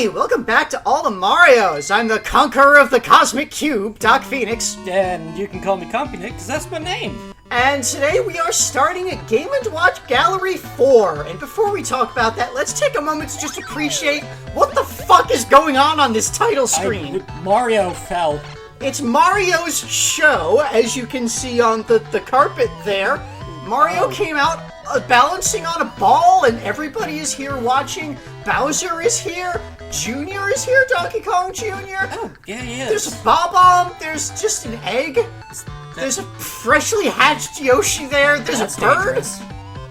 Hey, welcome back to All the Marios. I'm the conqueror of the Cosmic Cube, Doc Phoenix. And you can call me Compy Nick, because that's my name. And today we are starting a Game & Watch Gallery 4. And before we talk about that, let's take a moment to just appreciate what the fuck is going on this title screen. Mario fell. It's Mario's show, as you can see on the carpet there. Mario came out balancing on a ball, and everybody is here watching. Bowser is here. Junior is here. Donkey Kong Jr. Oh, yeah, he is. There's a Bob-omb. There's just an egg. There's a freshly hatched Yoshi there. There's a bird. Dangerous.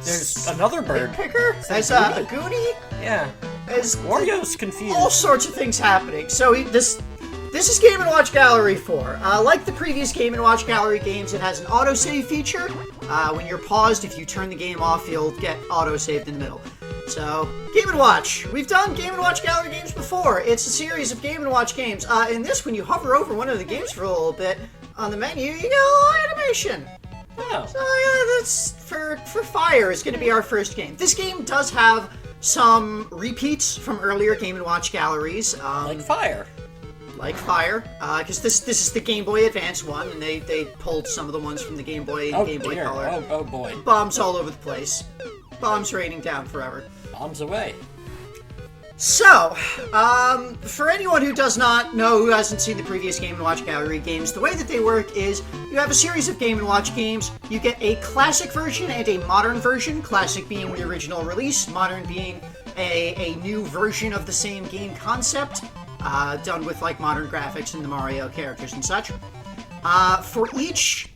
There's another bird. Picker. There's a Goonie. Yeah. There's Wario's confused. all sorts of things happening. So this is Game & Watch Gallery 4. Like the previous Game & Watch Gallery games, it has an autosave feature. When you're paused, if you turn the game off, you'll get autosaved in the middle. So, Game & Watch. We've done Game & Watch Gallery games before. It's a series of Game & Watch games. In this, when you hover over one of the games for a little bit, on the menu, you get a little animation. Oh. So, yeah, that's for Fire is going to be our first game. This game does have some repeats from earlier Game & Watch galleries. Like Fire. Like Fire, because this is the Game Boy Advance one, and they pulled some of the ones from the Game Boy and Game Boy dear. Color. Oh boy. Bombs all over the place. Bombs raining down forever. Bombs away. So, for anyone who does not know, who hasn't seen the previous Game & Watch Gallery games, the way that they work is you have a series of Game & Watch games, you get a classic version and a modern version, classic being the original release, modern being a new version of the same game concept, done with like modern graphics and the Mario characters and such. For each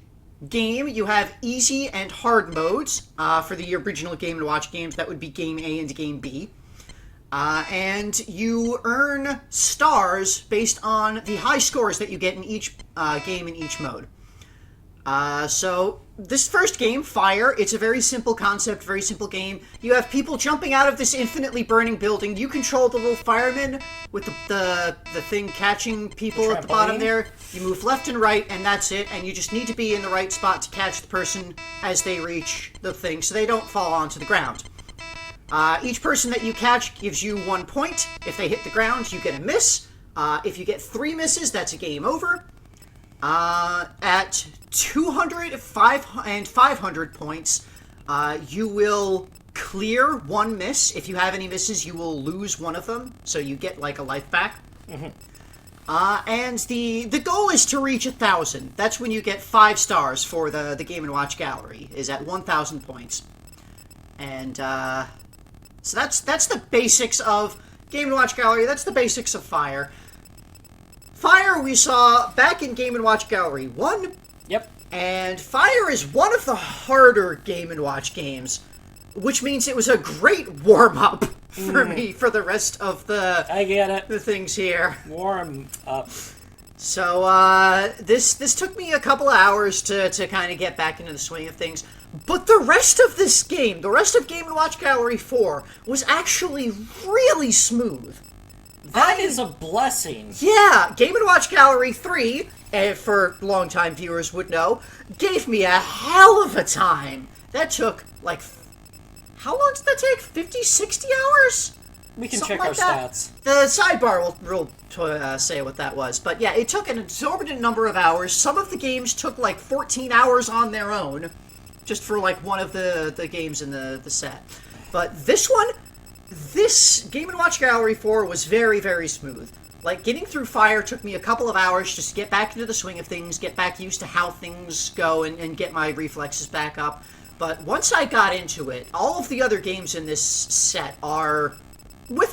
game, you have easy and hard modes. For the original Game & Watch games, that would be Game A and Game B. And you earn stars based on the high scores that you get in each game in each mode. So this first game, Fire, it's a very simple concept, very simple game. You have people jumping out of this infinitely burning building. You control the little firemen with the thing catching people at the bottom there. You move left and right, and that's it. And you just need to be in the right spot to catch the person as they reach the thing so they don't fall onto the ground. Each person that you catch gives you 1 point. If they hit the ground, you get a miss. If you get 3 misses, that's a game over. At 200, 500 points, you will clear 1 miss. If you have any misses, you will lose 1 of them, so you get like a life back. Mm-hmm. And the goal is to reach 1,000. That's when you get 5 stars for the Game & Watch Gallery, is at 1,000 points. And, so that's the basics of Game & Watch Gallery. That's the basics of Fire. Fire we saw back in Game & Watch Gallery 1. Yep. And Fire is one of the harder Game & Watch games, which means it was a great warm-up for me for the rest of I get it. the things here. Warm up. So, this took me a couple of hours to kind of get back into the swing of things. But the rest of this game, the rest of Game & Watch Gallery 4, was actually really smooth. That is a blessing. Yeah, Game & Watch Gallery 3, for longtime viewers would know, gave me a hell of a time. That took, like, how long did that take? 50, 60 hours? We can Something check like our that. stats. The sidebar will say what that was. But yeah, it took an exorbitant number of hours. Some of the games took like 14 hours on their own, just for like one of the games in the set. But this Game & Watch Gallery 4 was very, very smooth. Like, getting through Fire took me a couple of hours just to get back into the swing of things, get back used to how things go, and get my reflexes back up. But once I got into it, all of the other games in this set are, with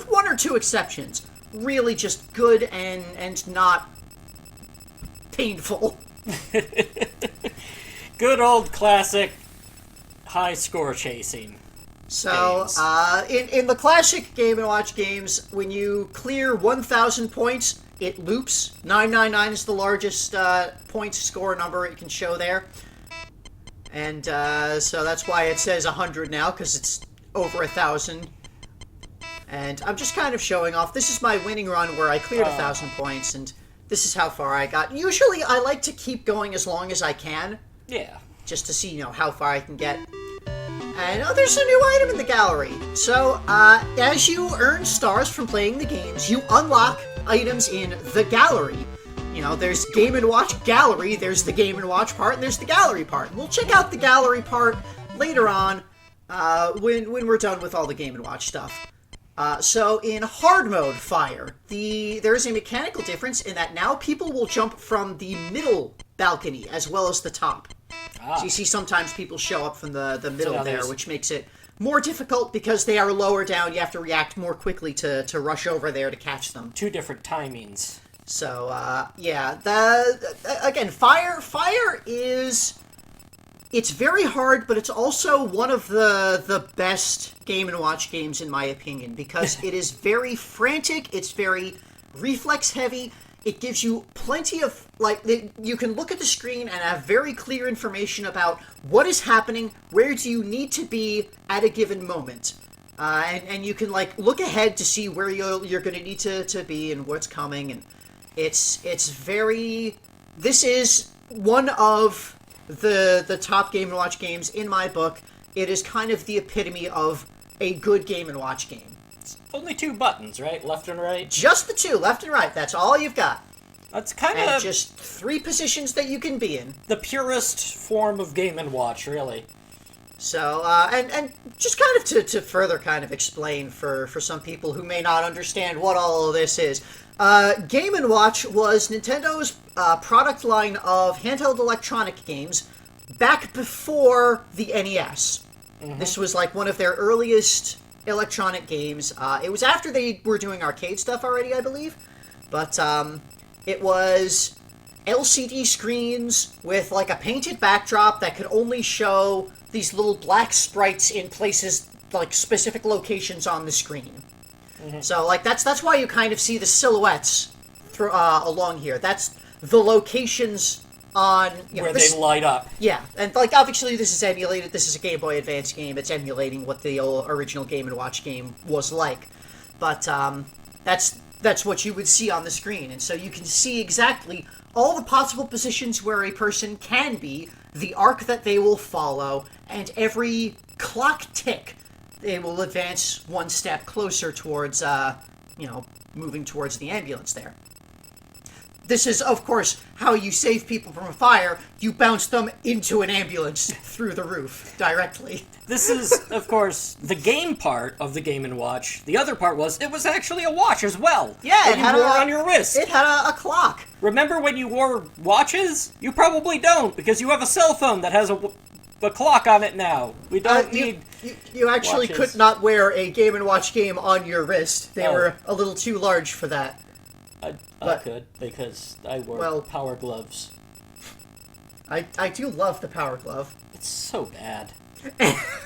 1 or 2 exceptions, really just good and not painful. Good old classic high score chasing. So, in the classic Game & Watch games, when you clear 1,000 points, it loops. 999 is the largest point score number it can show there. And so that's why it says 100 now, because it's over 1,000. And I'm just kind of showing off. This is my winning run where I cleared 1,000 points, and this is how far I got. Usually I like to keep going as long as I can. Yeah. Just to see, how far I can get. And there's a new item in the gallery. So, as you earn stars from playing the games, you unlock items in the gallery. You know, there's Game & Watch Gallery, there's the Game & Watch part, and there's the gallery part. We'll check out the gallery part later on, when we're done with all the Game & Watch stuff. So in hard mode Fire, there is a mechanical difference in that now people will jump from the middle balcony as well as the top. So you see sometimes people show up from the middle there, which makes it more difficult because they are lower down. You have to react more quickly to rush over there to catch them. 2 different timings. So, yeah, again, Fire is, it's very hard, but it's also one of the best Game & Watch games, in my opinion, because it is very frantic, it's very reflex-heavy, it gives you plenty of, you can look at the screen and have very clear information about what is happening, where do you need to be at a given moment. And you can, look ahead to see where you're going to need to be and what's coming, and it's very... This is one of the top Game & Watch games in my book. It is kind of the epitome of a good Game & Watch game. It's only 2 buttons, right? Left and right? Just the 2, left and right. That's all you've got. That's kind and of... just 3 positions that you can be in. The purest form of Game & Watch, really. So, and just kind of to further kind of explain for some people who may not understand what all of this is, Game & Watch was Nintendo's product line of handheld electronic games back before the NES. Mm-hmm. This was one of their earliest electronic games. It was after they were doing arcade stuff already, I believe, but it was LCD screens with a painted backdrop that could only show these little black sprites in places, specific locations on the screen. Mm-hmm. So, that's why you kind of see the silhouettes along here. That's the locations on... where they light up. Yeah, and, obviously this is emulated. This is a Game Boy Advance game. It's emulating what the original Game & Watch game was like. But, that's what you would see on the screen. And so you can see exactly all the possible positions where a person can be, the arc that they will follow, and every clock tick, they will advance one step closer towards, moving towards the ambulance there. This is, of course, how you save people from a fire. You bounce them into an ambulance through the roof directly. This is, of course, the game part of the Game & Watch. The other part was, it was actually a watch as well. Yeah, it had on your wrist. It had a clock. Remember when you wore watches? You probably don't, because you have a cell phone that has a clock on it now. We don't need You actually watches. could not wear a Game & Watch game on your wrist. They were a little too large for that. I could, because I wore power gloves. I do love the Power Glove. It's so bad.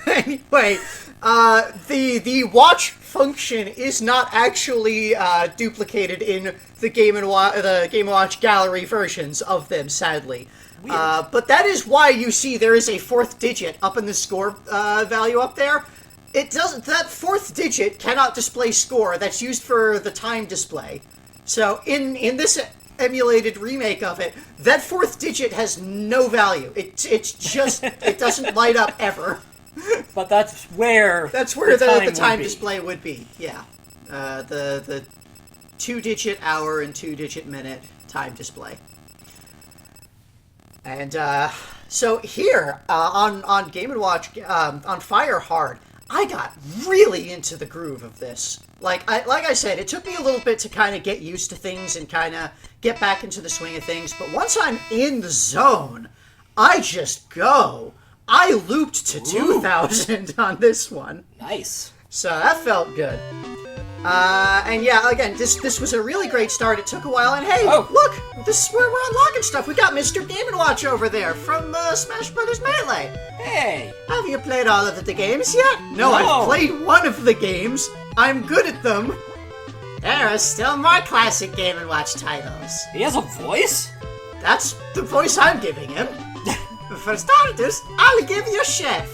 Anyway, the watch function is not actually duplicated in the Game & Watch gallery versions of them, sadly. But that is why you see there is a 4th digit up in the score value up there. It doesn't. That 4th digit cannot display score. That's used for the time display. So in this emulated remake of it, that 4th digit has no value. It's just it doesn't light up ever. But that's where the time display would be. Yeah, the 2-digit hour and 2-digit minute time display. And so here on Game & Watch on Fire Hard, I got really into the groove of this. Like I said, it took me a little bit to kind of get used to things and kind of get back into the swing of things. But once I'm in the zone, I just go. I looped to 2,000 on this one. Nice. So that felt good. And yeah, again, this was a really great start. It took a while, and hey, look, this is where we're unlocking stuff. We got Mr. Game & Watch over there from Smash Brothers Melee. Hey! Have you played all of the games yet? No, I've played one of the games. I'm good at them. There are still more classic Game & Watch titles. He has a voice? That's the voice I'm giving him. For starters, I'll give you Chef.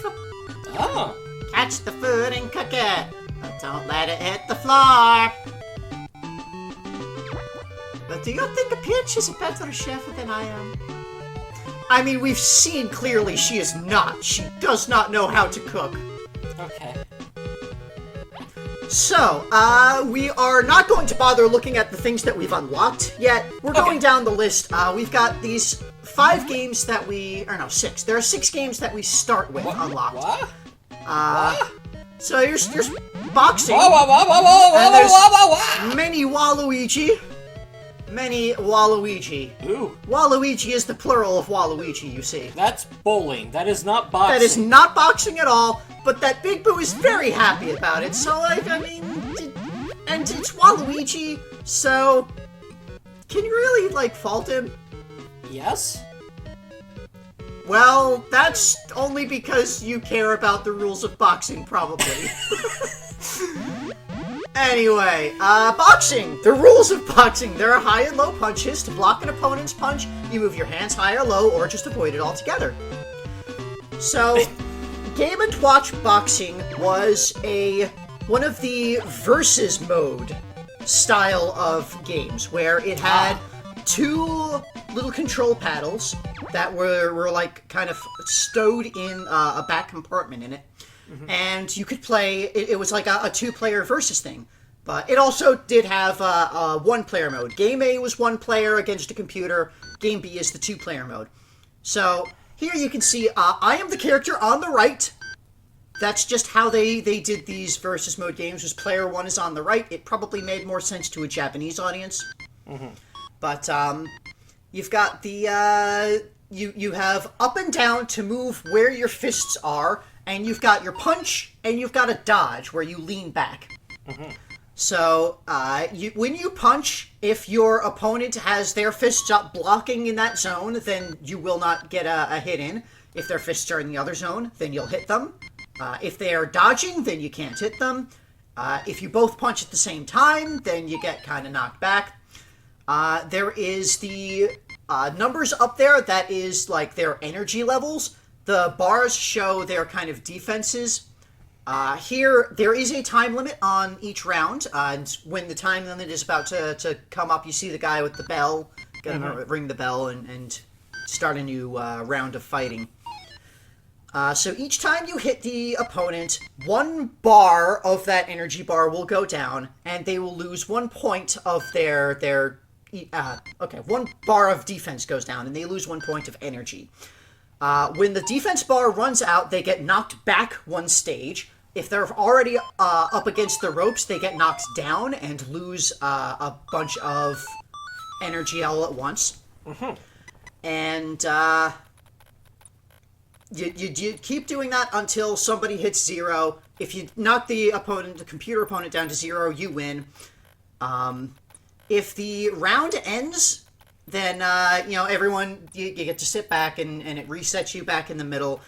Oh. Catch the food and cook it, but don't let it hit the floor. But do you think Peach is a better chef than I am? I mean, we've seen clearly she is not. She does not know how to cook. Okay. So, we are not going to bother looking at the things that we've unlocked yet. We're going down the list. We've got these 5 games that six. There are 6 games that we start with unlocked. What? So there's boxing. And there's many Waluigi. Many Waluigi. Ooh. Waluigi is the plural of Waluigi, you see. That's bowling. That is not boxing. That is not boxing at all, but that Big Boo is very happy about it, so, and it's Waluigi, so, can you really, fault him? Yes? Well, that's only because you care about the rules of boxing, probably. Anyway, boxing! The rules of boxing. There are high and low punches. To block an opponent's punch, you move your hands high or low, or just avoid it altogether. So, Game & Watch Boxing was one of the versus mode style of games, where it had 2 little control paddles that were kind of stowed in a back compartment in it. Mm-hmm. And you could play, it was like a 2-player versus thing. But it also did have a 1-player mode. Game A was 1 player against a computer. Game B is the 2-player mode. So, here you can see, I am the character on the right. That's just how they did these versus mode games, was player 1 is on the right. It probably made more sense to a Japanese audience. Mm-hmm. But, you've got the, you have up and down to move where your fists are, and you've got your punch, and you've got a dodge, where you lean back. Mm-hmm. So, when you punch, if your opponent has their fists up blocking in that zone, then you will not get a hit in. If their fists are in the other zone, then you'll hit them. If they are dodging, then you can't hit them. If you both punch at the same time, then you get kind of knocked back. There is the numbers up there, that is like their energy levels. The bars show their kind of defenses. Here, there is a time limit on each round, and when the time limit is about to come up, you see the guy with the bell, gonna ring the bell and start a new round of fighting. So each time you hit the opponent, 1 bar of that energy bar will go down, and they will lose 1 point of their 1 bar of defense goes down, and they lose 1 point of energy. When the defense bar runs out, they get knocked back 1 stage. If they're already up against the ropes, they get knocked down and lose a bunch of energy all at once. Mm-hmm. And you keep doing that until somebody hits 0. If you knock the computer opponent down to 0, you win. If the round ends, then, everyone, you get to sit back and it resets you back in the middle.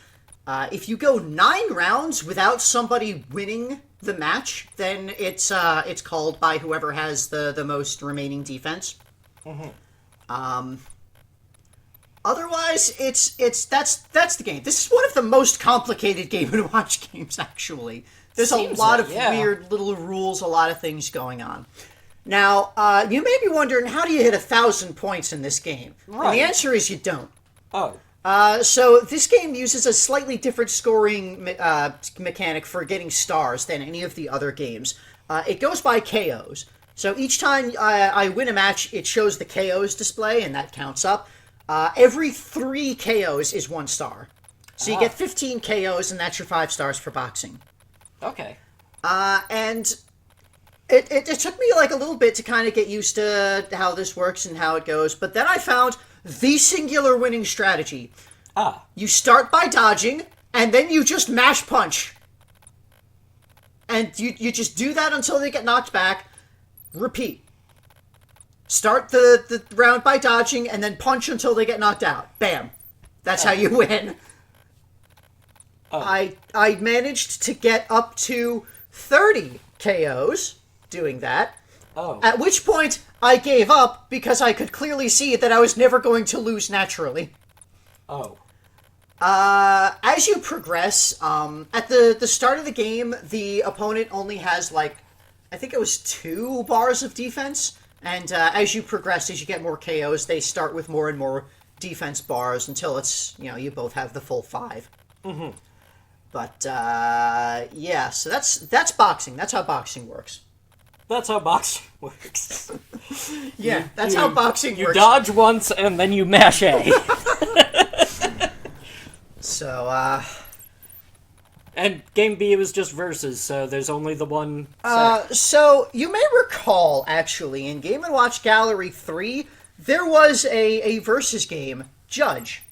If you go 9 rounds without somebody winning the match, then it's called by whoever has the most remaining defense. Mm-hmm. Otherwise, that's the game. This is one of the most complicated Game & Watch games, actually. There's a lot of weird little rules, a lot of things going on. Now, you may be wondering, how do you hit 1,000 points in this game? Right. And the answer is you don't. Oh. So this game uses a slightly different scoring mechanic for getting stars than any of the other games. It goes by KOs. So each time I win a match, it shows the KOs display, and that counts up. Every 3 KOs is 1 star. So you get 15 KOs, and that's your 5 stars for boxing. Okay. And it took me like a little bit to kind of get used to how this works and how it goes, but then I found the singular winning strategy. You start by dodging, and then you just mash punch. And you just do that until they get knocked back. Repeat. Start the round by dodging, and then punch until they get knocked out. Bam. That's how you win. I managed to get up to 30 KOs doing that. At which point, I gave up because I could clearly see that I was never going to lose naturally. As you progress, at the start of the game, the opponent only has, like, I think it was 2 bars of defense. And as you progress, as you get more KOs, they start with more and more defense bars until it's, you both have the full 5. Mm-hmm. But yeah, so that's boxing. That's how boxing works. That's how boxing works. Yeah, that's how boxing You works. dodge once and then you mash A. So, And game B was just versus, so there's only the one. so you may recall, actually, in Game & Watch Gallery 3, there was a versus game, Judge.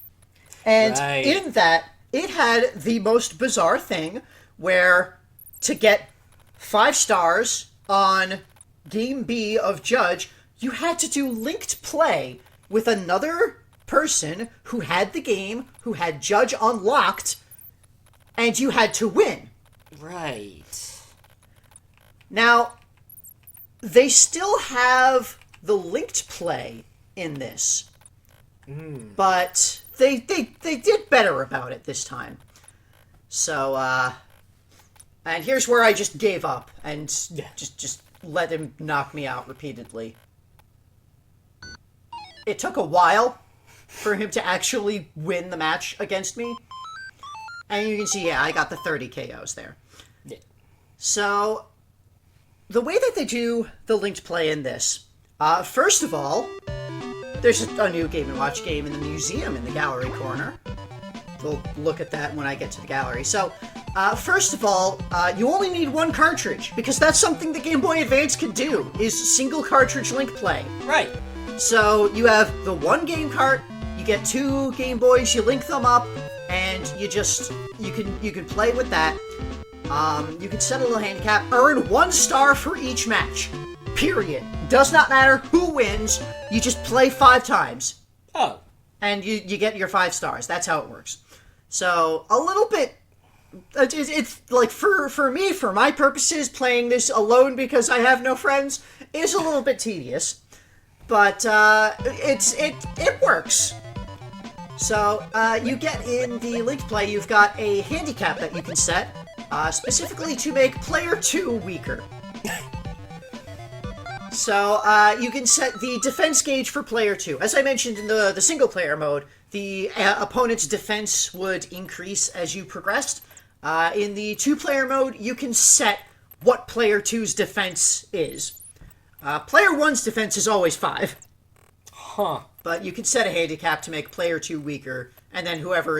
And Right. in that, it had the most bizarre thing where to get 5 stars on Game B of Judge, you had to do linked play with another person who had the game, who had Judge unlocked, and you had to win. Right. Now, they still have the linked play in this, but they did better about it this time. So, and here's where I just gave up and just let him knock me out repeatedly. It took a while for him to actually win the match against me. And you can see, yeah, I got the 30 KOs there. Yeah. So, the way that they do the linked play in this, first of all, there's a new Game & Watch game in the museum in the gallery corner. We'll look at that when I get to the gallery. So, first of all, you only need one cartridge, because that's something the Game Boy Advance could do, is single cartridge link play. Right. So, you have the one game cart, you get 2 Game Boys, you link them up, and you can play with that. You can set a little handicap, earn 1 star for each match. Period. Does not matter who wins, you just play 5 times. Oh. And you get your 5 stars. That's how it works. So, a little bit... It's like, for me, for my purposes, playing this alone because I have no friends is a little bit tedious. But, it works. So, you get in the linked play, you've got a handicap that you can set, specifically to make player 2 weaker. So, you can set the defense gauge for player 2. As I mentioned in the single-player mode, the opponent's defense would increase as you progressed. In the 2-player mode, you can set what player 2's defense is. Player 1's defense is always 5. Huh. But you can set a handicap to make player 2 weaker, and then whoever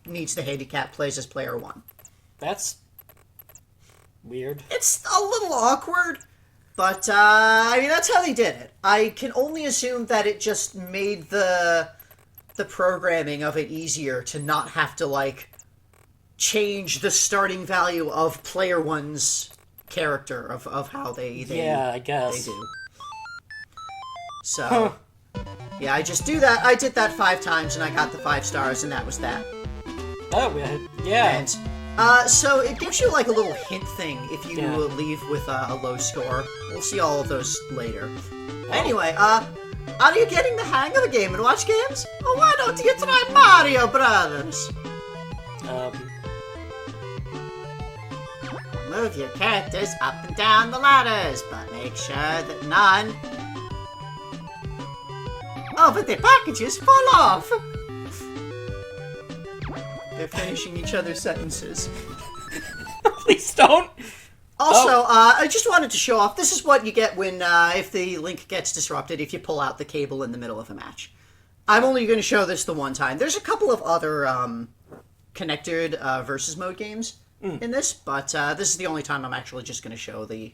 needs the handicap plays as player 1. That's weird. It's a little awkward, but I mean, that's how they did it. I can only assume that it just made the programming of it easier to not have to, like, change the starting value of player 1's character, of how they Yeah, I guess. they do. So, yeah, I just do that. I did that 5 times, and I got the 5 stars, and that was that. Oh, yeah. And, so it gives you, like, a little hint thing if you leave with a low score. We'll see all of those later. Anyway, are you getting the hang of the Game & Watch games? Well, why don't you try Mario Brothers? Move your characters up and down the ladders, but make sure that none of the packages fall off. They're finishing each other's sentences. Please don't. Also, I just wanted to show off, this is what you get when, if the link gets disrupted, if you pull out the cable in the middle of a match. I'm only going to show this the one time. There's a couple of other, connected, versus mode games in this, but, this is the only time I'm actually just going to show the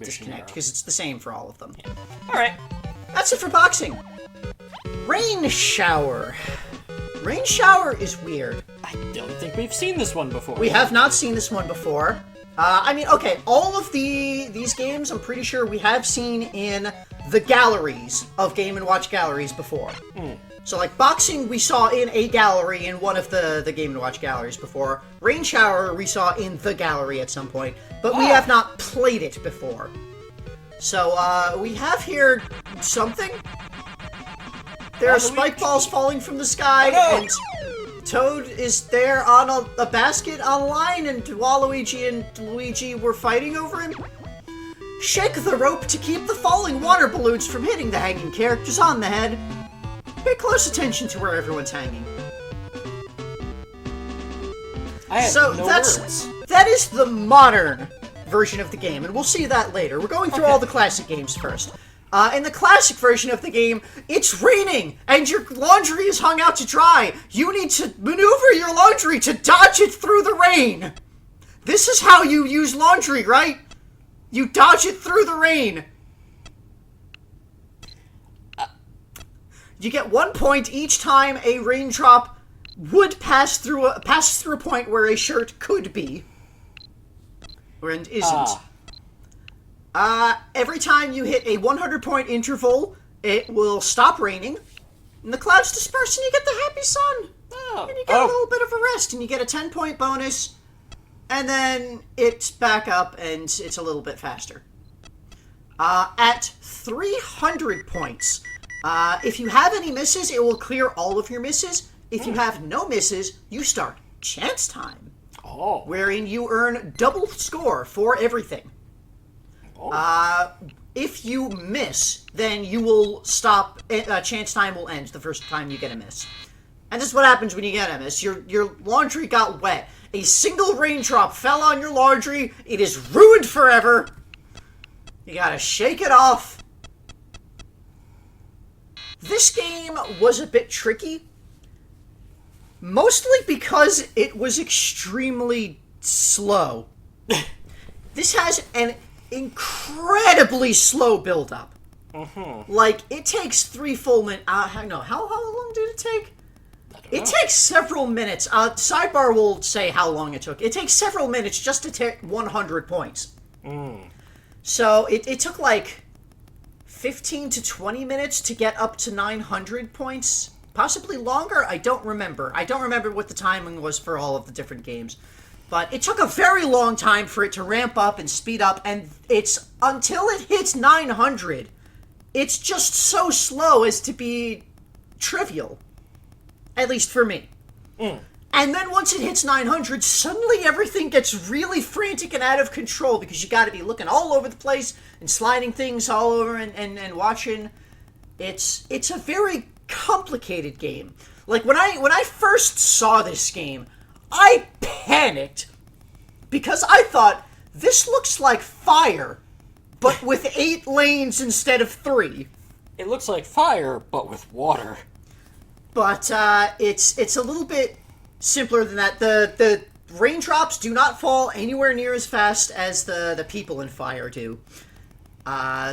disconnect, because it's the same for all of them. Yeah. Alright. That's it for boxing. Rain Shower. Rain Shower is weird. I don't think we've seen this one before. We have not seen this one before. I mean, okay, all of these games, I'm pretty sure we have seen in the galleries of Game & Watch galleries before. So, like, boxing we saw in a gallery in one of the Game & Watch galleries before. Rain Shower we saw in the gallery at some point, but we have not played it before. So, we have here something. There are spike balls falling from the sky, and Toad is there on a basket online, and Waluigi and Luigi were fighting over him. Shake the rope to keep the falling water balloons from hitting the hanging characters on the head. Pay close attention to where everyone's hanging. I have So no that's words. that is the modern version of the game, and we'll see that later. We're going through all the classic games first. In the classic version of the game, it's raining, and your laundry is hung out to dry. You need to maneuver your laundry to dodge it through the rain. This is how you use laundry, right? You dodge it through the rain. You get 1 point each time a raindrop would pass through a point where a shirt could be. Or and isn't. Every time you hit a 100-point interval, it will stop raining, and the clouds disperse, and you get the happy sun. Oh. And you get a little bit of a rest, and you get a 10-point bonus, and then it's back up, and it's a little bit faster. At 300 points, if you have any misses, it will clear all of your misses. If you have no misses, you start chance time, wherein you earn double score for everything. If you miss, then you will stop. Chance time will end the first time you get a miss. And this is what happens when you get a miss. Your laundry got wet. A single raindrop fell on your laundry. It is ruined forever. You gotta shake it off. This game was a bit tricky. Mostly because it was extremely slow. This has an incredibly slow build-up. Like, it takes 3 full minutes. No, how long did it take? It takes several minutes. Sidebar will say how long it took. It takes several minutes just to take 100 points. So, it took like 15 to 20 minutes to get up to 900 points. Possibly longer? I don't remember. I don't remember what the timing was for all of the different games. But it took a very long time for it to ramp up and speed up, and it's until it hits 900, it's just so slow as to be trivial. At least for me. And then once it hits 900, suddenly everything gets really frantic and out of control, because you gotta be looking all over the place and sliding things all over and watching. It's a very complicated game. Like, when I first saw this game, I panicked because I thought, this looks like Fire, but with 8 lanes instead of 3. It looks like Fire, but with water. But it's a little bit simpler than that. The raindrops do not fall anywhere near as fast as the people in Fire do.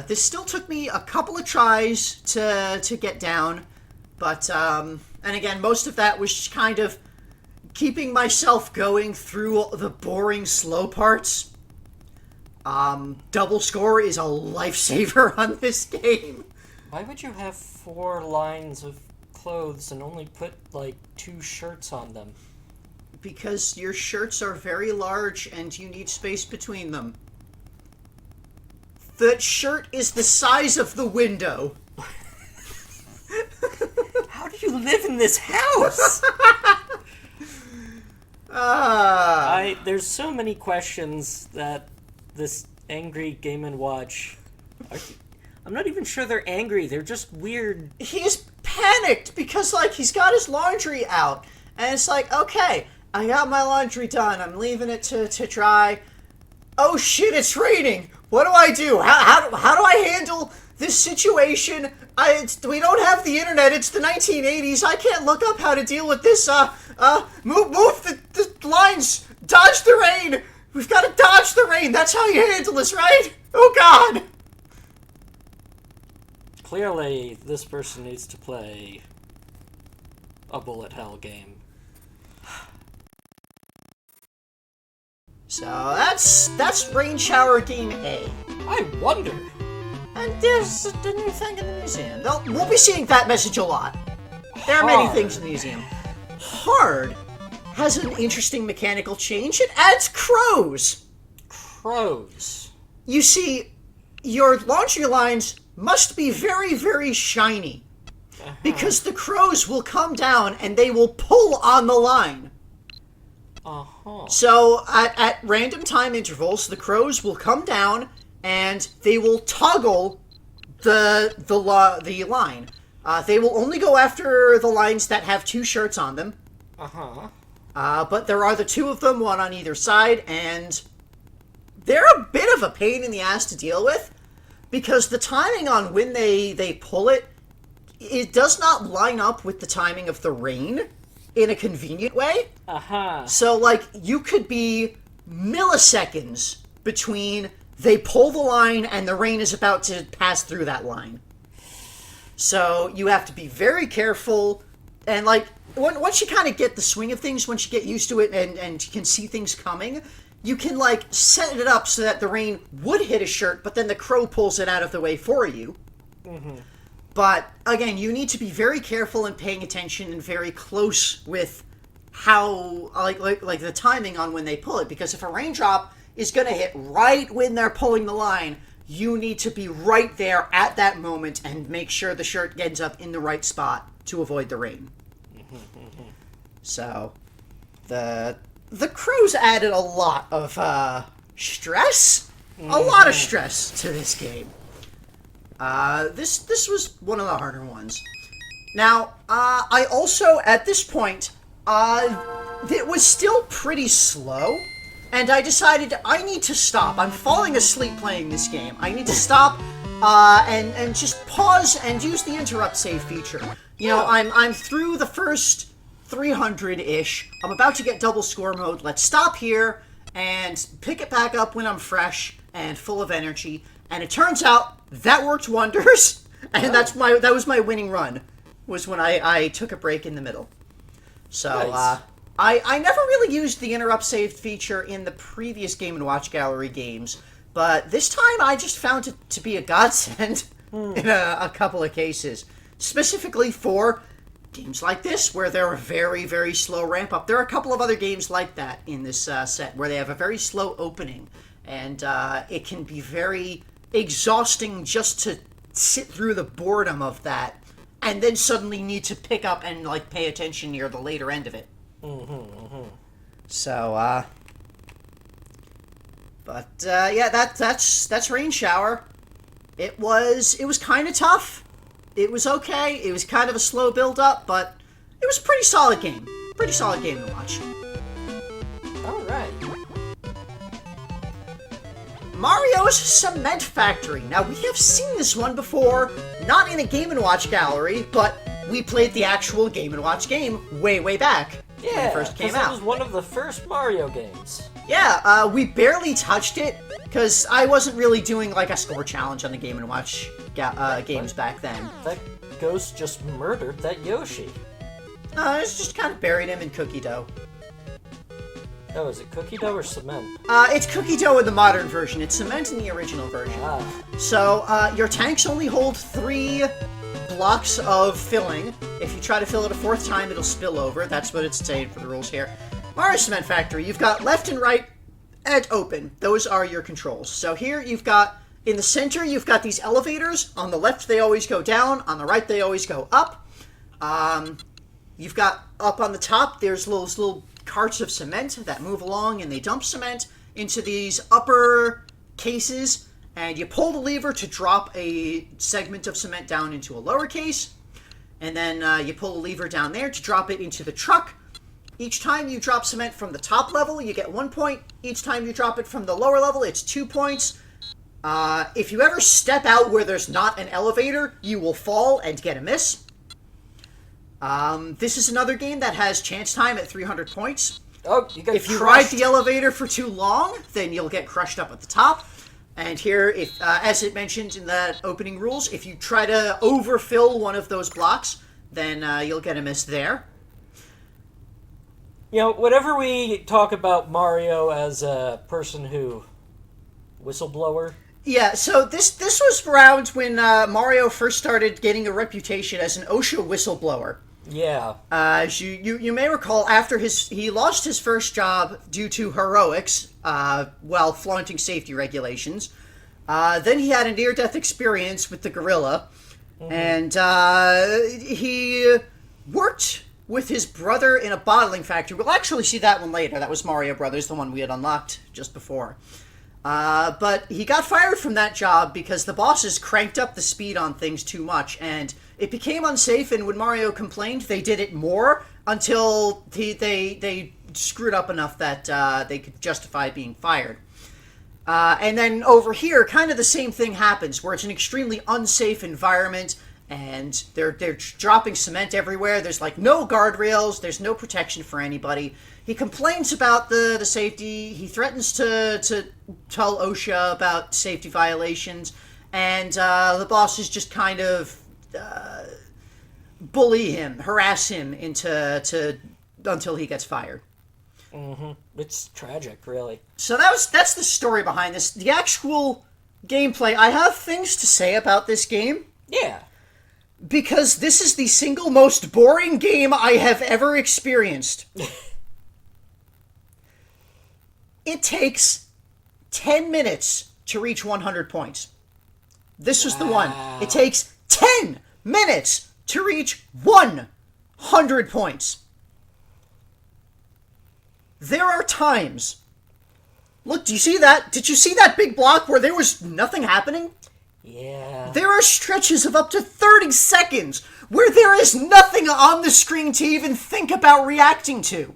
This still took me a couple of tries to get down, but and again, most of that was kind of keeping myself going through the boring, slow parts. Double score is a lifesaver on this game. Why would you have 4 lines of clothes and only put, like, 2 shirts on them? Because your shirts are very large and you need space between them. The shirt is the size of the window. How do you live in this house? There's so many questions that this angry Game & Watch... I'm not even sure they're angry, they're just weird. He's panicked because, like, he's got his laundry out. And it's like, okay, I got my laundry done, I'm leaving it to dry. Oh shit, it's raining! What do I do? How do I handle this situation? We don't have the internet, it's the 1980s, I can't look up how to deal with this, move the lines, dodge the rain! We've got to dodge the rain, that's how you handle this, right? Oh god! Clearly, this person needs to play a bullet hell game. So that's Rain Shower Game A. I wonder. And there's the new thing in the museum. We'll be seeing that message a lot. There are many things in the museum. Hard has an interesting mechanical change. It adds crows. Crows. You see, your laundry lines must be very, very shiny. Because the crows will come down and they will pull on the line. So, at random time intervals, the crows will come down and they will toggle the line. They will only go after the lines that have 2 shirts on them. But there are the two of them, one on either side, and they're a bit of a pain in the ass to deal with, because the timing on when they pull it does not line up with the timing of the rain in a convenient way. So, like, you could be milliseconds between they pull the line and the rain is about to pass through that line. So you have to be very careful, and like once you kind of get the swing of things, once you get used to it and you can see things coming, you can like set it up so that the rain would hit a shirt, but then the crow pulls it out of the way for you. But again, you need to be very careful and paying attention and very close with how like the timing on when they pull it, because if a raindrop is going to hit right when they're pulling the line, you need to be right there at that moment and make sure the shirt ends up in the right spot to avoid the rain. So, the crows added a lot of stress, a lot of stress to this game. This was one of the harder ones. Now, I also, at this point, it was still pretty slow, and I decided I need to stop. I'm falling asleep playing this game. I need to stop and just pause and use the interrupt save feature. You know, I'm through the first 300-ish. I'm about to get double score mode. Let's stop here and pick it back up when I'm fresh and full of energy. And it turns out that worked wonders, and that was my winning run, was when I took a break in the middle. So, Nice. I never really used the interrupt save feature in the previous Game & Watch Gallery games, but this time I just found it to be a godsend in a couple of cases. Specifically for games like this, where they're a very, very slow ramp-up. There are a couple of other games like that in this set, where they have a very slow opening, and it can be very exhausting just to sit through the boredom of that, and then suddenly need to pick up and like pay attention near the later end of it. So, but yeah, that's Rain Shower. It was kind of tough. It was okay. It was kind of a slow build up, but it was a pretty solid game. Pretty solid game to watch. All right. Mario's Cement Factory. Now, we have seen this one before, not in a Game & Watch Gallery, but we played the actual Game & Watch game way, way back when it first came out. It was one of the first Mario games. Yeah, we barely touched it, because I wasn't really doing like a score challenge on the Game & Watch games back then. That ghost just murdered that Yoshi. It's just kind of buried him in cookie dough. Oh, is it cookie dough or cement? It's cookie dough in the modern version. It's cement in the original version. So, your tanks only hold 3 blocks of filling. If you try to fill it a 4th time, it'll spill over. That's what it's saying for the rules here. Mario Cement Factory, you've got left and right and open. Those are your controls. So here you've got, in the center, you've got these elevators. On the left, they always go down. On the right, they always go up. You've got up on the top, there's those little carts of cement that move along, and they dump cement into these upper cases, and you pull the lever to drop a segment of cement down into a lower case, and then you pull the lever down there to drop it into the truck. Each time you drop cement from the top level, you get 1 point. Each time you drop it from the lower level, it's 2 points. If you ever step out where there's not an elevator, you will fall and get a miss. This is another game that has chance time at 300 points. Oh, you got If you ride the elevator for too long, then you'll get crushed up at the top. And here, if as it mentioned in the opening rules, if you try to overfill one of those blocks, then you'll get a miss there. You know, whenever we talk about Mario as a person who... whistleblower? Yeah, so this was around when Mario first started getting a reputation as an OSHA whistleblower. Yeah. As you may recall, after he lost his first job due to heroics while flaunting safety regulations. Then he had a near-death experience with the gorilla, and he worked with his brother in a bottling factory. We'll actually see that one later. That was Mario Brothers, the one we had unlocked just before. But he got fired from that job because the bosses cranked up the speed on things too much, and it became unsafe, and when Mario complained, they did it more until they screwed up enough that they could justify being fired. And then over here, kind of the same thing happens, where it's an extremely unsafe environment, and they're dropping cement everywhere. There's like no guardrails. There's no protection for anybody. He complains about the safety. He threatens to tell OSHA about safety violations, and the bosses just kind of bully him, harass him until he gets fired. Mm-hmm. It's tragic, really. So that's the story behind this. The actual gameplay, I have things to say about this game. Yeah. Because this is the single most boring game I have ever experienced. It takes 10 minutes to reach 100 points. This was the one. It takes 10 minutes to reach 100 points. There are times... Look, do you see that? Did you see that big block where there was nothing happening? Yeah. There are stretches of up to 30 seconds where there is nothing on the screen to even think about reacting to.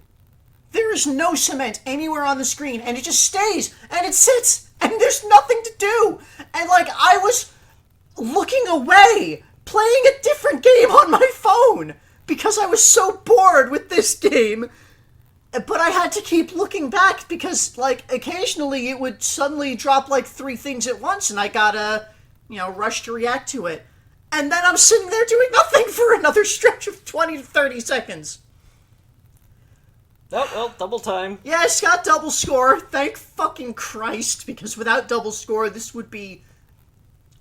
There is no cement anywhere on the screen, and it just stays, and it sits, and there's nothing to do. And, like, I was looking away, playing a different game on my phone, because I was so bored with this game. But I had to keep looking back, because, like, occasionally it would suddenly drop, like, 3 things at once, and I gotta, rush to react to it. And then I'm sitting there doing nothing for another stretch of 20 to 30 seconds. Oh, well, double time. Yes, got double score. Thank fucking Christ, because without double score, this would be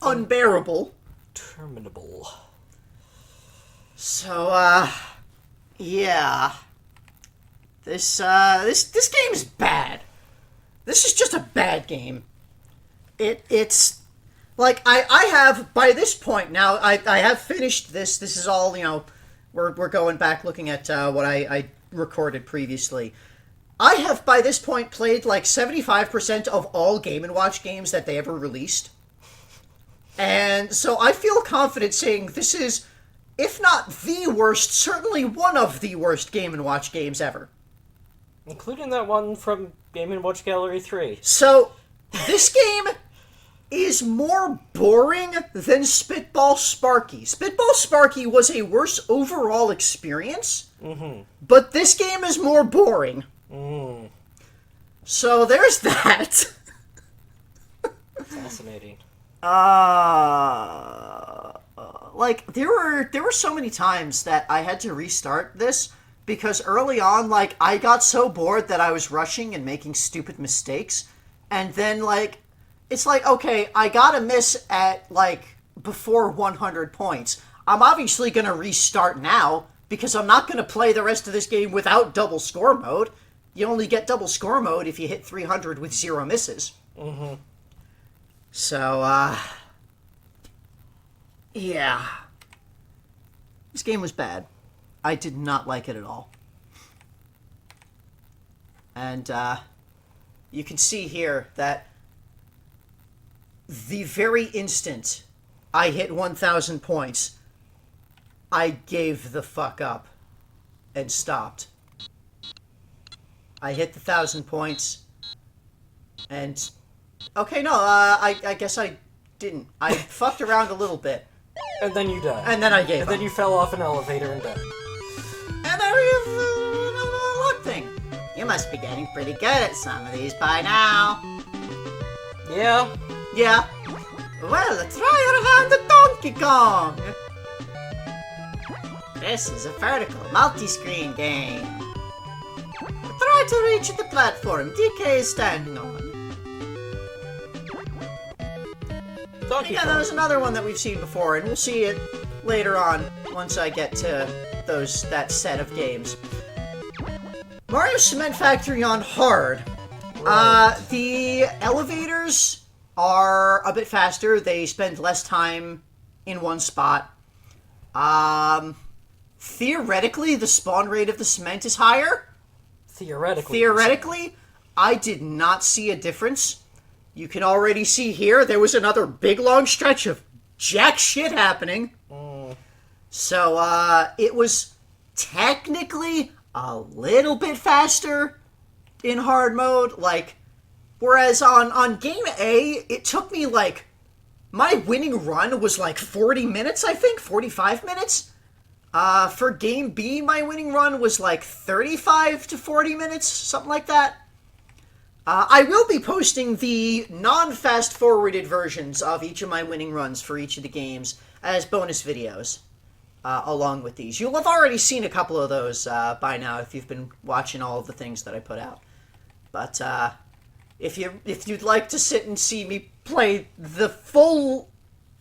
unbearable. Terminable. So, yeah. This game is bad. This is just a bad game. It's... Like, I have, by this point now, I have finished this. This is all, we're going back looking at what I recorded previously. I have, by this point, played, like, 75% of all Game & Watch games that they ever released. And so I feel confident saying this is, if not the worst, certainly one of the worst Game & Watch games ever. Including that one from Game & Watch Gallery 3. So, this game is more boring than Spitball Sparky. Spitball Sparky was a worse overall experience, but this game is more boring. So there's that. Fascinating. Like, there were so many times that I had to restart this, because early on, like, I got so bored that I was rushing and making stupid mistakes, and then, like, it's like, okay, I gotta miss at, like, before 100 points. I'm obviously gonna restart now, because I'm not gonna play the rest of this game without double score mode. You only get double score mode if you hit 300 with 0 misses. So, yeah. This game was bad. I did not like it at all. And, you can see here that the very instant I hit 1,000 points, I gave the fuck up and stopped. I hit the 1,000 points, and... Okay, no, I guess I didn't. I fucked around a little bit. And then you died. And then I gave up. And then you fell off an elevator and died. And then we have another luck thing. You must be getting pretty good at some of these by now. Yeah. Yeah. Well, try your hand at Donkey Kong. This is a vertical multi-screen game. Try to reach the platform DK is standing on. Donkey Yeah, Kong. that was another one that we've seen before, and we'll see it later on once I get to that set of games. Mario Cement Factory on hard. Right. The elevators are a bit faster. They spend less time in one spot. Theoretically, the spawn rate of the cement is higher. Theoretically, I did not see a difference. You can already see here, there was another big long stretch of jack shit happening. So, it was technically a little bit faster in hard mode. Like, whereas on game A, it took me like, my winning run was like 40 minutes, I think, 45 minutes. For game B, my winning run was like 35 to 40 minutes, something like that. I will be posting the non-fast forwarded versions of each of my winning runs for each of the games as bonus videos. Along with these. You'll have already seen a couple of those by now if you've been watching all of the things that I put out. But if you'd like to sit and see me play the full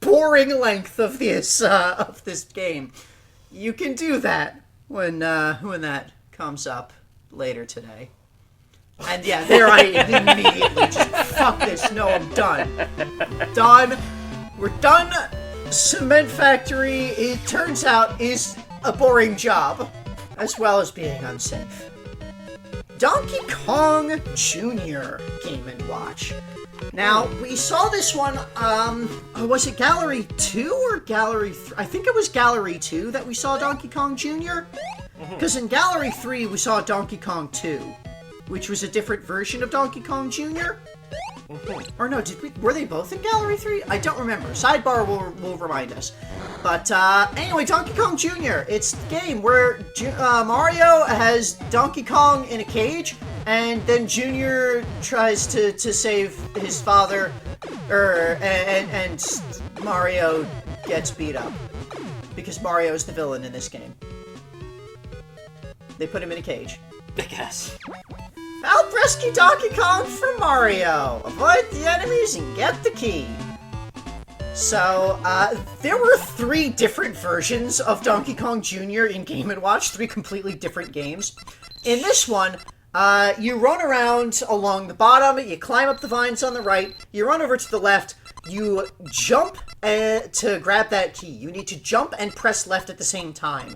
boring length of this game, you can do that when that comes up later today. And yeah, there I immediately just fuck this. No, I'm done. Done. We're done. Cement Factory, it turns out, is a boring job, as well as being unsafe. Donkey Kong Jr. Game & Watch. Now, we saw this one, was it Gallery 2 or Gallery 3? I think it was Gallery 2 that we saw Donkey Kong Jr. Because in Gallery 3, we saw Donkey Kong 2, which was a different version of Donkey Kong Jr. Or no, were they both in Gallery 3? I don't remember. Sidebar will remind us. But anyway, Donkey Kong Jr. It's the game where Mario has Donkey Kong in a cage, and then Jr. tries to save his father, and Mario gets beat up. Because Mario's the villain in this game. They put him in a cage. I guess. Help rescue Donkey Kong from Mario! Avoid the enemies and get the key! So, there were 3 different versions of Donkey Kong Jr. in Game & Watch, 3 completely different games. In this one, you run around along the bottom, you climb up the vines on the right, you run over to the left, you jump to grab that key. You need to jump and press left at the same time.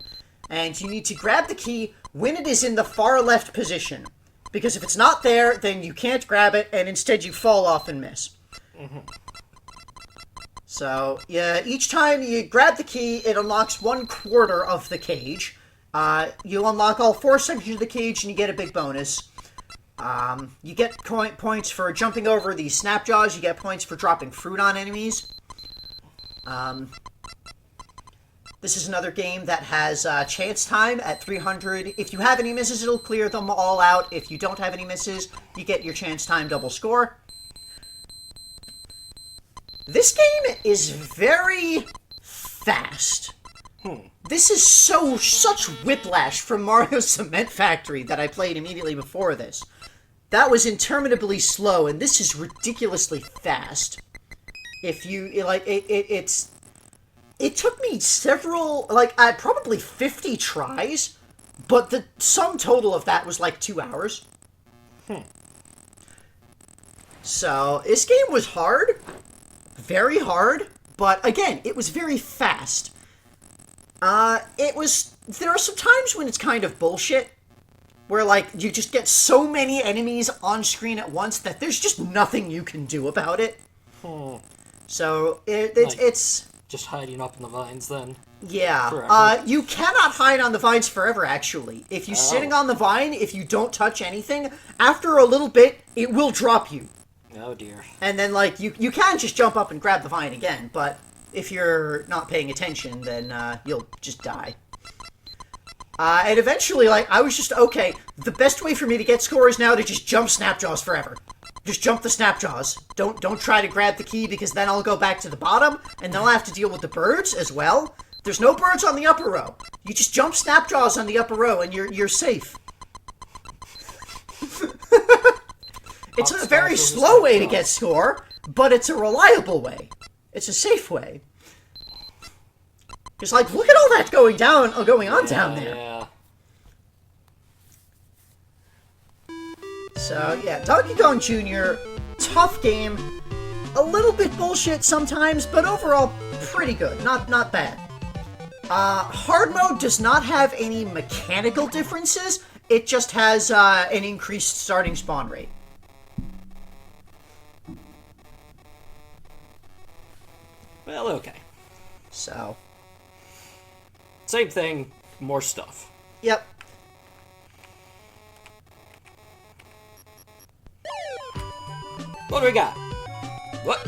And you need to grab the key when it is in the far left position. Because if it's not there, then you can't grab it, and instead you fall off and miss. So, yeah, each time you grab the key, it unlocks 1/4 of the cage. You unlock all 4 sections of the cage, and you get a big bonus. You get points for jumping over the snapjaws. You get points for dropping fruit on enemies. This is another game that has chance time at 300. If you have any misses, it'll clear them all out. If you don't have any misses, you get your chance time double score. This game is very fast. This is such whiplash from Mario Cement Factory that I played immediately before this. That was interminably slow, and this is ridiculously fast. If you, like, it took me several, like, probably 50 tries, but the sum total of that was like 2 hours. So, this game was hard, very hard, but again, it was very fast. There are some times when it's kind of bullshit, where, like, you just get so many enemies on screen at once that there's just nothing you can do about it. So, it's... Just hiding up in the vines, then. Yeah. You cannot hide on the vines forever, actually. If you're sitting on the vine, if you don't touch anything, after a little bit, it will drop you. Oh, dear. And then, like, you can just jump up and grab the vine again, but if you're not paying attention, then you'll just die. And eventually, like, I was just, okay, the best way for me to get scores now to just jump Snapjaws forever. Just jump the Snapjaws. Don't try to grab the key, because then I'll go back to the bottom, and then I'll have to deal with the birds as well. There's no birds on the upper row. You just jump Snapjaws on the upper row, and you're safe. It's a very slow way to get score, but it's a reliable way. It's a safe way. Just like, look at all that going on down there. Yeah. So, yeah, Donkey Kong Jr., tough game, a little bit bullshit sometimes, but overall, pretty good, not bad. Hard mode does not have any mechanical differences, it just has an increased starting spawn rate. Well, okay. So. Same thing, more stuff. Yep. What do we got? What?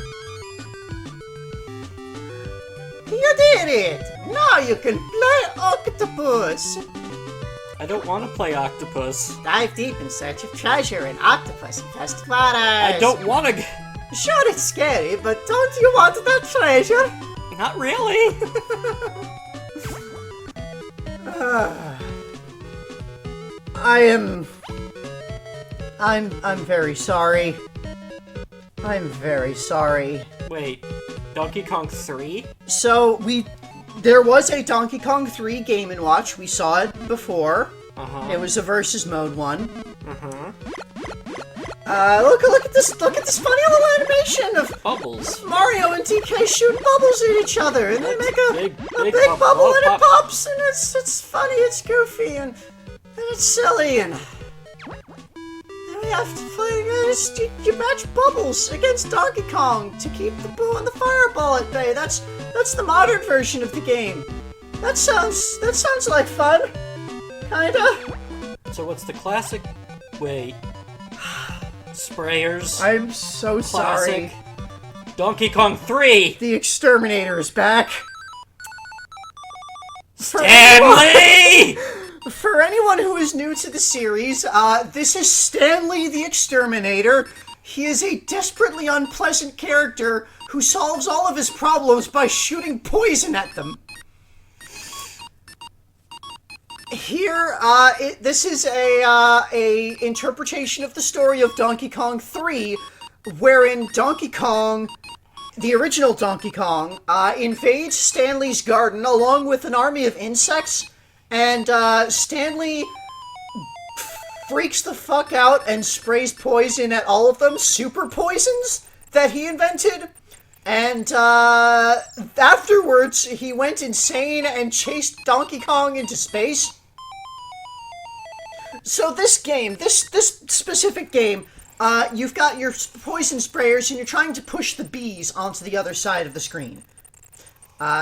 You did it! Now you can play Octopus! I don't want to play Octopus. Dive deep in search of treasure in octopus-infested waters. I don't want to... Sure, it's scary, but don't you want that treasure? Not really. I'm very sorry. I'm very sorry. Wait, Donkey Kong 3? So, there was a Donkey Kong 3 Game & Watch. We saw it before. Uh-huh. It was a versus mode one. Uh-huh. Look at this funny little animation of Bubbles. Mario and DK shoot bubbles at each other, and they make a big bubble, Oh, and it pops, and it's funny, it's goofy, and it's silly, and we have to play. You match bubbles against Donkey Kong to keep the boo and the fireball at bay. That's the modern version of the game. That sounds like fun, kinda. So what's the classic? Wait. Sprayers. I'm so Classic. sorry. Donkey Kong 3! The exterminator is back. Stanley! For anyone who is new to the series, this is Stanley the Exterminator. He is a desperately unpleasant character who solves all of his problems by shooting poison at them. Here, this is a interpretation of the story of Donkey Kong 3, wherein Donkey Kong, the original Donkey Kong, invades Stanley's garden along with an army of insects, and Stanley freaks the fuck out and sprays poison at all of them, super poisons that he invented. And afterwards, he went insane and chased Donkey Kong into space. So this game, this specific game, you've got your poison sprayers and you're trying to push the bees onto the other side of the screen.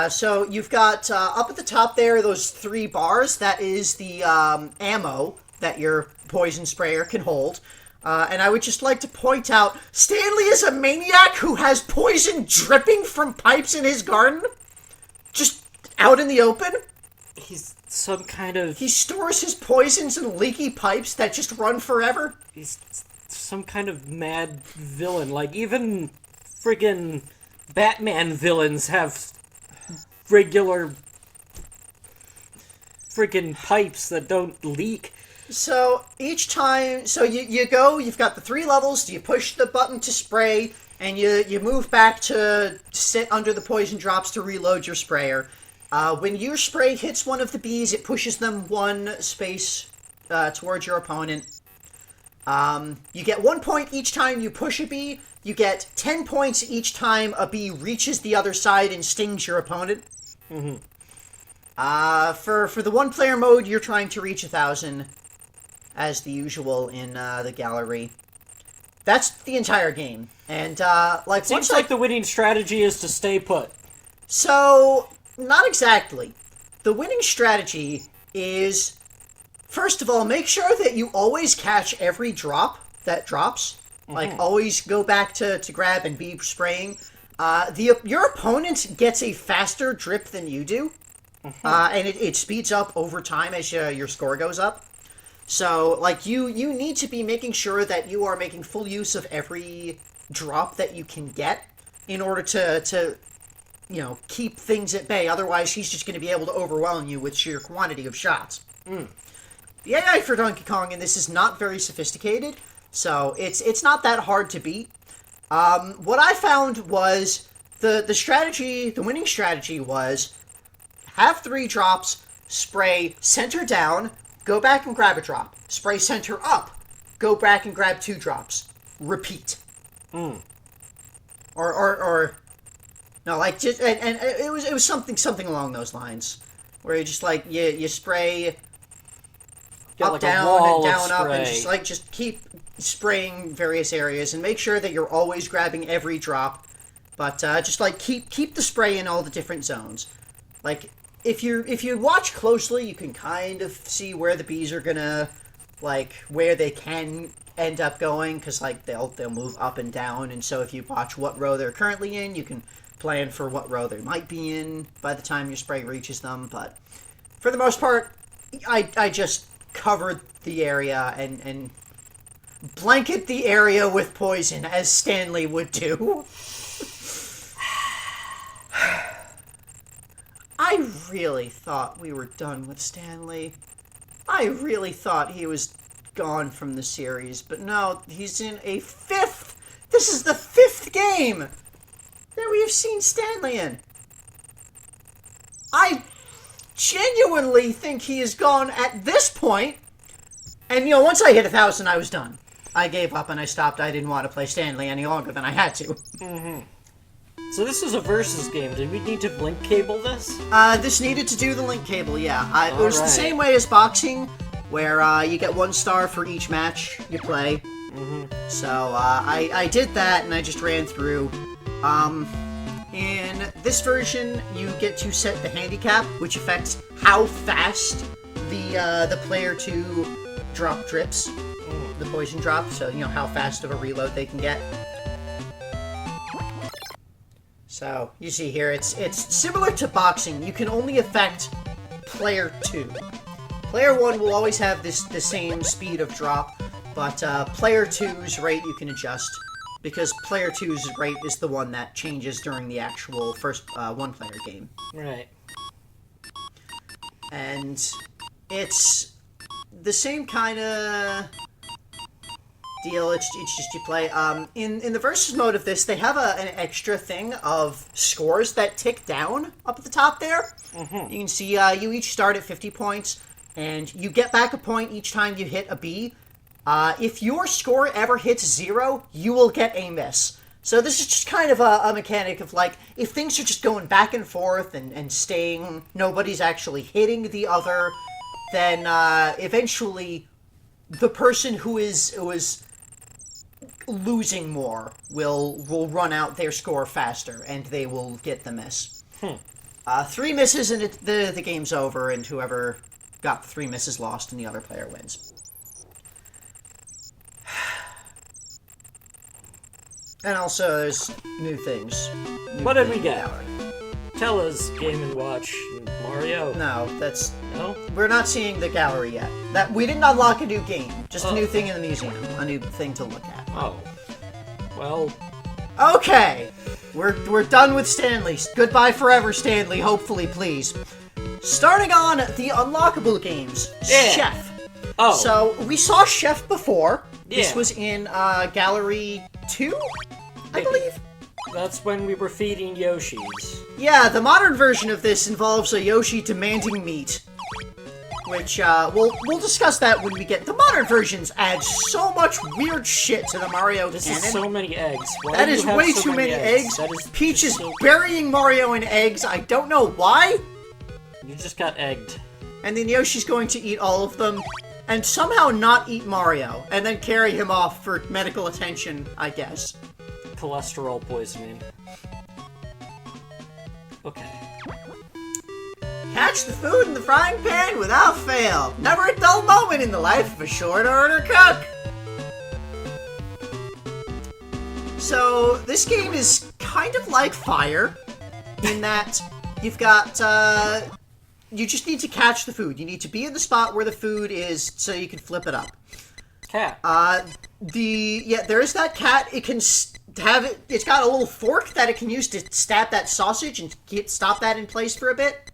So you've got, up at the top there, those 3 bars. That is the ammo that your poison sprayer can hold. And I would just like to point out, Stanley is a maniac who has poison dripping from pipes in his garden. Just out in the open. He's some kind of... He stores his poisons in leaky pipes that just run forever. He's some kind of mad villain. Like, even friggin' Batman villains have regular friggin' pipes that don't leak. So, each time, so you go, you've got the 3 levels, you push the button to spray, and you move back to sit under the poison drops to reload your sprayer. When your spray hits one of the bees, it pushes them 1 space towards your opponent. You get 1 point each time you push a bee. You get 10 points each time a bee reaches the other side and stings your opponent. Mm-hmm. For the 1-player mode, you're trying to reach 1,000, as the usual in the gallery. That's the entire game. And, like... Seems like the winning strategy is to stay put. So, not exactly. The winning strategy is, first of all, make sure that you always catch every drop that drops. Mm-hmm. Like, always go back to grab and be spraying. Your opponent gets a faster drip than you do. Mm-hmm. And it speeds up over time as your score goes up. So, like, you need to be making sure that you are making full use of every drop that you can get in order to you know, keep things at bay. Otherwise, he's just going to be able to overwhelm you with sheer quantity of shots. The AI for Donkey Kong in this is not very sophisticated, so it's not that hard to beat. What I found was the strategy, the winning strategy was have 3 drops, spray center down, go back and grab a drop. Spray center up. Go back and grab 2 drops. Repeat. Or no, like just and it was something along those lines, where you just like you spray up, like down, and down, up, and spray. just keep spraying various areas and make sure that you're always grabbing every drop, but just like keep the spray in all the different zones. Like, if you watch closely, you can kind of see where the bees are gonna, like, where they can end up going, because like they'll move up and down, and so if you watch what row they're currently in, you can plan for what row they might be in by the time your spray reaches them. But for the most part, I just covered the area and blanket the area with poison, as Stanley would do. I really thought we were done with Stanley. I really thought he was gone from the series, but no, he's in a 5th. This is the 5th game that we have seen Stanley in. I genuinely think he is gone at this point. And, you know, once I hit 1,000, I was done. I gave up and I stopped. I didn't want to play Stanley any longer than I had to. Mm-hmm. So this is a versus game. Did we need to link cable this? This needed to do the link cable, yeah. It was the same way as boxing, where you get 1 star for each match you play. Mm-hmm. So I did that, and I just ran through. In this version, you get to set the handicap, which affects how fast the player to drop drips, the poison drop. So you know how fast of a reload they can get. So, you see here, it's similar to boxing. You can only affect player 2. Player 1 will always have the same speed of drop, but player 2's rate you can adjust, because player 2's rate is the one that changes during the actual first one-player game. Right. And it's the same kind of deal. It's just you play. In the versus mode of this, they have an extra thing of scores that tick down up at the top there. Mm-hmm. You can see you each start at 50 points, and you get back a point each time you hit a B. If your score ever hits 0, you will get a miss. So this is just kind of a mechanic of, like, if things are just going back and forth and staying, nobody's actually hitting the other, then eventually the person who is losing more will run out their score faster, and they will get the miss. 3 misses and the game's over, and whoever got the 3 misses lost, and the other player wins. And also, there's new things. What did we get? Tell us, Game & Watch, Mario. No, that's... No? We're not seeing the gallery yet. We didn't unlock a new game. Just a new thing in the museum. A new thing to look at. Oh. Well... Okay! We're done with Stanley. Goodbye forever, Stanley. Hopefully, please. Starting on the unlockable games. Yeah. Chef. Oh. So, we saw Chef before. Yeah. This was in Gallery 2, I believe. That's when we were feeding Yoshis. Yeah, the modern version of this involves a Yoshi demanding meat. Which, we'll discuss that when we get... The modern versions add so much weird shit to the Mario This canon. is so many eggs. Why That do you is have way so too many eggs. That is Peach is so... burying Mario in eggs. I don't know why. You just got egged. And then Yoshi's going to eat all of them. And somehow not eat Mario. And then carry him off for medical attention, I guess. Cholesterol poisoning. Okay. Catch the food in the frying pan without fail. Never a dull moment in the life of a short-order cook. So, this game is kind of like Fire, in that you've got, you just need to catch the food. You need to be in the spot where the food is so you can flip it up. Cat. There is that cat. It can it's got a little fork that it can use to stab that sausage and stop that in place for a bit.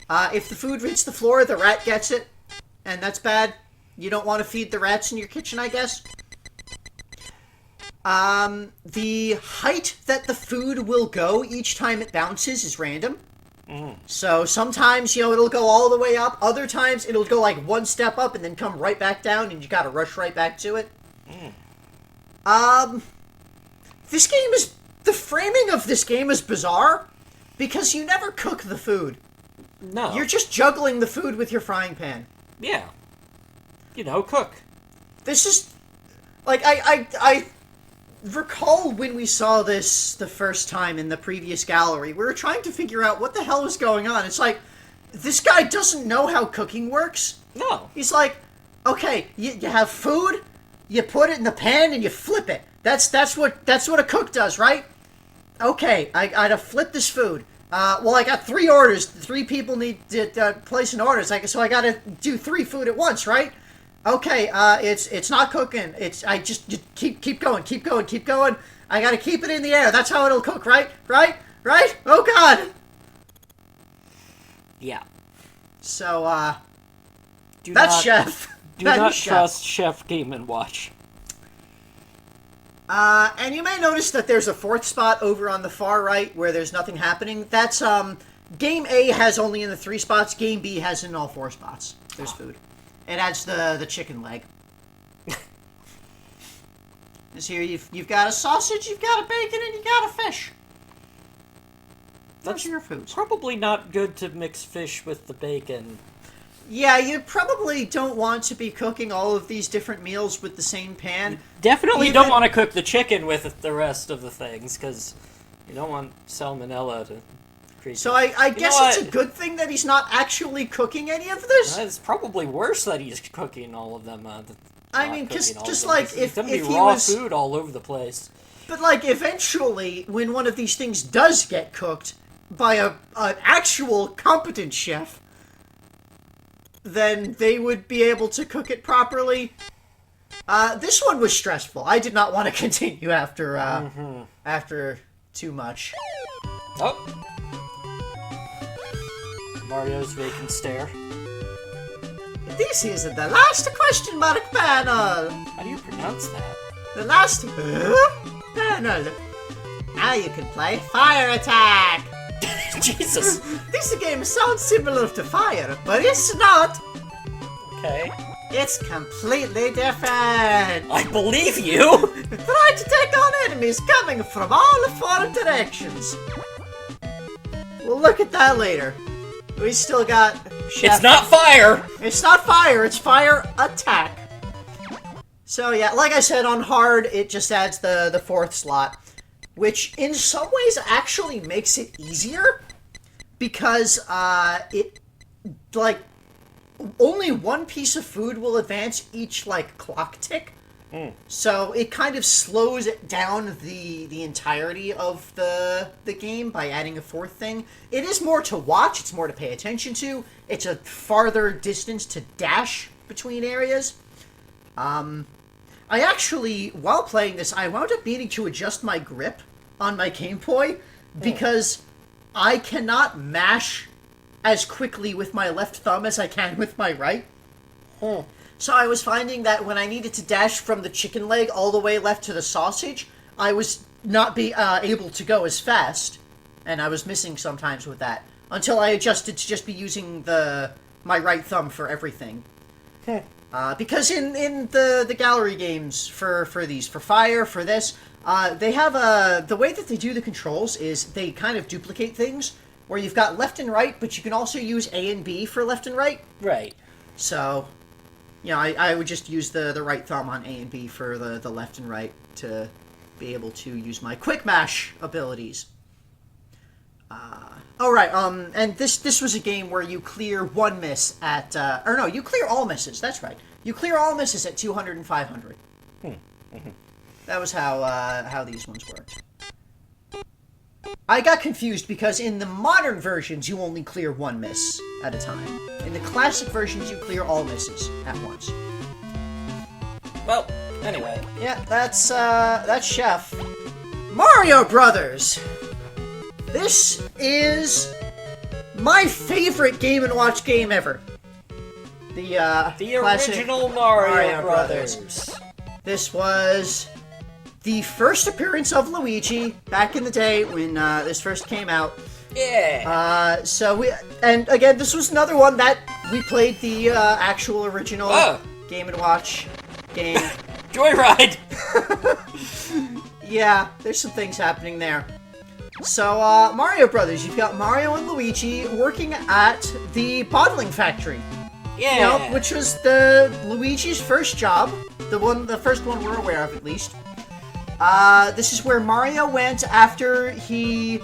If the food hits the floor, the rat gets it, and that's bad. You don't want to feed the rats in your kitchen, I guess. The height that the food will go each time it bounces is random. So sometimes, it'll go all the way up. Other times, it'll go like 1 step up and then come right back down, and you gotta rush right back to it. This game the framing of this game is bizarre, because you never cook the food. No. You're just juggling the food with your frying pan. Yeah. Cook. This is... Like, I recall when we saw this the first time in the previous gallery, we were trying to figure out what the hell was going on. It's like, this guy doesn't know how cooking works. No. He's like, okay, you have food, You put it in the pan and you flip it. That's what a cook does, right? Okay, I gotta flip this food. Well, I got 3 orders. 3 people need to place an order. So I gotta do 3 food at once, right? Okay, it's not cooking. I just keep going. I gotta keep it in the air. That's how it'll cook, right? Right? Oh God. Yeah. So, that's Chef. Do not trust Chef Game & Watch. And you may notice that there's a 4th spot over on the far right where there's nothing happening. That's, Game A has only in the 3 spots. Game B has in all 4 spots. There's food. It adds the chicken leg. This here, you've got a sausage, you've got a bacon, and you got a fish. Those are your foods. Probably not good to mix fish with the bacon. Yeah, you probably don't want to be cooking all of these different meals with the same pan. Definitely don't want to cook the chicken with the rest of the things, because you don't want salmonella to creep. So I guess it's a good thing that he's not actually cooking any of this? It's probably worse that he's cooking all of them. I mean, just like, if he was... food all over the place. But, like, eventually, when one of these things does get cooked by an actual competent chef, then they would be able to cook it properly. This one was stressful. I did not want to continue after after too much. Oh. Mario's vacant stare. This is the last question mark panel. How do you pronounce that? The last panel. Now you can play Fire Attack. Jesus. This game sounds similar to Fire, but it's not. Okay. It's completely different. I believe you. Try to take on enemies coming from all 4 directions. We'll look at that later. We still got Chef. It's not fire! It's not fire, it's Fire Attack. So yeah, like I said, on hard, it just adds the 4th slot, which in some ways actually makes it easier, because it, like, only 1 piece of food will advance each, like, clock tick. So it kind of slows it down the entirety of the game by adding a 4th thing. It is more to watch, it's more to pay attention to, it's a farther distance to dash between areas. I actually, while playing this, I wound up needing to adjust my grip on my Game Boy, because I cannot mash as quickly with my left thumb as I can with my right. So I was finding that when I needed to dash from the chicken leg all the way left to the sausage, I was not able to go as fast, and I was missing sometimes with that, until I adjusted to just be using my right thumb for everything. Because in the gallery games for Fire, for this, they have the way that they do the controls is they kind of duplicate things, where you've got left and right, but you can also use A and B for left and right. Right. So, you know, I would just use the right thumb on A and B for the left and right to be able to use my quick mash abilities. Alright, and this was a game where you clear 1 miss at, or no, you clear all misses, that's right. You clear all misses at 200 and 500. That was how these ones worked. I got confused because in the modern versions, you only clear 1 miss at a time. In the classic versions, you clear all misses at once. Well, anyway. Yeah, that's Chef. Mario Brothers! This is my favorite Game & Watch game ever. The original Mario Brothers. This was the first appearance of Luigi back in the day when this first came out. Yeah. And again, this was another one that we played the actual original Game & Watch game. Joyride! Yeah, there's some things happening there. So, Mario Brothers, you've got Mario and Luigi working at the bottling factory. Yeah. You know, which was Luigi's first job. The first one we're aware of, at least. This is where Mario went after he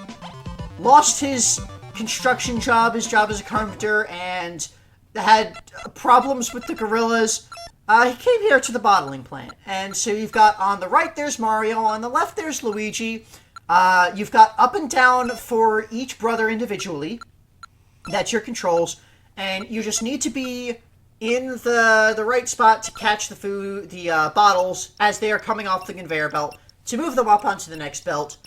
lost his construction job, his job as a carpenter, and had problems with the gorillas. He came here to the bottling plant. And so you've got on the right there's Mario, on the left there's Luigi. You've got up and down for each brother individually. That's your controls. And you just need to be in the right spot to catch the bottles as they are coming off the conveyor belt to move them up onto the next belt.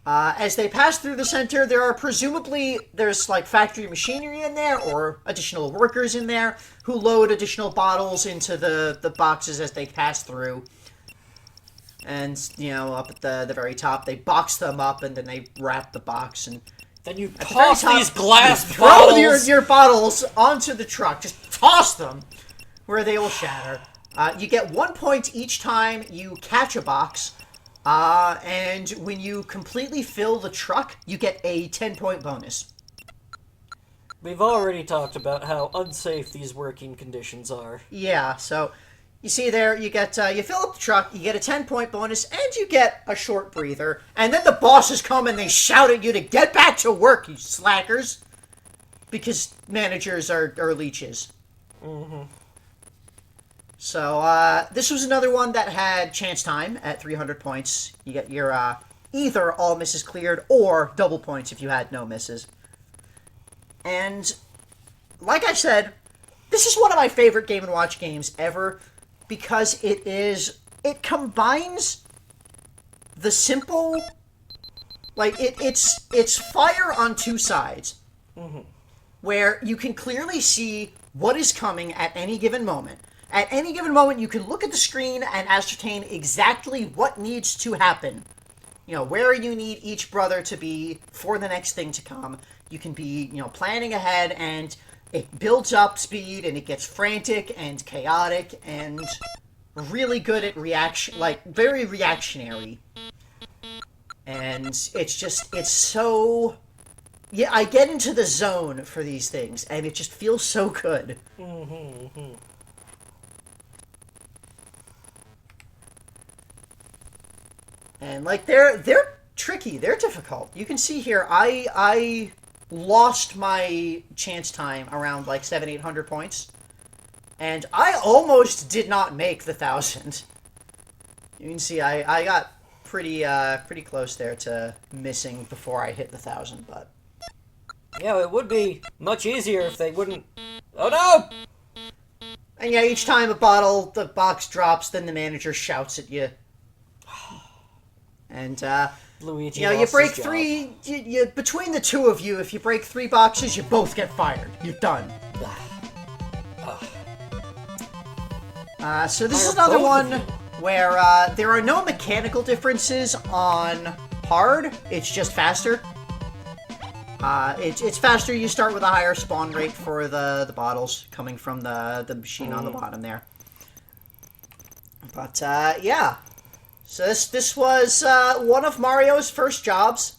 As they pass through the center, there's like factory machinery in there or additional workers in there who load additional bottles into the boxes as they pass through. And, up at the very top, they box them up and then they wrap the box. And then you toss these glass bottles. Throw your bottles onto the truck. Just toss them where they will shatter. You get 1 point each time you catch a box. And when you completely fill the truck, you get a 10-point bonus. We've already talked about how unsafe these working conditions are. Yeah, so you see there, you get you fill up the truck, you get a 10-point bonus, and you get a short breather. And then the bosses come and they shout at you to get back to work, you slackers. Because managers are leeches. Mm-hmm. So, this was another one that had chance time at 300 points. You get your, either all misses cleared or double points if you had no misses. And, like I said, this is one of my favorite Game & Watch games ever because it combines the simple, like, it's fire on two sides. Mm-hmm. Where you can clearly see what is coming at any given moment. At any given moment, you can look at the screen and ascertain exactly what needs to happen. Where you need each brother to be for the next thing to come. You can be, planning ahead, and it builds up speed, and it gets frantic and chaotic, and really good at reaction, like, very reactionary. And it's so... Yeah, I get into the zone for these things, and it just feels so good. Mm-hmm. And, like, they're tricky. They're difficult. You can see here, I lost my chance time around, like, 700-800 points. And I almost did not make the 1,000. You can see I got pretty close there to missing before I hit the 1,000, but... Yeah, it would be much easier if they wouldn't... Oh, no! And yeah, each time the box drops, then the manager shouts at you. And, Luigi you break three... You, between the two of you, if you break 3 boxes, you both get fired. You're done. So this is another one where there are no mechanical differences on hard. It's just faster. It's faster. You start with a higher spawn rate for the bottles coming from the machine on the bottom there. But, yeah. So this was one of Mario's first jobs.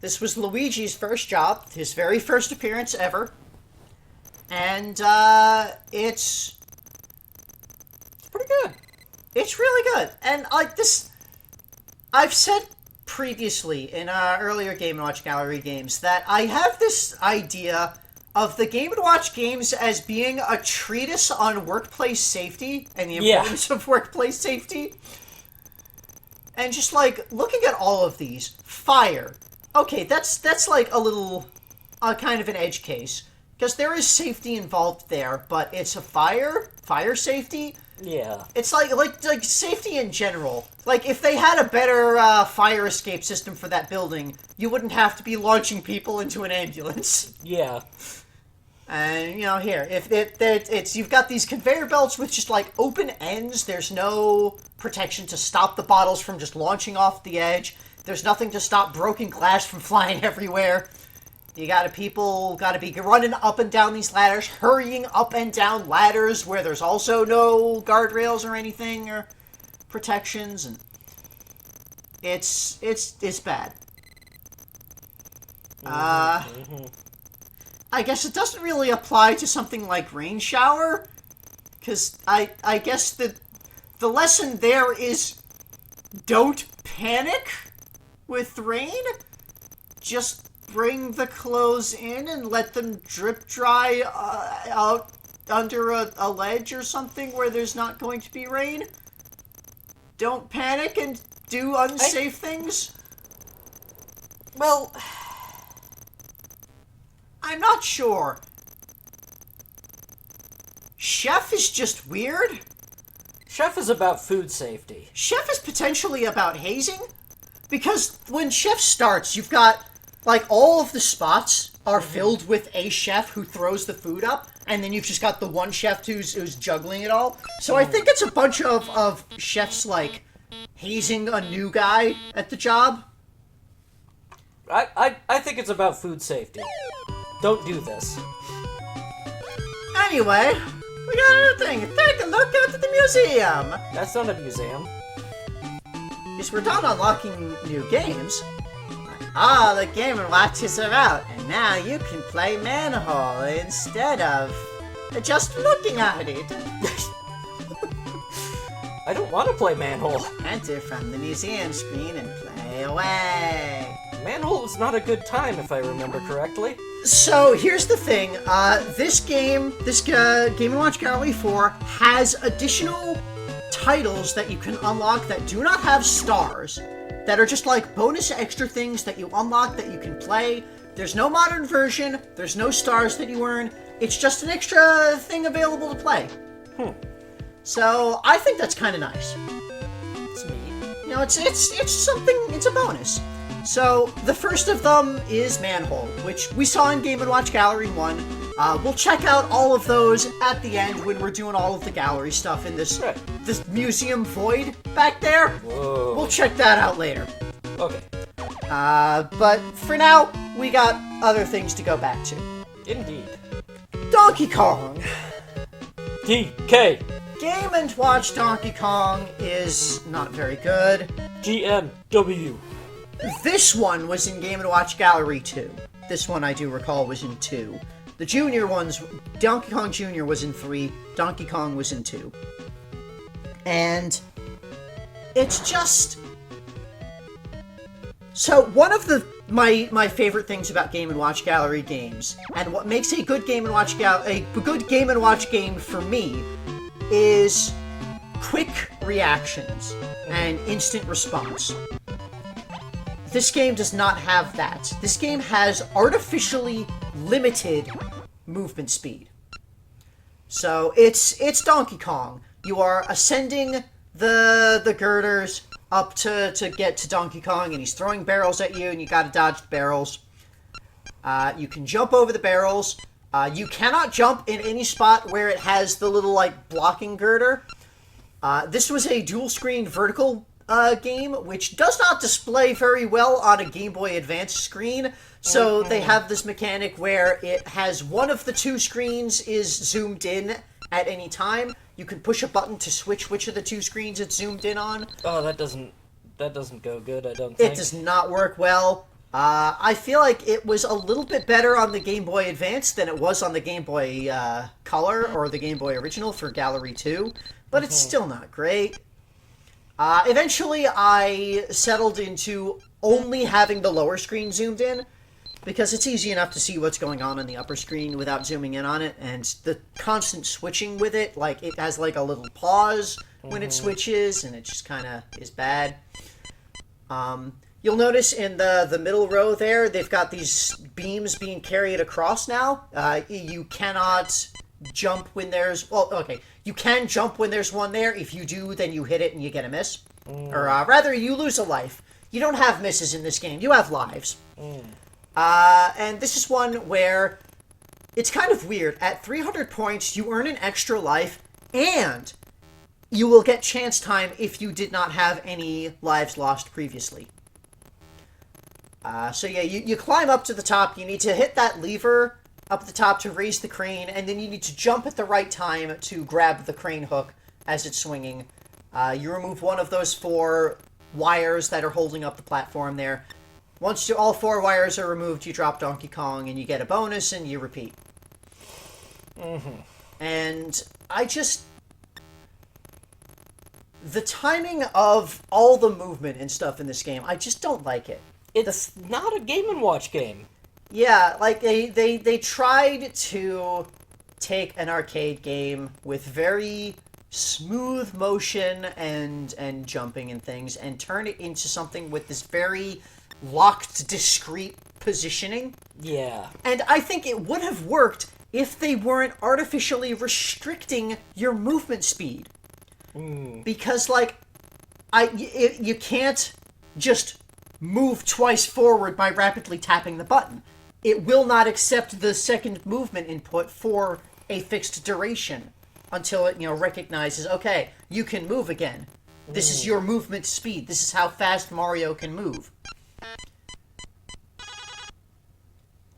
This was Luigi's first job. His very first appearance ever. And, it's pretty good. It's really good. And, like, this... I've said previously in earlier Game & Watch Gallery games that I have this idea of the Game & Watch games as being a treatise on workplace safety and the importance of workplace safety. And just, like, looking at all of these, fire. Okay, that's like a little, kind of an edge case. Because there is safety involved there, but it's a fire safety. Yeah. It's like safety in general. Like, if they had a better fire escape system for that building, you wouldn't have to be launching people into an ambulance. Yeah. And, here, if it's you've got these conveyor belts with just, like, open ends. There's no protection to stop the bottles from just launching off the edge. There's nothing to stop broken glass from flying everywhere. You people gotta be running up and down these ladders, hurrying up and down ladders where there's also no guardrails or anything, or protections, and it's bad. I guess it doesn't really apply to something like Rain Shower, because I guess the lesson there is don't panic with rain, just bring the clothes in and let them drip dry out under a ledge or something where there's not going to be rain. Don't panic and do unsafe things. Well, I'm not sure. Chef is just weird. Chef is about food safety. Chef is potentially about hazing. Because when Chef starts, you've got, like, all of the spots are filled with a chef who throws the food up, and then you've just got the one chef who's juggling it all. So I think it's a bunch of chefs, like, hazing a new guy at the job. I think it's about food safety. Don't do this. Anyway, we got another thing. Take a look out at the museum. That's not a museum. Yes, we're done unlocking new games. Ah, the Game & Watches are out, and now you can play Manhole instead of just looking at it. I don't want to play Manhole. Enter from the museum screen and play away. Manhole was not a good time, if I remember correctly. So, here's the thing. This Game & Watch Gallery 4 has additional titles that you can unlock that do not have stars, that are just like bonus extra things that you unlock that you can play. There's no modern version, there's no stars that you earn, it's just an extra thing available to play. So, I think that's kind of nice. It's neat. You know, it's something, it's a bonus. So, the first of them is Manhole, which we saw in Game & Watch Gallery 1. We'll check out all of those at the end when we're doing all of the gallery stuff in this museum void back there. Whoa. We'll check that out later. Okay. But for now, we got other things to go back to. Indeed. Donkey Kong. DK. Game & Watch Donkey Kong is not very good. GMW. This one was in Game & Watch Gallery 2. This one, I do recall, was in 2. The junior ones, Donkey Kong Jr. was in 3, Donkey Kong was in 2. And it's just... So, one of my favorite things about Game & Watch Gallery games, and what makes a good Game & Watch game for me, is quick reactions and instant response. This game does not have that. This game has artificially limited movement speed. So it's Donkey Kong. You are ascending the girders up to get to Donkey Kong, and he's throwing barrels at you, and you gotta dodge the barrels. You can jump over the barrels. You cannot jump in any spot where it has the little, like, blocking girder. This was a dual-screen vertical game, which does not display very well on a Game Boy Advance screen. So they have this mechanic where it has one of the two screens is zoomed in at any time. You can push a button to switch which of the two screens it's zoomed in on. Oh, that doesn't go good, I don't think. It does not work well. I feel like it was a little bit better on the Game Boy Advance than it was on the Game Boy Color or the Game Boy Original for Gallery 2, but it's still not great. Eventually, I settled into only having the lower screen zoomed in, because it's easy enough to see what's going on the upper screen without zooming in on it, and the constant switching with it, like, it has, like, a little pause when it switches, and it just kind of is bad. You'll notice in the middle row there, they've got these beams being carried across now. You cannot jump when there's... Well, okay. You can jump when there's one there. If you do, then you hit it and you get a miss. Or rather, you lose a life. You don't have misses in this game. You have lives. And this is one where it's kind of weird. At 300 points, you earn an extra life, and you will get chance time if you did not have any lives lost previously. So yeah, you climb up to the top. You need to hit that lever up at the top to raise the crane, and then you need to jump at the right time to grab the crane hook as it's swinging. You remove one of those 4 wires that are holding up the platform there. Once all 4 wires are removed, you drop Donkey Kong, and you get a bonus, and you repeat. And I just... The timing of all the movement and stuff in this game, I just don't like it. It's not a Game & Watch game. Yeah, like, they tried to take an arcade game with very smooth motion and jumping and things and turn it into something with this very locked, discrete positioning. Yeah. And I think it would have worked if they weren't artificially restricting your movement speed. Because, like, you can't just move twice forward by rapidly tapping the button. It will not accept the second movement input for a fixed duration until it, recognizes, okay, you can move again. This is your movement speed. This is how fast Mario can move.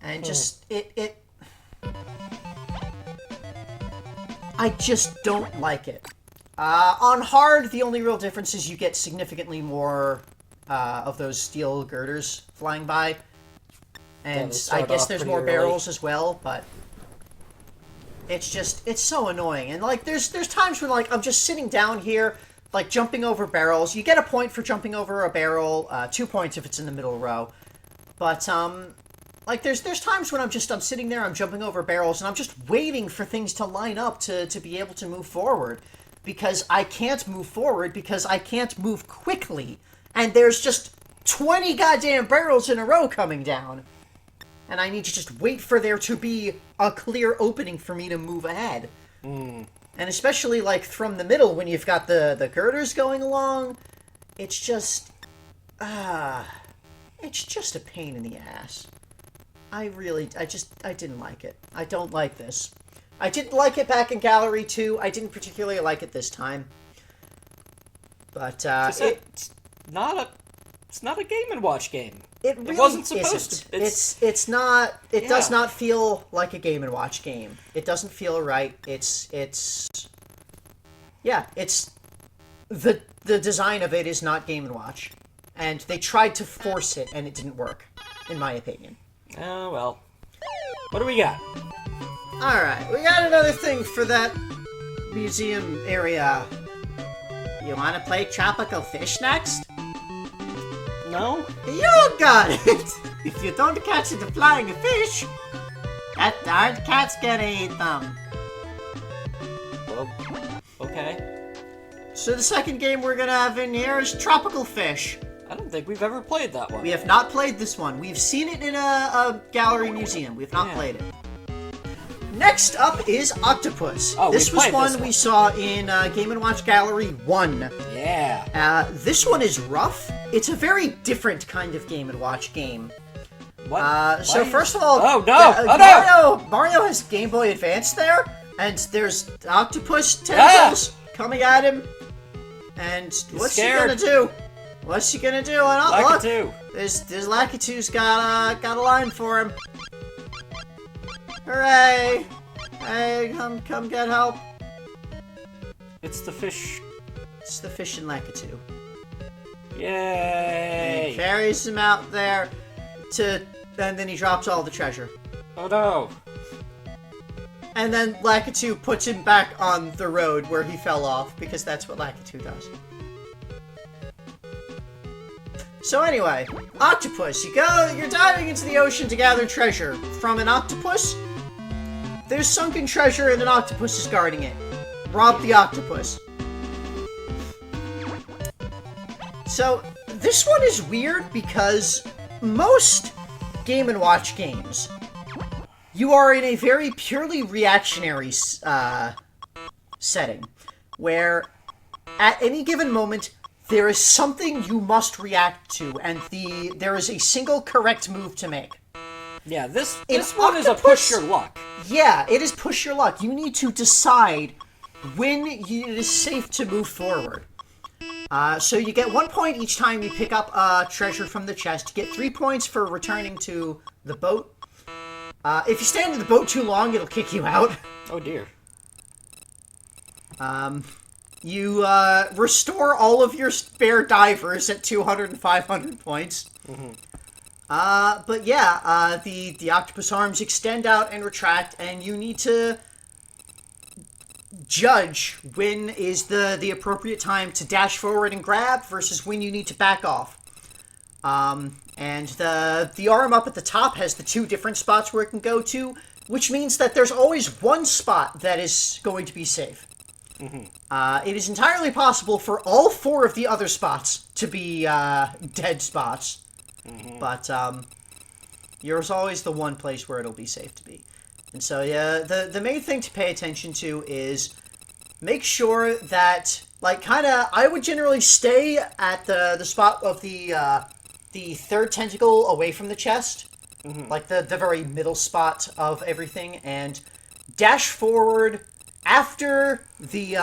And just, I just don't like it. On hard, the only real difference is you get significantly more of those steel girders flying by. And I guess there's more barrels as well, but it's so annoying. And, like, there's times when, like, I'm just sitting down here, like, jumping over barrels. You get a point for jumping over a barrel, 2 points if it's in the middle row. But, like, there's times when I'm sitting there, I'm jumping over barrels, and I'm just waiting for things to line up to be able to move forward. Because I can't move forward, because I can't move quickly. And there's just 20 goddamn barrels in a row coming down. And I need to just wait for there to be a clear opening for me to move ahead. And especially, like, from the middle, when you've got the girders going along, it's just a pain in the ass. I didn't like it. I don't like this. I didn't like it back in Gallery 2. I didn't particularly like it this time. But, it's not a Game & Watch game. It really wasn't supposed to. It's not. It does not feel like a Game & Watch game. It doesn't feel right. It's the design of it is not Game & Watch, and they tried to force it, and it didn't work, in my opinion. Oh well. What do we got? All right, we got another thing for that museum area. You want to play Tropical Fish next? No? You got it! If you don't catch the flying fish, that darn cat's gonna eat them. Well, okay. So the second game we're gonna have in here is Tropical Fish. I don't think we've ever played that one. We have not played this one. We've seen it in a gallery museum. We've not played it. Next up is Octopus. Oh, this was one we saw in Game & Watch Gallery 1. Yeah. This one is rough. It's a very different kind of Game & Watch game. What? So first of all, Mario has Game Boy Advance there, and there's octopus tentacles coming at him. And what's he gonna do? What's he gonna do? Lakitu. Look, there's Lakitu's got a line for him. Hooray! Hey, come get help. It's the fish. It's the fish in Lakitu. Yay! He carries him out there and then he drops all the treasure. Oh no! And then Lakitu puts him back on the road where he fell off, because that's what Lakitu does. So anyway, Octopus. You're diving into the ocean to gather treasure from an octopus. There's sunken treasure and an octopus is guarding it. Rob the octopus. So, this one is weird because most Game & Watch games, you are in a very purely reactionary setting, where at any given moment, there is something you must react to, and there is a single correct move to make. Yeah, this one is a push your luck. Yeah, it is push your luck. You need to decide when it is safe to move forward. So you get 1 point each time you pick up treasure from the chest. You get 3 points for returning to the boat. If you stand in the boat too long, it'll kick you out. Oh dear. You restore all of your spare divers at 200 and 500 points. Mm-hmm. But yeah, the octopus arms extend out and retract, and you need to judge when is the appropriate time to dash forward and grab versus when you need to back off. And the arm up at the top has the 2 different spots where it can go to. which means that there's always one spot that is going to be safe. It is entirely possible for all 4 of the other spots to be dead spots, but there's always the one place where it'll be safe to be. And so, yeah, the main thing to pay attention to is make sure that, like, I would generally stay at the spot of the 3rd tentacle away from the chest, like the very middle spot of everything, and dash forward after the,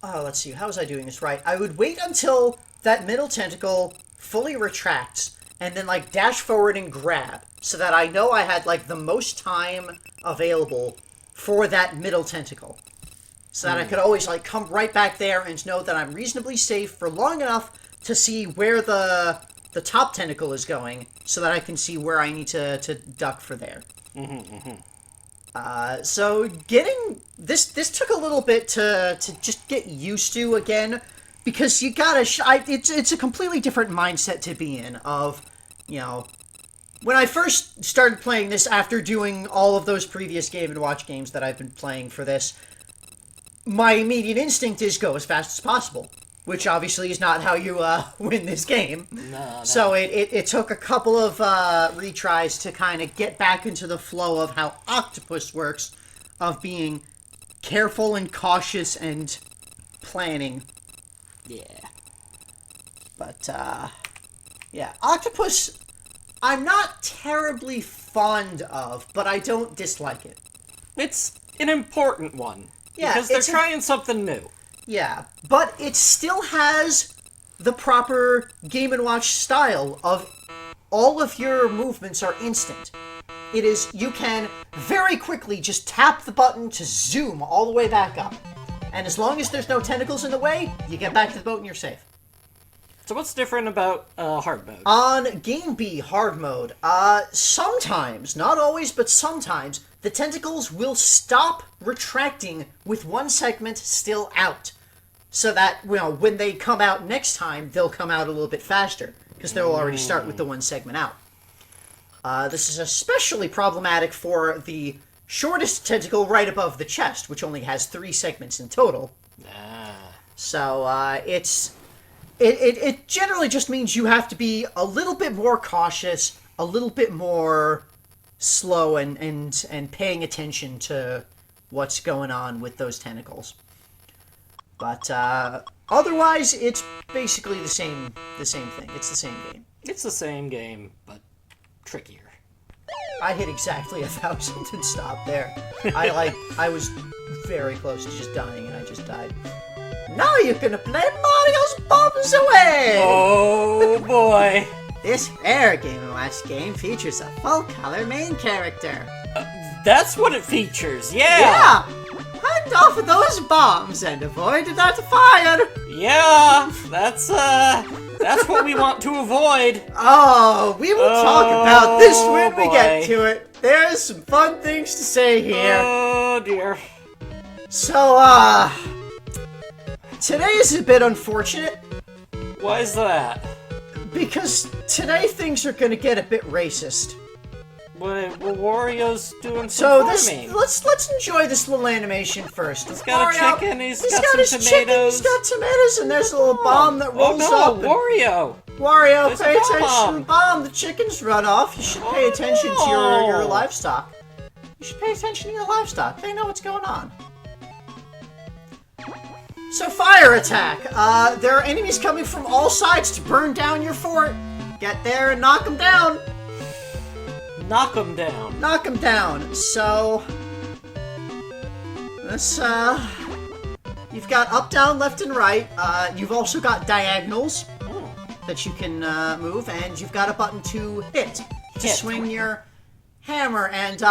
let's see, how was I doing this right? I would wait until that middle tentacle fully retracts, and then, like, dash forward and grab, so that I know I had, like, the most time available for that middle tentacle. So that I could always, like, come right back there and know that I'm reasonably safe for long enough to see where the top tentacle is going, so that I can see where I need to duck for there. So getting... This took a little bit to just get used to again, because you gotta... it's a completely different mindset to be in of, you know... When I first started playing this after doing all of those previous Game & Watch games that I've been playing for this, my immediate instinct is go as fast as possible, which obviously is not how you win this game. No. So it took a couple of retries to kind of get back into the flow of how Octopus works, of being careful and cautious and planning. Yeah. But, yeah, Octopus... I'm not terribly fond of, but I don't dislike it. It's an important one. Yeah, because they're trying something new. Yeah, but it still has the proper Game & Watch style of all of your movements are instant. It is, you can very quickly just tap the button to zoom all the way back up. And as long as there's no tentacles in the way, you get back to the boat and you're safe. So what's different about hard mode? On Game B hard mode, sometimes, not always, but sometimes, the tentacles will stop retracting with one segment still out. So that, you know, when they come out next time, they'll come out a little bit faster, because they'll already start with the one segment out. This is especially problematic for the shortest tentacle right above the chest, which only has 3 segments in total. So, It generally just means you have to be a little bit more cautious, a little bit more slow, and paying attention to what's going on with those tentacles. But otherwise, it's basically the same thing. It's the same game. It's the same game, but trickier. I hit exactly 1,000 and stopped there. I was very close to just dying, and I just died. Now you're gonna play Mario's Bombs Away! Oh boy! This rare Game & Watch game features a full-color main character. That's what it features, yeah! Yeah! Hand off of those bombs and avoid that fire! Yeah! That's what we want to avoid! Oh, we will talk about this when we boy. get to it. There's some fun things to say here. Oh dear. So, today is a bit unfortunate. Why is that? Because today things are gonna get a bit racist. Well, Wario's doing So some farming. let's enjoy this little animation first. He's got Wario, a chicken, he's got got his some chicken, tomatoes. he's got tomatoes, and there's a little bomb that rolls up. and- Wario! Wario, There's a pay attention bomb. to the bomb. The chickens run off. You should pay attention to your livestock. You should pay attention to your livestock. They know what's going on. So fire attack. There are enemies coming from all sides to burn down your fort. Get there and knock them down. Knock him down. Knock them down. So, this, you've got up, down, left, and right. You've also got diagonals that you can move, and you've got a button to hit. To swing your hammer, and,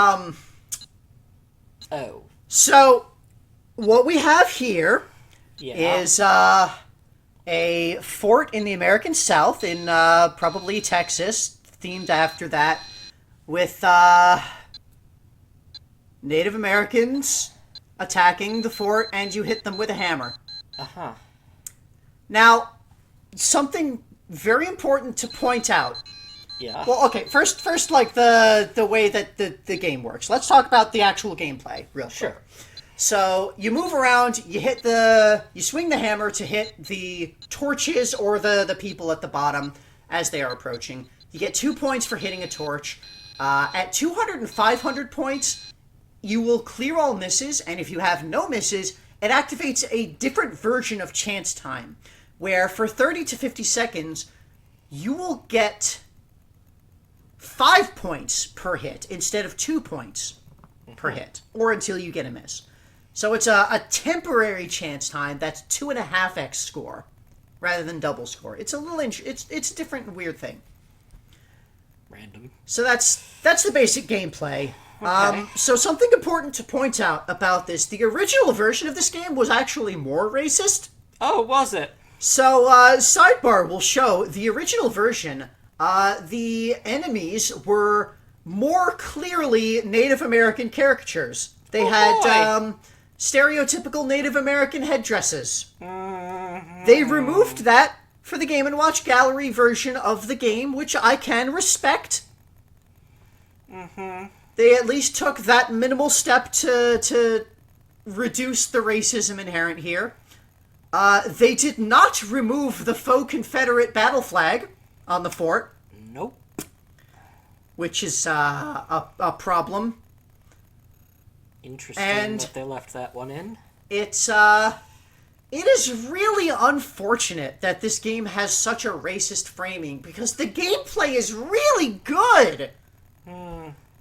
Oh. So, what we have here Yeah. is a fort in the American South, in probably Texas, themed after that, with Native Americans attacking the fort, and you hit them with a hammer. Uh-huh. Now, something very important to point out Yeah. Well, okay, first, like, the way that the game works. Let's talk about the actual gameplay real quick. Sure. So, you move around, you swing the hammer to hit the torches or the people at the bottom as they are approaching. You get 2 points for hitting a torch. At 200 and 500 points, you will clear all misses, and if you have no misses, it activates a different version of chance time, where for 30 to 50 seconds, you will get 5 points per hit instead of 2 points per hit, or until you get a miss. So it's a temporary chance time that's 2.5x score rather than double score. It's a little it's a different weird thing. Random. So that's the basic gameplay. Okay. So something important to point out about this: the original version of this game was actually more racist. Oh, was it? So sidebar will show the original version. The enemies were more clearly Native American caricatures. They had stereotypical Native American headdresses. They removed that for the Game & Watch Gallery version of the game, which I can respect. They at least took that minimal step to reduce the racism inherent here. They did not remove the faux Confederate battle flag on the fort. Nope. Which is a problem. Interesting And that they left that one in. It is really unfortunate that this game has such a racist framing, because the gameplay is really good.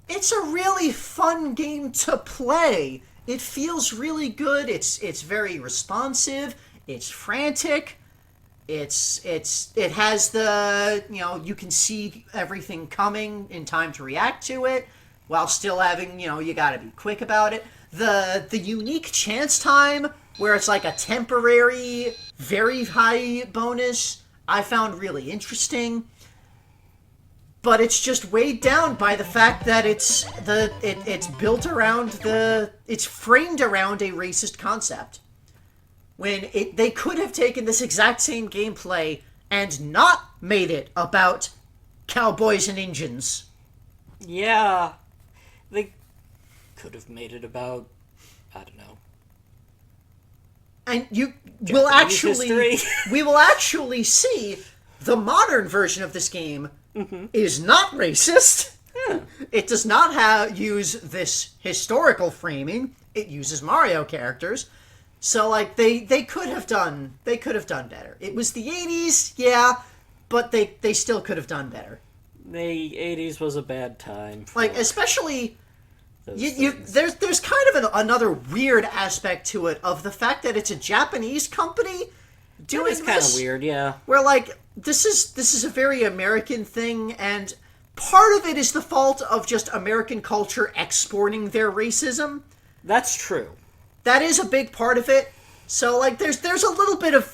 It's a really fun game to play. It feels really good. It's very responsive. It's frantic. It has the, you can see everything coming in time to react to it, while still having, you gotta be quick about it. The unique chance time, where it's like a temporary, very high bonus, I found really interesting. But it's just weighed down by the fact that it's built around it's framed around a racist concept. When they could have taken this exact same gameplay and not made it about cowboys and Indians. Yeah. They could have made it about, I don't know. And history. we will actually see the modern version of this game is not racist. Yeah. It does not use this historical framing. It uses Mario characters. So, like, they could have done better. It was the 80s, yeah, but they still could have done better. The 80s was a bad time. Like, especially, things. there's kind of another weird aspect to it, of the fact that it's a Japanese company doing It's kind of weird, yeah. Where, like, this is a very American thing, and part of it is the fault of just American culture exporting their racism. That's true. That is a big part of it. So, like, there's a little bit of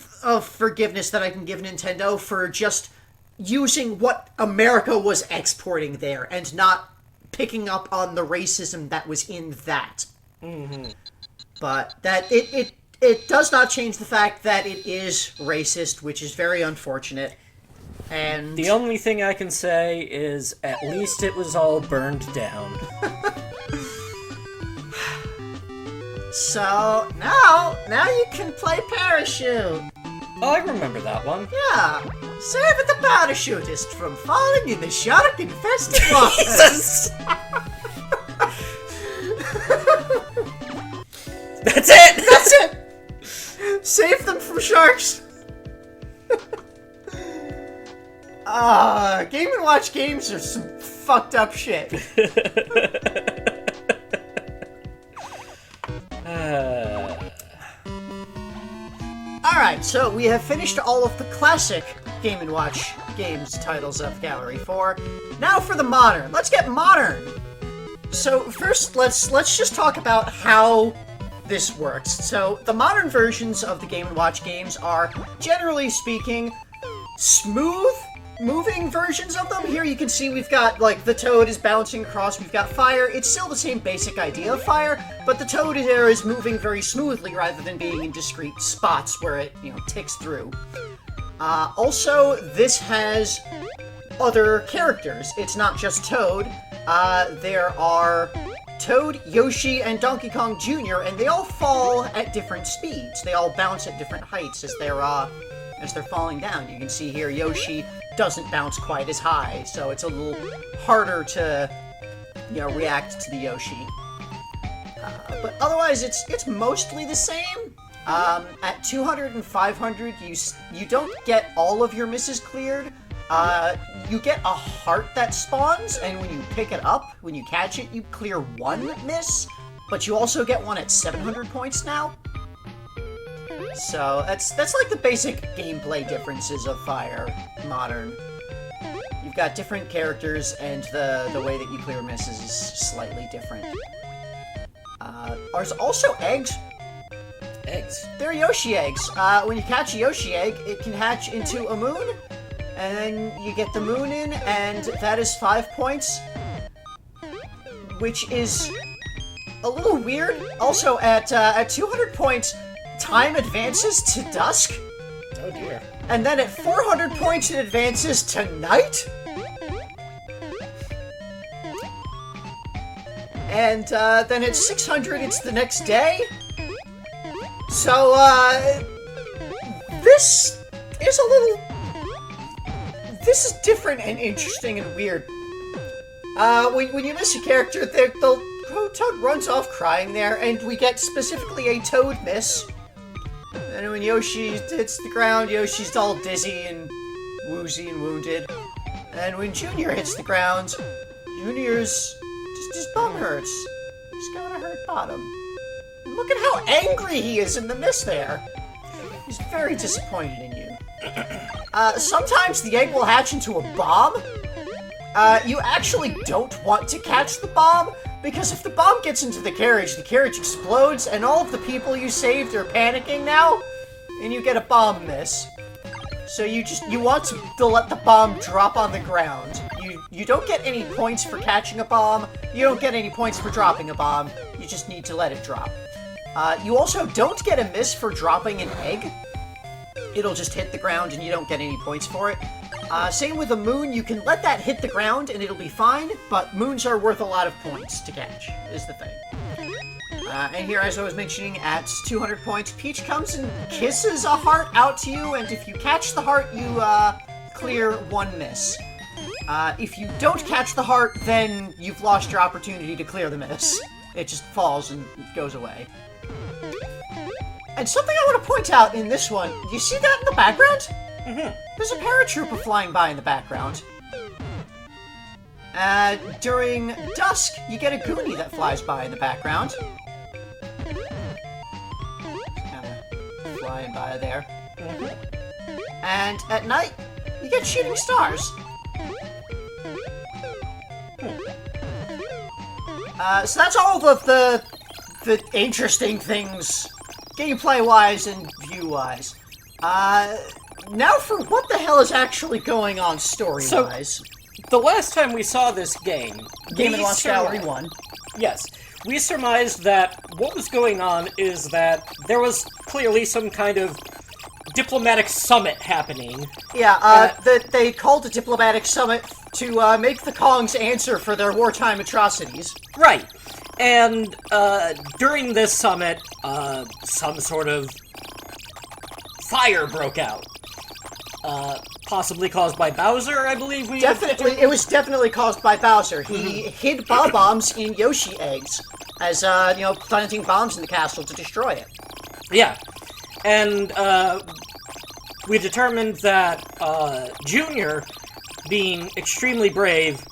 forgiveness that I can give Nintendo for just using what America was exporting there and not picking up on the racism that was in that. But that it does not change the fact that it is racist, which is very unfortunate. And the only thing I can say is at least it was all burned down. So, now you can play Parachute. Oh, I remember that one. Yeah. Save the parachutist from falling in the shark-infested water. Jesus! That's it! That's it! Save them from sharks. Game & Watch games are some fucked up shit. Alright, so we have finished all of the classic Game & Watch games titles of Gallery 4. Now for the modern. Let's get modern! So first, let's just talk about how this works. So the modern versions of the Game & Watch games are, generally speaking, smooth moving versions of them. Here you can see we've got, like, the Toad is bouncing across, we've got fire. It's still the same basic idea of fire, but the Toad here is moving very smoothly rather than being in discrete spots where it, ticks through. Also, this has other characters. It's not just Toad. There are Toad, Yoshi, and Donkey Kong Jr., and they all fall at different speeds. They all bounce at different heights as they're falling down. You can see here Yoshi doesn't bounce quite as high, so it's a little harder to, react to the Yoshi. But otherwise, it's mostly the same. At 200 and 500, you don't get all of your misses cleared. You get a heart that spawns, and when you pick it up, when you catch it, you clear one miss, but you also get one at 700 points now. So that's like the basic gameplay differences of Fire Modern. You've got different characters, and the way that you clear misses is slightly different. There's also eggs. Eggs? They're Yoshi eggs. When you catch a Yoshi egg, it can hatch into a moon, and then you get the moon in, and that is 5 points, which is a little weird. Also, at 200 points, time advances to dusk. Oh dear. And then at 400 points, it advances to night. And then at 600, it's the next day. So, this is different and interesting and weird. When you miss a character, Toad runs off crying there, and we get specifically a Toad miss. And when Yoshi hits the ground, Yoshi's all dizzy and woozy and wounded. And when Junior hits the ground, Junior's his bum hurts. He's got a hurt bottom. And look at how angry he is in the miss there. He's very disappointed in you. Sometimes the egg will hatch into a bomb. You actually don't want to catch the bomb, because if the bomb gets into the carriage explodes, and all of the people you saved are panicking now, and you get a bomb miss. So you want to let the bomb drop on the ground. You don't get any points for catching a bomb, you don't get any points for dropping a bomb, you just need to let it drop. You also don't get a miss for dropping an egg. It'll just hit the ground and you don't get any points for it. Same with a moon, you can let that hit the ground and it'll be fine, but moons are worth a lot of points to catch, is the thing. And here, as I was mentioning, at 200 points, Peach comes and kisses a heart out to you, and if you catch the heart, you clear one miss. If you don't catch the heart, then you've lost your opportunity to clear the miss. It just falls and goes away. And something I want to point out in this one, you see that in the background? Mm-hmm. There's a paratrooper flying by in the background. During dusk, you get a Goonie that flies by in the background. Kind of flying by there. Mm-hmm. And at night, you get shooting stars. So that's all of the interesting things, gameplay-wise and view-wise. Now for what the hell is actually going on story-wise. So, the last time we saw this game... Game & Watch Gallery 1. Yes. We surmised that what was going on is that there was clearly some kind of diplomatic summit happening. Yeah, they called a diplomatic summit to make the Kongs answer for their wartime atrocities. Right. And during this summit, some sort of fire broke out. Possibly caused by Bowser, I believe we... It was definitely caused by Bowser. He hid bombs in Yoshi eggs as, planting bombs in the castle to destroy it. Yeah. And, we determined that, Junior, being extremely brave,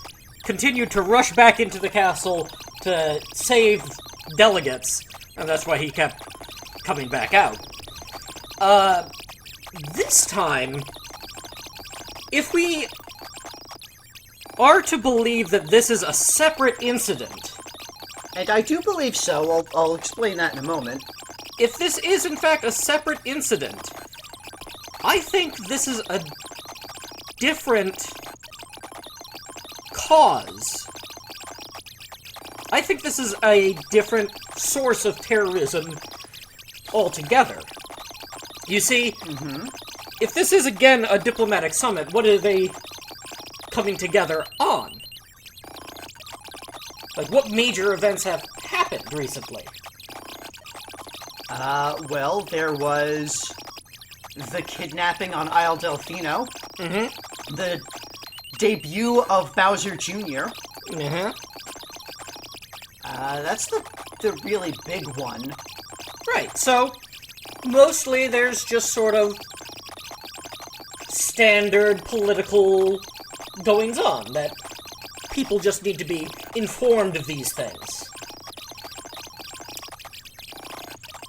continued to rush back into the castle to save delegates, and that's why he kept coming back out. This time, if we are to believe that this is a separate incident... And I do believe so, I'll explain that in a moment. If this is in fact a separate incident, I think this is a different cause. I think this is a different source of terrorism altogether. You see, if this is again a diplomatic summit, what are they coming together on? Like, what major events have happened recently? Well, there was the kidnapping on Isle Delfino. Mm-hmm. The debut of Bowser Jr. Mm-hmm. That's the really big one. Right, so mostly there's just sort of standard political goings-on that people just need to be informed of these things.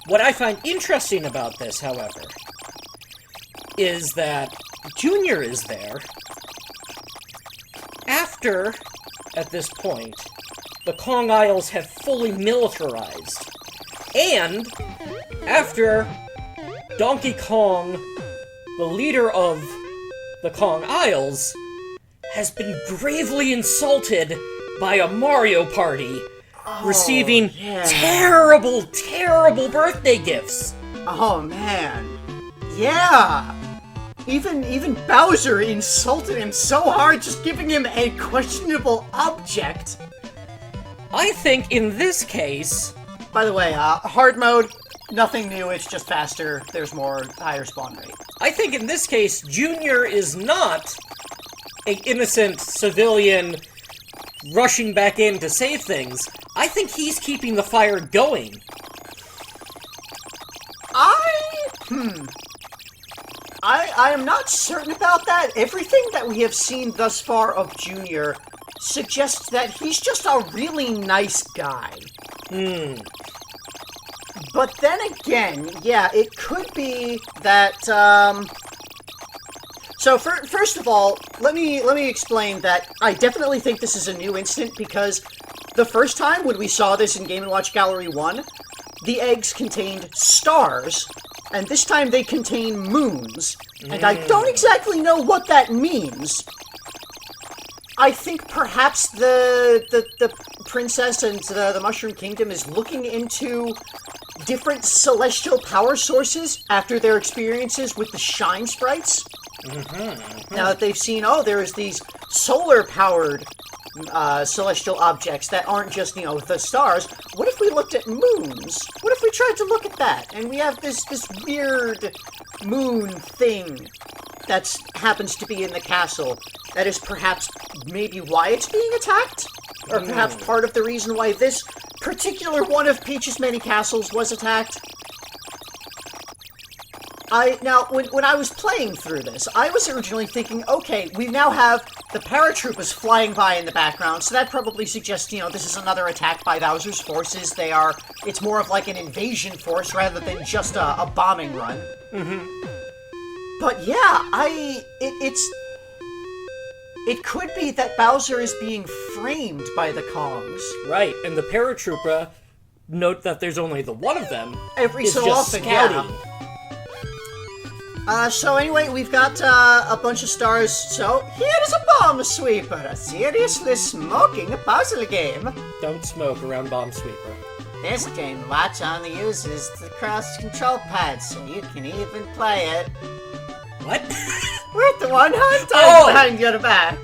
What I find interesting about this, however, is that Junior is there after, at this point, the Kong Isles have fully militarized, and after Donkey Kong, the leader of the Kong Isles, has been gravely insulted by a Mario Party, receiving terrible, terrible birthday gifts. Oh, man. Yeah! Even Bowser insulted him so hard, just giving him a questionable object. I think in this case... By the way, hard mode, nothing new, it's just faster, there's more higher spawn rate. I think in this case, Junior is not an innocent civilian rushing back in to save things. I think he's keeping the fire going. I am not certain about that. Everything that we have seen thus far of Junior suggests that he's just a really nice guy. But then again, yeah, it could be that, So, first of all, let me explain that I definitely think this is a new incident, because the first time when we saw this in Game & Watch Gallery 1, the eggs contained stars, and this time they contain moons. And I don't exactly know what that means. I think perhaps the princess and the Mushroom Kingdom is looking into different celestial power sources after their experiences with the Shine Sprites. Now that they've seen, there's these solar-powered celestial objects that aren't just, the stars. What if we looked at moons? What if we tried to look at that? And we have this weird moon thing that happens to be in the castle. That is perhaps maybe why it's being attacked? Or perhaps part of the reason why this particular one of Peach's many castles was attacked? Now, when I was playing through this, I was originally thinking, okay, we now have the paratroopers flying by in the background, so that probably suggests, this is another attack by Bowser's forces. It's more of like an invasion force rather than just a bombing run. But yeah, it could be that Bowser is being framed by the Kongs. Right, and the paratrooper, note that there's only the one of them, every is so just often, scouting. yeah. So anyway, we've got a bunch of stars. So here's a bomb sweeper, a seriously smoking puzzle game. Don't smoke around Bomb Sweeper. This Game & Watch only uses the cross control pad, so you can even play it What? with the one hand tied behind your back.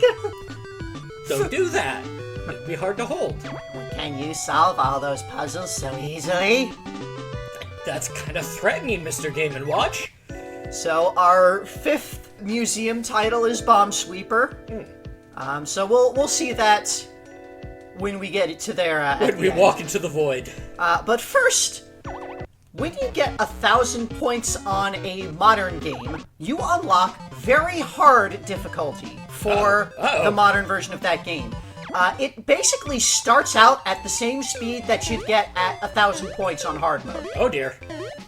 Don't do that. It'd be hard to hold. Can you solve all those puzzles so easily? That's kind of threatening, Mr. Game & Watch. So our fifth museum title is Bomb Sweeper. So we'll see that when we get to there. When we walk into the void. But first, when you get 1,000 points on a modern game, you unlock very hard difficulty for the modern version of that game. It basically starts out at the same speed that you'd get at 1,000 points on hard mode. Oh dear.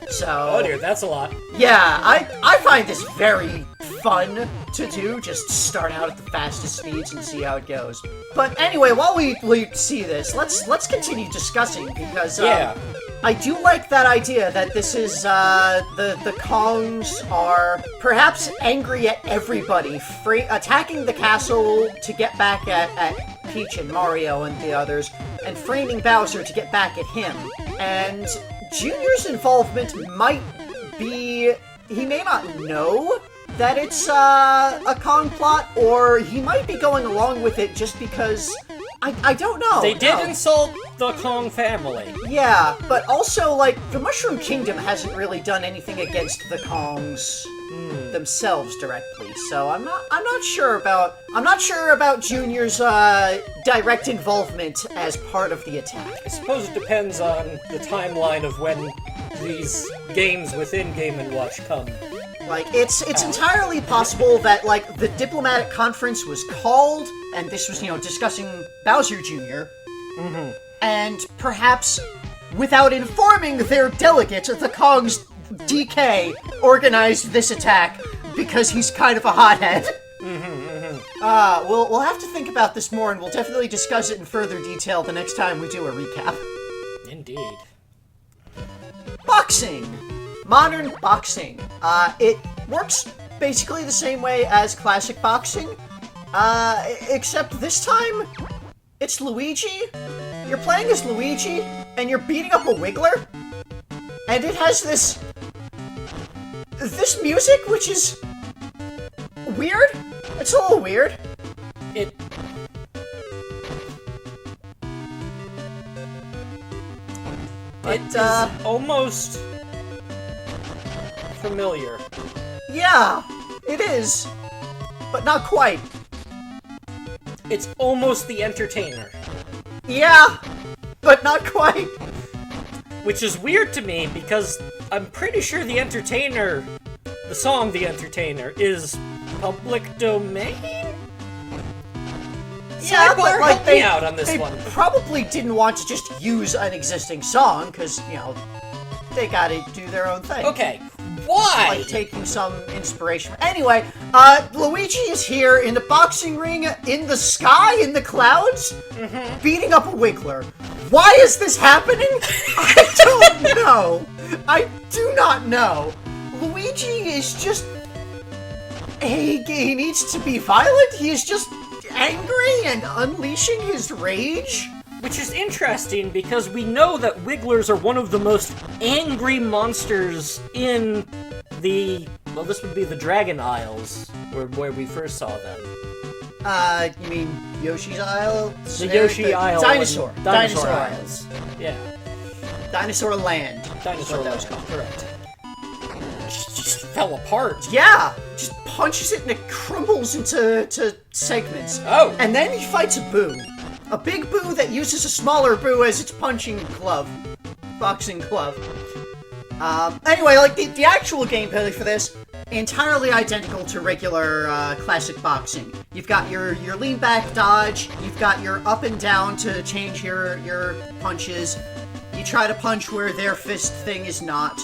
So, That's a lot. yeah, I find this very fun to do. Just start out at the fastest speeds and see how it goes. But anyway, while we see this, let's continue discussing, because I do like that idea that this is the Kongs are perhaps angry at everybody, attacking the castle to get back at Peach and Mario and the others, and framing Bowser to get back at him. And Junior's involvement might be... he may not know that it's a Kong plot, or he might be going along with it just because... I don't know. They did insult the Kong family. Yeah, but also, like, the Mushroom Kingdom hasn't really done anything against the Kongs themselves directly, so I'm not sure about Junior's direct involvement as part of the attack. I suppose it depends on the timeline of when these games within Game & Watch come. Like, it's entirely possible that, like, the diplomatic conference was called, and this was, discussing Bowser Jr., and perhaps, without informing their delegate, the Kong's DK organized this attack because he's kind of a hothead. We'll have to think about this more, and we'll definitely discuss it in further detail the next time we do a recap. Indeed. Boxing! Modern boxing. It works basically the same way as classic boxing, except this time, it's Luigi. You're playing as Luigi, and you're beating up a Wiggler, and it has this music, which is weird. It's a little weird. It is almost familiar. Yeah, it is, but not quite. It's almost The Entertainer. Yeah, but not quite. Which is weird to me, because I'm pretty sure The Entertainer, the song The Entertainer, is public domain? Yeah, but like, help me out on this one. They probably didn't want to just use an existing song, because, they gotta do their own thing. Okay, why? Like, taking some inspiration. Anyway, Luigi is here in the boxing ring, in the sky, in the clouds, beating up a Wiggler. Why is this happening? I don't know. I do not know. Luigi is just... He needs to be violent. He is just angry and unleashing his rage. Which is interesting, because we know that Wigglers are one of the most angry monsters in the... Well, this would be the Dragon Isles, where we first saw them. You mean Yoshi's Isle? The Yoshi Isle. Dinosaur Isles. Yeah. Dinosaur Land. Dinosaur what that was Land, called. correct. Just fell apart. Yeah! Just punches it and it crumbles into segments. Oh! And then he fights a Boo. A big Boo that uses a smaller Boo as its punching glove. Boxing glove. Anyway, like, the actual gameplay for this, entirely identical to regular, classic boxing. You've got your lean back dodge, you've got your up and down to change your punches. You try to punch where their fist thing is not.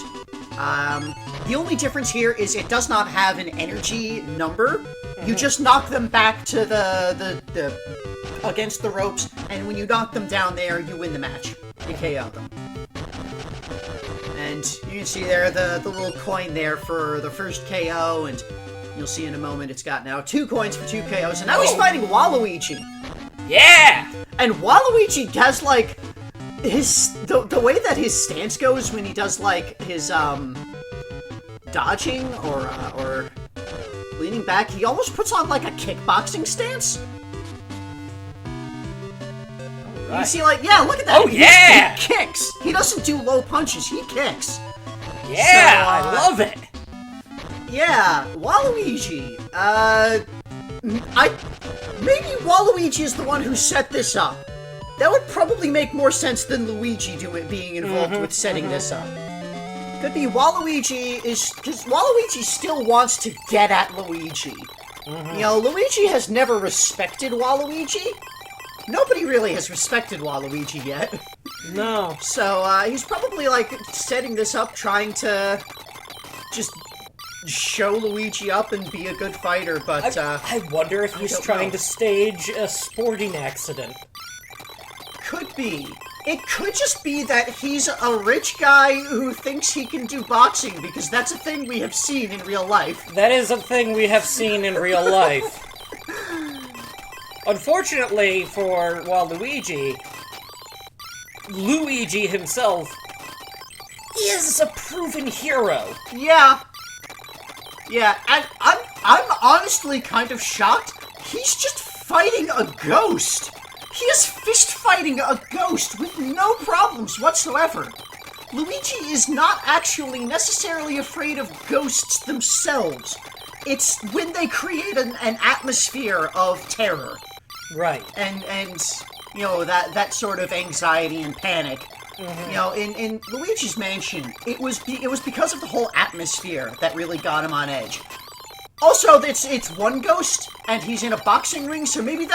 The only difference here is it does not have an energy number. You just knock them back to the against the ropes, and when you knock them down there, you win the match. You KO them. And you can see there the little coin there for the first KO, and you'll see in a moment it's got now 2 coins for 2 KOs, and now he's fighting Waluigi. Yeah! And Waluigi has, like, the way that his stance goes when he does, like, his, dodging or leaning back, he almost puts on, like, a kickboxing stance. Right. You see, like, yeah, look at that. Oh, yeah! He kicks. He doesn't do low punches. He kicks. Yeah, So, I love it. Yeah, Waluigi. Maybe Waluigi is the one who set this up. That would probably make more sense than Luigi being involved with setting this up. Could be Waluigi because Waluigi still wants to get at Luigi. Luigi has never respected Waluigi. Nobody really has respected Waluigi yet. No. So, he's probably, like, setting this up, trying to just show Luigi up and be a good fighter, but, I wonder if he's trying to stage a sporting accident. Could be. It could just be that he's a rich guy who thinks he can do boxing, because that's a thing we have seen in real life. That is a thing we have seen in real life. Unfortunately for Waluigi, Luigi himself is a proven hero. Yeah. Yeah, and I'm I'm honestly kind of shocked. He's just fighting a ghost. He is fist fighting a ghost with no problems whatsoever. Luigi is not actually necessarily afraid of ghosts themselves. It's when they create an atmosphere of terror. Right. And you know, that sort of anxiety and panic. You know, in Luigi's Mansion, it was because of the whole atmosphere that really got him on edge. Also, it's one ghost, and he's in a boxing ring, so maybe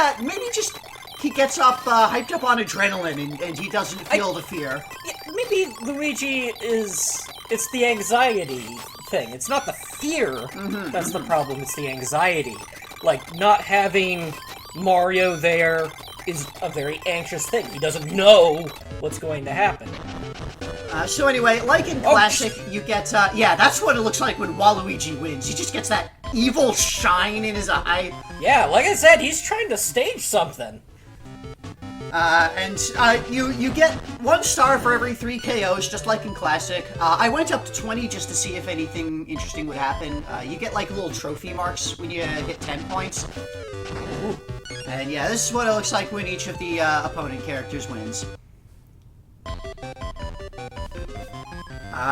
just he gets up, hyped up on adrenaline, and he doesn't feel the fear. Yeah, maybe Luigi it's the anxiety thing. It's not the fear that's the problem, it's the anxiety. Like, not having Mario there is a very anxious thing. He doesn't know what's going to happen. So anyway, like in Classic, you get, yeah, that's what it looks like when Waluigi wins. He just gets that evil shine in his eye. Yeah, like I said, he's trying to stage something. You get 1 star for every 3 KOs, just like in Classic. I went up to 20 just to see if anything interesting would happen. You get, like, little trophy marks when you hit 10 points. Ooh. And yeah, this is what it looks like when each of the opponent characters wins.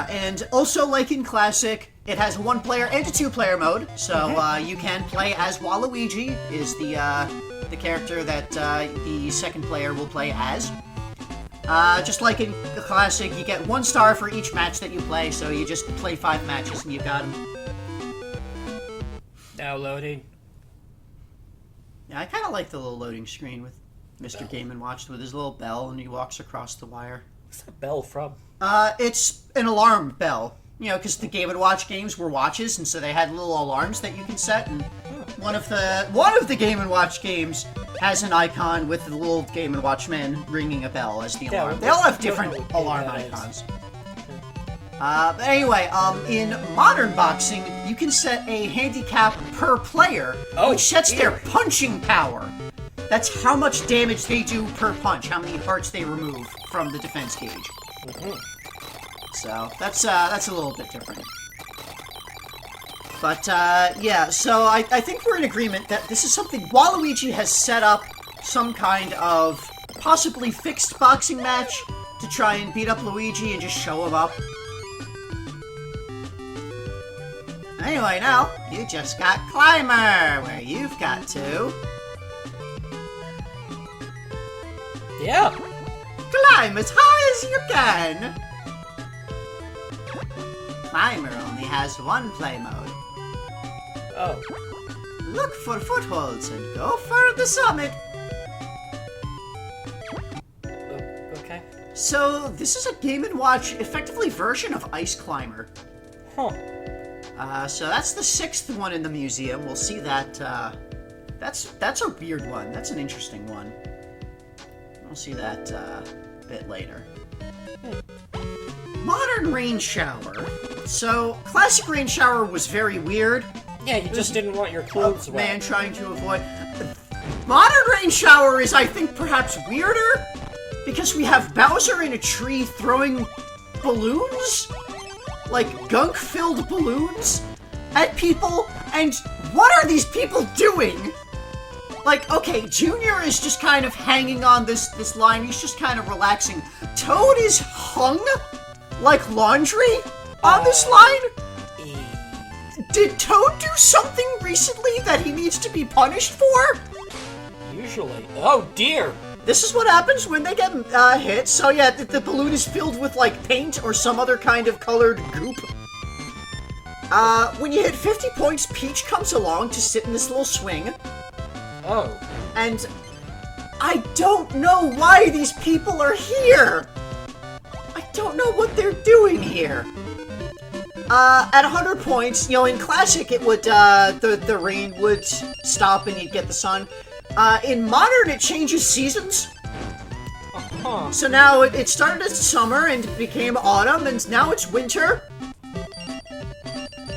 And also, like in Classic, it has a 1-player and a 2-player mode. So you can play as Waluigi, is the character that the second player will play as. Just like in the Classic, you get 1 star for each match that you play, so you just play 5 matches and you've got him. Now loading. Yeah, I kind of like the little loading screen with Mr. Game & Watch with his little bell and he walks across the wire. What's that bell from? It's an alarm bell. You know, because the Game & Watch games were watches, and so they had little alarms that you can set, and one of the Game & Watch games has an icon with the little Game & Watch man ringing a bell as the alarm. They all have different alarm icons. But anyway, in modern boxing, you can set a handicap per player, which sets their punching power. That's how much damage they do per punch, how many hearts they remove from the defense gauge. So that's a little bit different. But yeah, so I think we're in agreement that this is something Waluigi has set up some kind of possibly fixed boxing match to try and beat up Luigi and just show him up. Anyway, now, you just got Climber, where you've got to... Yeah. Climb as high as you can! Climber only has 1 play mode. Oh. Look for footholds and go for the summit! Okay. So, this is a Game & Watch, effectively, version of Ice Climber. Huh. So that's the 6th one in the museum. We'll see that, that's a weird one. That's an interesting one. We'll see that, a bit later. Modern Rain Shower. So, Classic Rain Shower was very weird. Yeah, you just didn't want your clothes wet. Man trying to avoid... Modern Rain Shower is, I think, perhaps weirder, because we have Bowser in a tree throwing balloons? Like, gunk-filled balloons at people, and what are these people doing? Like, okay, Junior is just kind of hanging on this line, he's just kind of relaxing. Toad is hung like laundry on this line? Did Toad do something recently that he needs to be punished for? Usually. Oh, dear! This is what happens when they get hit. So yeah, the balloon is filled with, like, paint or some other kind of colored goop. When you hit 50 points, Peach comes along to sit in this little swing. Oh. And I don't know why these people are here. I don't know what they're doing here. At 100 points, you know, in Classic, it would, the rain would stop and you'd get the sun. In Modern, it changes seasons. So now it started as summer and it became autumn, and now it's winter.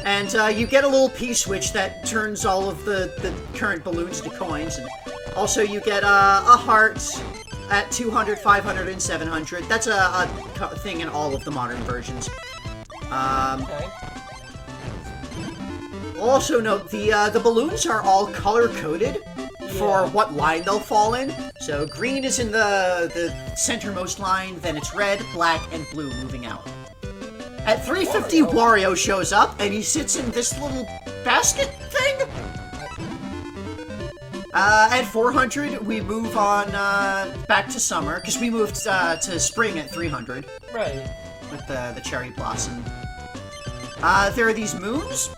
And you get a little P-switch that turns all of the current balloons to coins. And also, you get a heart at 200, 500, and 700. That's a thing in all of the modern versions. Okay. Also note, the balloons are all color-coded for what line they'll fall in. So green is in the centermost line, then it's red, black, and blue moving out. At 350, Wario shows up, and he sits in this little basket thing. At 400, we move on back to summer, because we moved to spring at 300. Right. With the cherry blossom. There are these moons.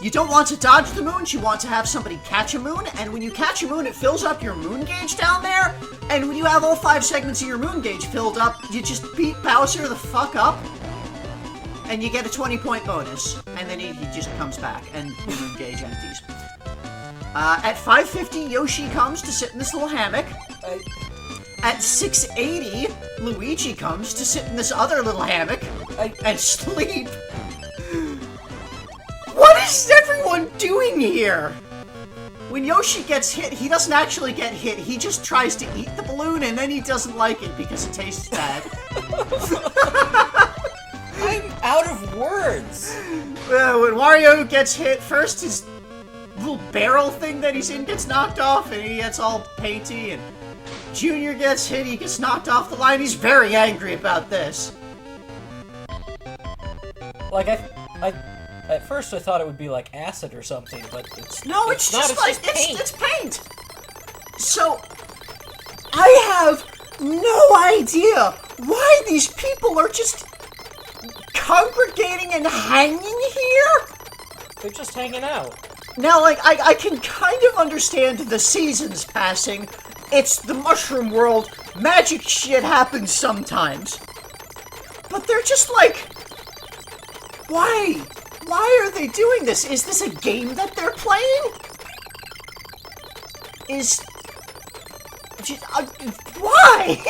You don't want to dodge the moons, you want to have somebody catch a moon, and when you catch a moon, it fills up your moon gauge down there, and when you have all 5 segments of your moon gauge filled up, you just beat Bowser the fuck up, and you get a 20-point bonus, and then he just comes back, and the moon gauge empties. At 550, Yoshi comes to sit in this little hammock. At 680, Luigi comes to sit in this other little hammock and sleep. What is everyone doing here? When Yoshi gets hit, he doesn't actually get hit. He just tries to eat the balloon, and then he doesn't like it because it tastes bad. I'm out of words. When Wario gets hit, first his little barrel thing that he's in gets knocked off, and he gets all painty, and Junior gets hit, he gets knocked off the line. He's very angry about this. Like, at first I thought it would be like acid or something, but it's no, it's not, just like just paint. It's paint. So I have no idea why these people are just congregating and hanging here. They're just hanging out. Now, like, I can kind of understand the seasons passing. It's the Mushroom World. Magic shit happens sometimes. But they're just like, why? Why are they doing this? Is this a game that they're playing? Why?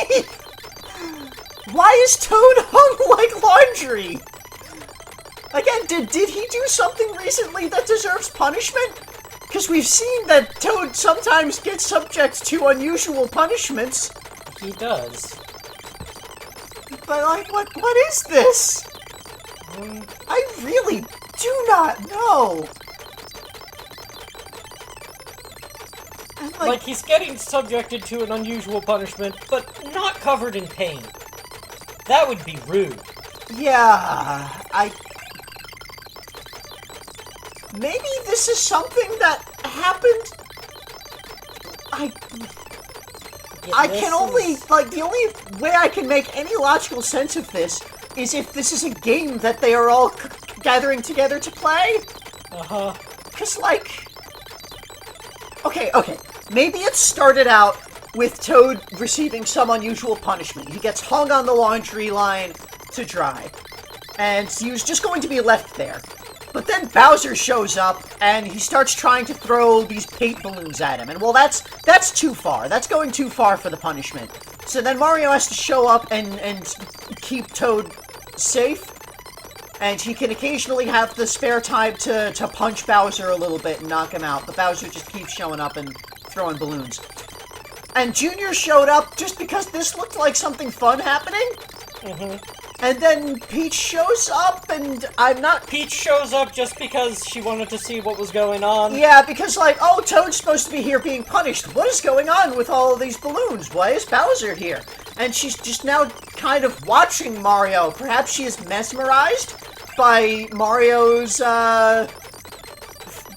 Why is Toad hung like laundry? Again, did he do something recently that deserves punishment? Because we've seen that Toad sometimes gets subject to unusual punishments. He does. But, like, what is this? I really do not know. Like, he's getting subjected to an unusual punishment, but not covered in pain. That would be rude. Yeah, maybe this is something that happened. I can only, like, the only way I can make any logical sense of this is if this is a game that they are all gathering together to play. Uh-huh. Because, like... Okay. Maybe it started out with Toad receiving some unusual punishment. He gets hung on the laundry line to dry. And he was just going to be left there. But then Bowser shows up, and he starts trying to throw these paint balloons at him. And, well, that's too far. That's going too far for the punishment. So then Mario has to show up and keep Toad safe. And he can occasionally have the spare time to punch Bowser a little bit and knock him out. But Bowser just keeps showing up and throwing balloons. And Junior showed up just because this looked like something fun happening. Mm-hmm. And then Peach shows up, and I'm not... Peach shows up just because she wanted to see what was going on. Yeah, because, like, oh, Toad's supposed to be here being punished. What is going on with all of these balloons? Why is Bowser here? And she's just now kind of watching Mario. Perhaps she is mesmerized by Mario's,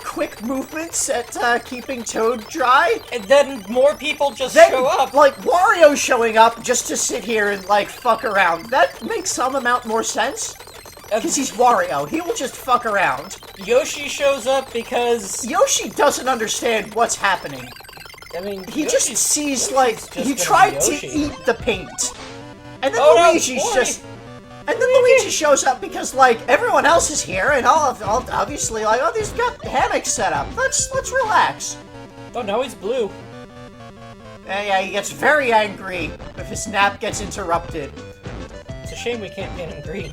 quick movements at, keeping Toad dry. And then more people just show up. Like, Wario showing up just to sit here and, like, fuck around. That makes some amount more sense. Because he's Wario. He will just fuck around. Yoshi shows up because... Yoshi doesn't understand what's happening. I mean, he Yoshi's, just sees, Yoshi's like, just he tried to eat the paint. And then Luigi's just... And then Luigi shows up because, like, everyone else is here, and all obviously, like, oh, they've got hammocks set up. Let's relax. Oh, now he's blue. Yeah, he gets very angry if his nap gets interrupted. It's a shame we can't get him green.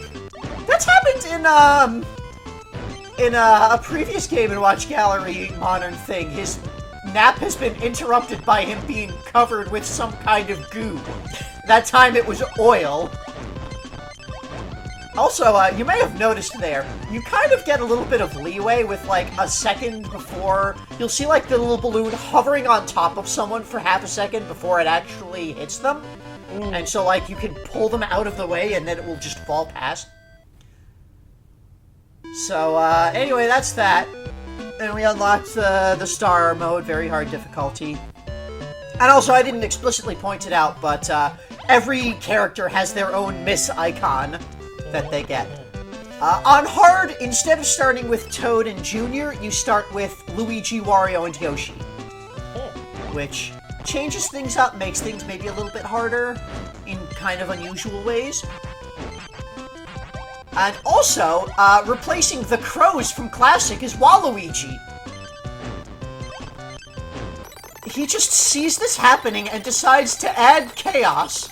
That's happened in a previous Game & Watch Gallery Modern thing. His nap has been interrupted by him being covered with some kind of goo. That time it was oil. Also, you may have noticed there, you kind of get a little bit of leeway with, like, a second before... You'll see, like, the little balloon hovering on top of someone for half a second before it actually hits them. And so, like, you can pull them out of the way and then it will just fall past. So, anyway, that's that. And we unlocked the star mode, very hard difficulty. And also, I didn't explicitly point it out, but, every character has their own miss icon that they get. On hard, instead of starting with Toad and Junior, you start with Luigi, Wario, and Yoshi. Which changes things up, makes things maybe a little bit harder in kind of unusual ways. And also, replacing the crows from Classic is Waluigi. He just sees this happening and decides to add chaos.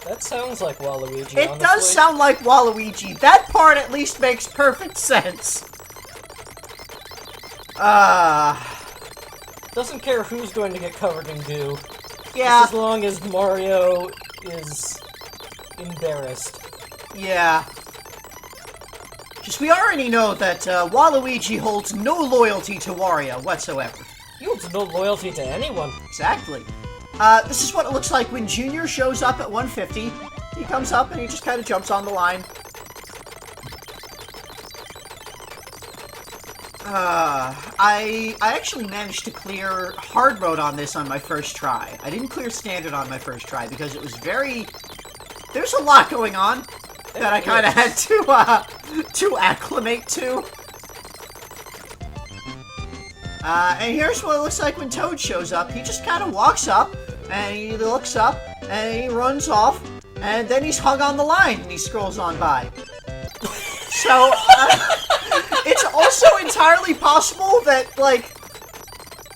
That sounds like Waluigi, It honestly. does sound like Waluigi. That part at least makes perfect sense. Doesn't care who's going to get covered in goo. Yeah. Just as long as Mario is embarrassed. Yeah. Because we already know that Waluigi holds no loyalty to Wario whatsoever. He holds no loyalty to anyone. Exactly. This is what it looks like when Junior shows up at 150. He comes up and he just kind of jumps on the line. I actually managed to clear hard mode on this on my first try. I didn't clear standard on my first try because it was very... There's a lot going on that I kind of had to acclimate to. And here's what it looks like when Toad shows up. He just kind of walks up, and he looks up, and he runs off, and then he's hung on the line, and he scrolls on by. So, it's also entirely possible that, like,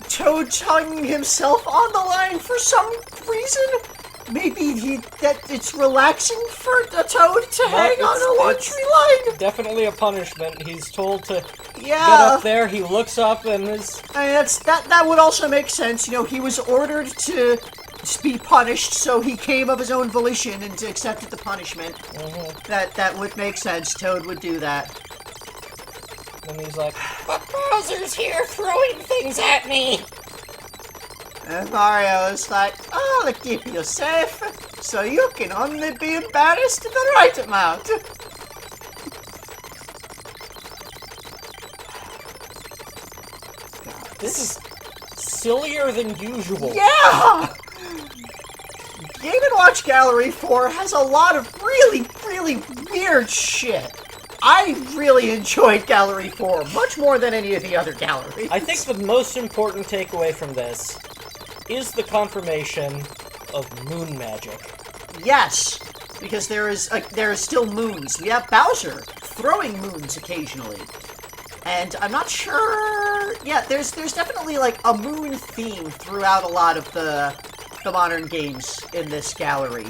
Toad's hung himself on the line for some reason. Maybe that it's relaxing for a Toad to hang on a laundry line. Definitely a punishment. He's told to Yeah. get up there, he looks up and is... I mean, that would also make sense. You know, he was ordered to be punished, so he came of his own volition and accepted the punishment. That would make sense. Toad would do that. And he's like, but Bowser's here throwing things at me! And Mario is like, I'll keep you safe, so you can only be embarrassed the right amount. This is sillier than usual. Yeah! Game & Watch Gallery 4 has a lot of really, really weird shit. I really enjoyed Gallery 4 much more than any of the other galleries. I think the most important takeaway from this is the confirmation of moon magic. Yes, because there is still moons. We have Bowser throwing moons occasionally. And I'm not sure... Yeah, there's definitely, like, a moon theme throughout a lot of the modern games in this gallery.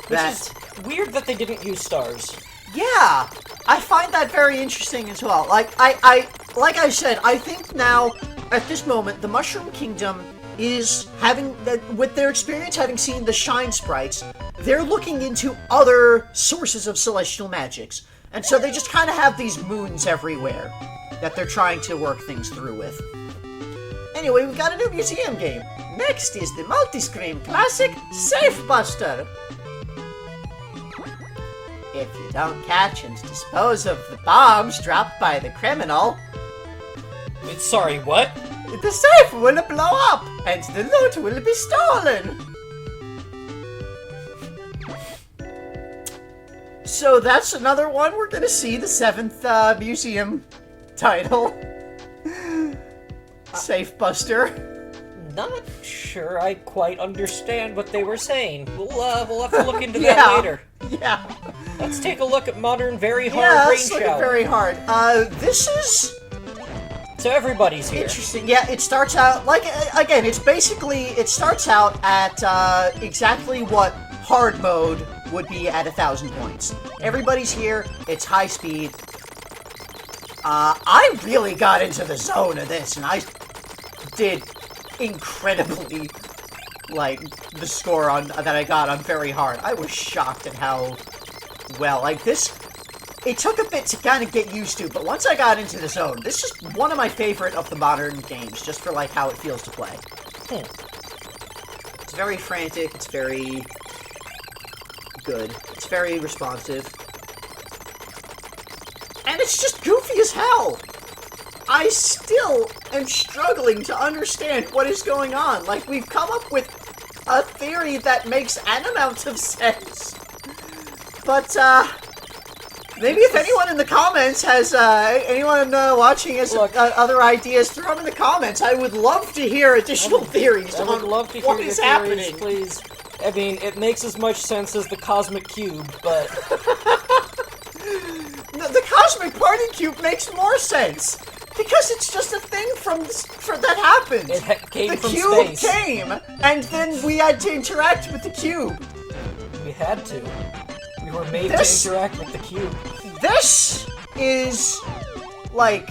Which is weird that they didn't use stars. Yeah! I find that very interesting as well. Like I said, I think now, at this moment, the Mushroom Kingdom is having... With their experience having seen the Shine Sprites, they're looking into other sources of celestial magics. And so they just kind of have these moons everywhere that they're trying to work things through with. Anyway, we've got a new museum game. Next is the multi-screen classic Safe Buster. If you don't catch and dispose of the bombs dropped by the criminal, Sorry, what? the safe will blow up and the loot will be stolen. So that's another one. We're gonna see the 7th museum title. Safe Buster. Not sure I quite understand what they were saying. We'll have to look into Yeah. that later. Yeah. Let's take a look at Modern Very Hard Yeah, Rain let's look at Shower. very hard. This is So everybody's here. interesting. Yeah, it starts out, like, again, it's basically, it starts out at exactly what hard mode would be at 1,000 points. Everybody's here, it's high speed. I really got into the zone of this, and I did incredibly, like, the score on that I got on very hard. I was shocked at how well, like, this it took a bit to kind of get used to, but once I got into the zone, this is one of my favorite of the modern games, just for, like, how it feels to play. It's very frantic, it's very good, it's very responsive. And it's just goofy as hell! I still am struggling to understand what is going on. Like, we've come up with a theory that makes an amount of sense. But, maybe if anyone in the comments has, anyone watching has other ideas, throw them in the comments. I would love to hear additional theories on what is happening. Please. I mean, it makes as much sense as the Cosmic Cube, but... The Cosmic Party Cube makes more sense. Because it's just a thing that happened. It came from space. The space. Cube came, and then we had to interact with the cube. We had to. We were made to interact with the cube. This is, like...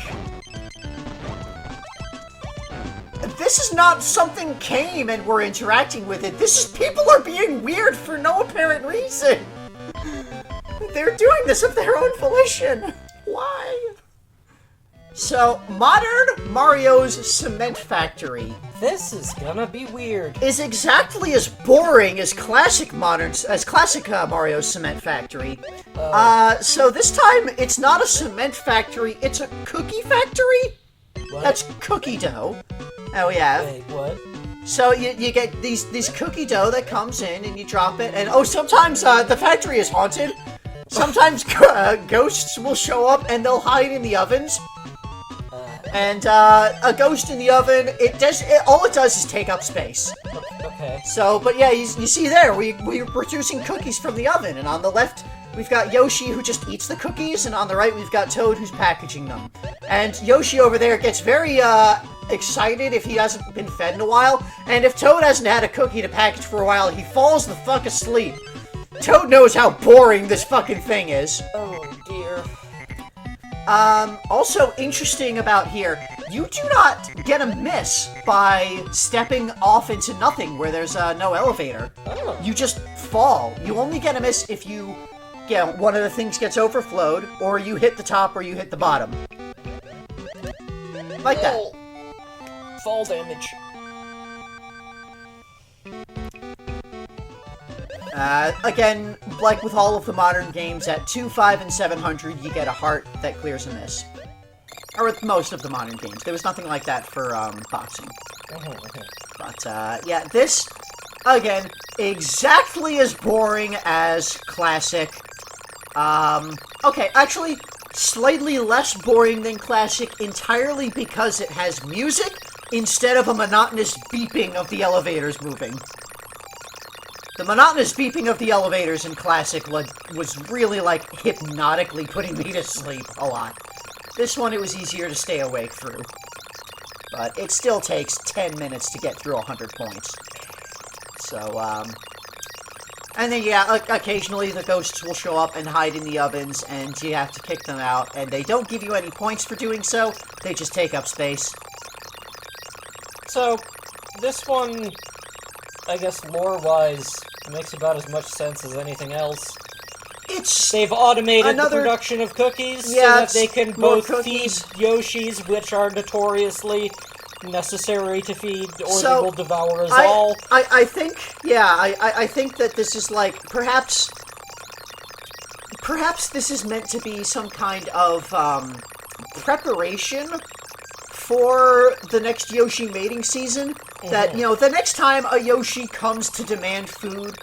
This is not something came and we're interacting with it. This is people are being weird for no apparent reason. They're doing this of their own volition. Why? So, Modern Mario's Cement Factory. This is gonna be weird. Is exactly as boring as classic Mario's Cement Factory. So this time, it's not a cement factory, it's a cookie factory? What? That's cookie dough. Oh, yeah. Wait, what? So you get these cookie dough that comes in, and you drop it, and sometimes the factory is haunted. Sometimes ghosts will show up, and they'll hide in the ovens. And a ghost in the oven, all it does is take up space. Okay. So, but yeah, you see there, we're producing cookies from the oven, and on the left, we've got Yoshi who just eats the cookies, and on the right, we've got Toad who's packaging them. And Yoshi over there gets very, excited if he hasn't been fed in a while, and if Toad hasn't had a cookie to package for a while, he falls the fuck asleep. Toad knows how boring this fucking thing is. Oh, dear. Also interesting about here, you do not get a miss by stepping off into nothing where there's no elevator. Oh. You just fall. You only get a miss if one of the things gets overflowed, or you hit the top, or you hit the bottom. Like that. Fall damage. Again, like with all of the modern games, at 2, 5, and 700, you get a heart that clears a miss. Or with most of the modern games. There was nothing like that for, boxing. But, yeah, this, again, exactly as boring as classic. Okay, actually, slightly less boring than classic entirely because it has music instead of a monotonous beeping of the elevators moving. The monotonous beeping of the elevators in Classic was really, like, hypnotically putting me to sleep a lot. This one, it was easier to stay awake through. But it still takes 10 minutes to get through 100 points. So, and then, yeah, occasionally the ghosts will show up and hide in the ovens, and you have to kick them out, and they don't give you any points for doing so, they just take up space. So, this one, I guess lore-wise, makes about as much sense as anything else. They've automated the production of cookies so that they can both feed Yoshis, which are notoriously necessary to feed, or they will devour us all. I think, yeah, I think that this is like, perhaps this is meant to be some kind of, preparation for the next Yoshi mating season. That, the next time a Yoshi comes to demand food,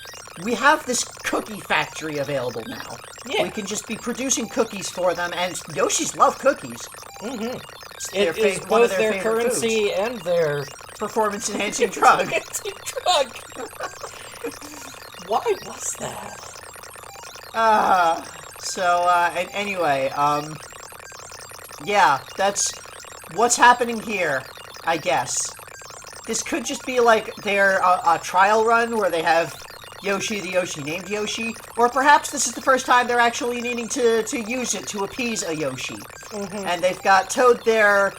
we have this cookie factory available now. Yeah. We can just be producing cookies for them, and Yoshis love cookies. It is both their currency foods. And their performance-enhancing drug. Why was that? And anyway, yeah, that's what's happening here, I guess. This could just be like their a trial run where they have Yoshi, the Yoshi named Yoshi, or perhaps this is the first time they're actually needing to use it to appease a Yoshi. And they've got Toad there,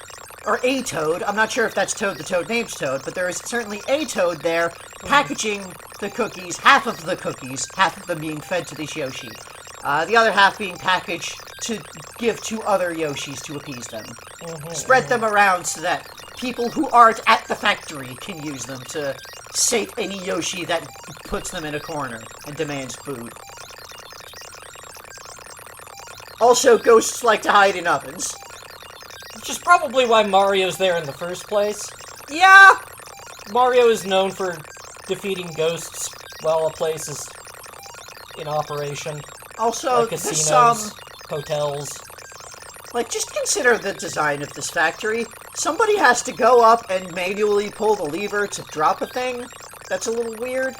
or a Toad, I'm not sure if that's Toad the Toad named Toad, but there is certainly a Toad there, packaging the cookies, half of them being fed to this Yoshi. The other half being packaged to give to other Yoshis to appease them. Spread them around so that people who aren't at the factory can use them to sate any Yoshi that puts them in a corner and demands food. Also, ghosts like to hide in ovens. Which is probably why Mario's there in the first place. Yeah! Mario is known for defeating ghosts while a place is in operation. Also, like casinos, hotels. Like, just consider the design of this factory. Somebody has to go up and manually pull the lever to drop a thing. That's a little weird.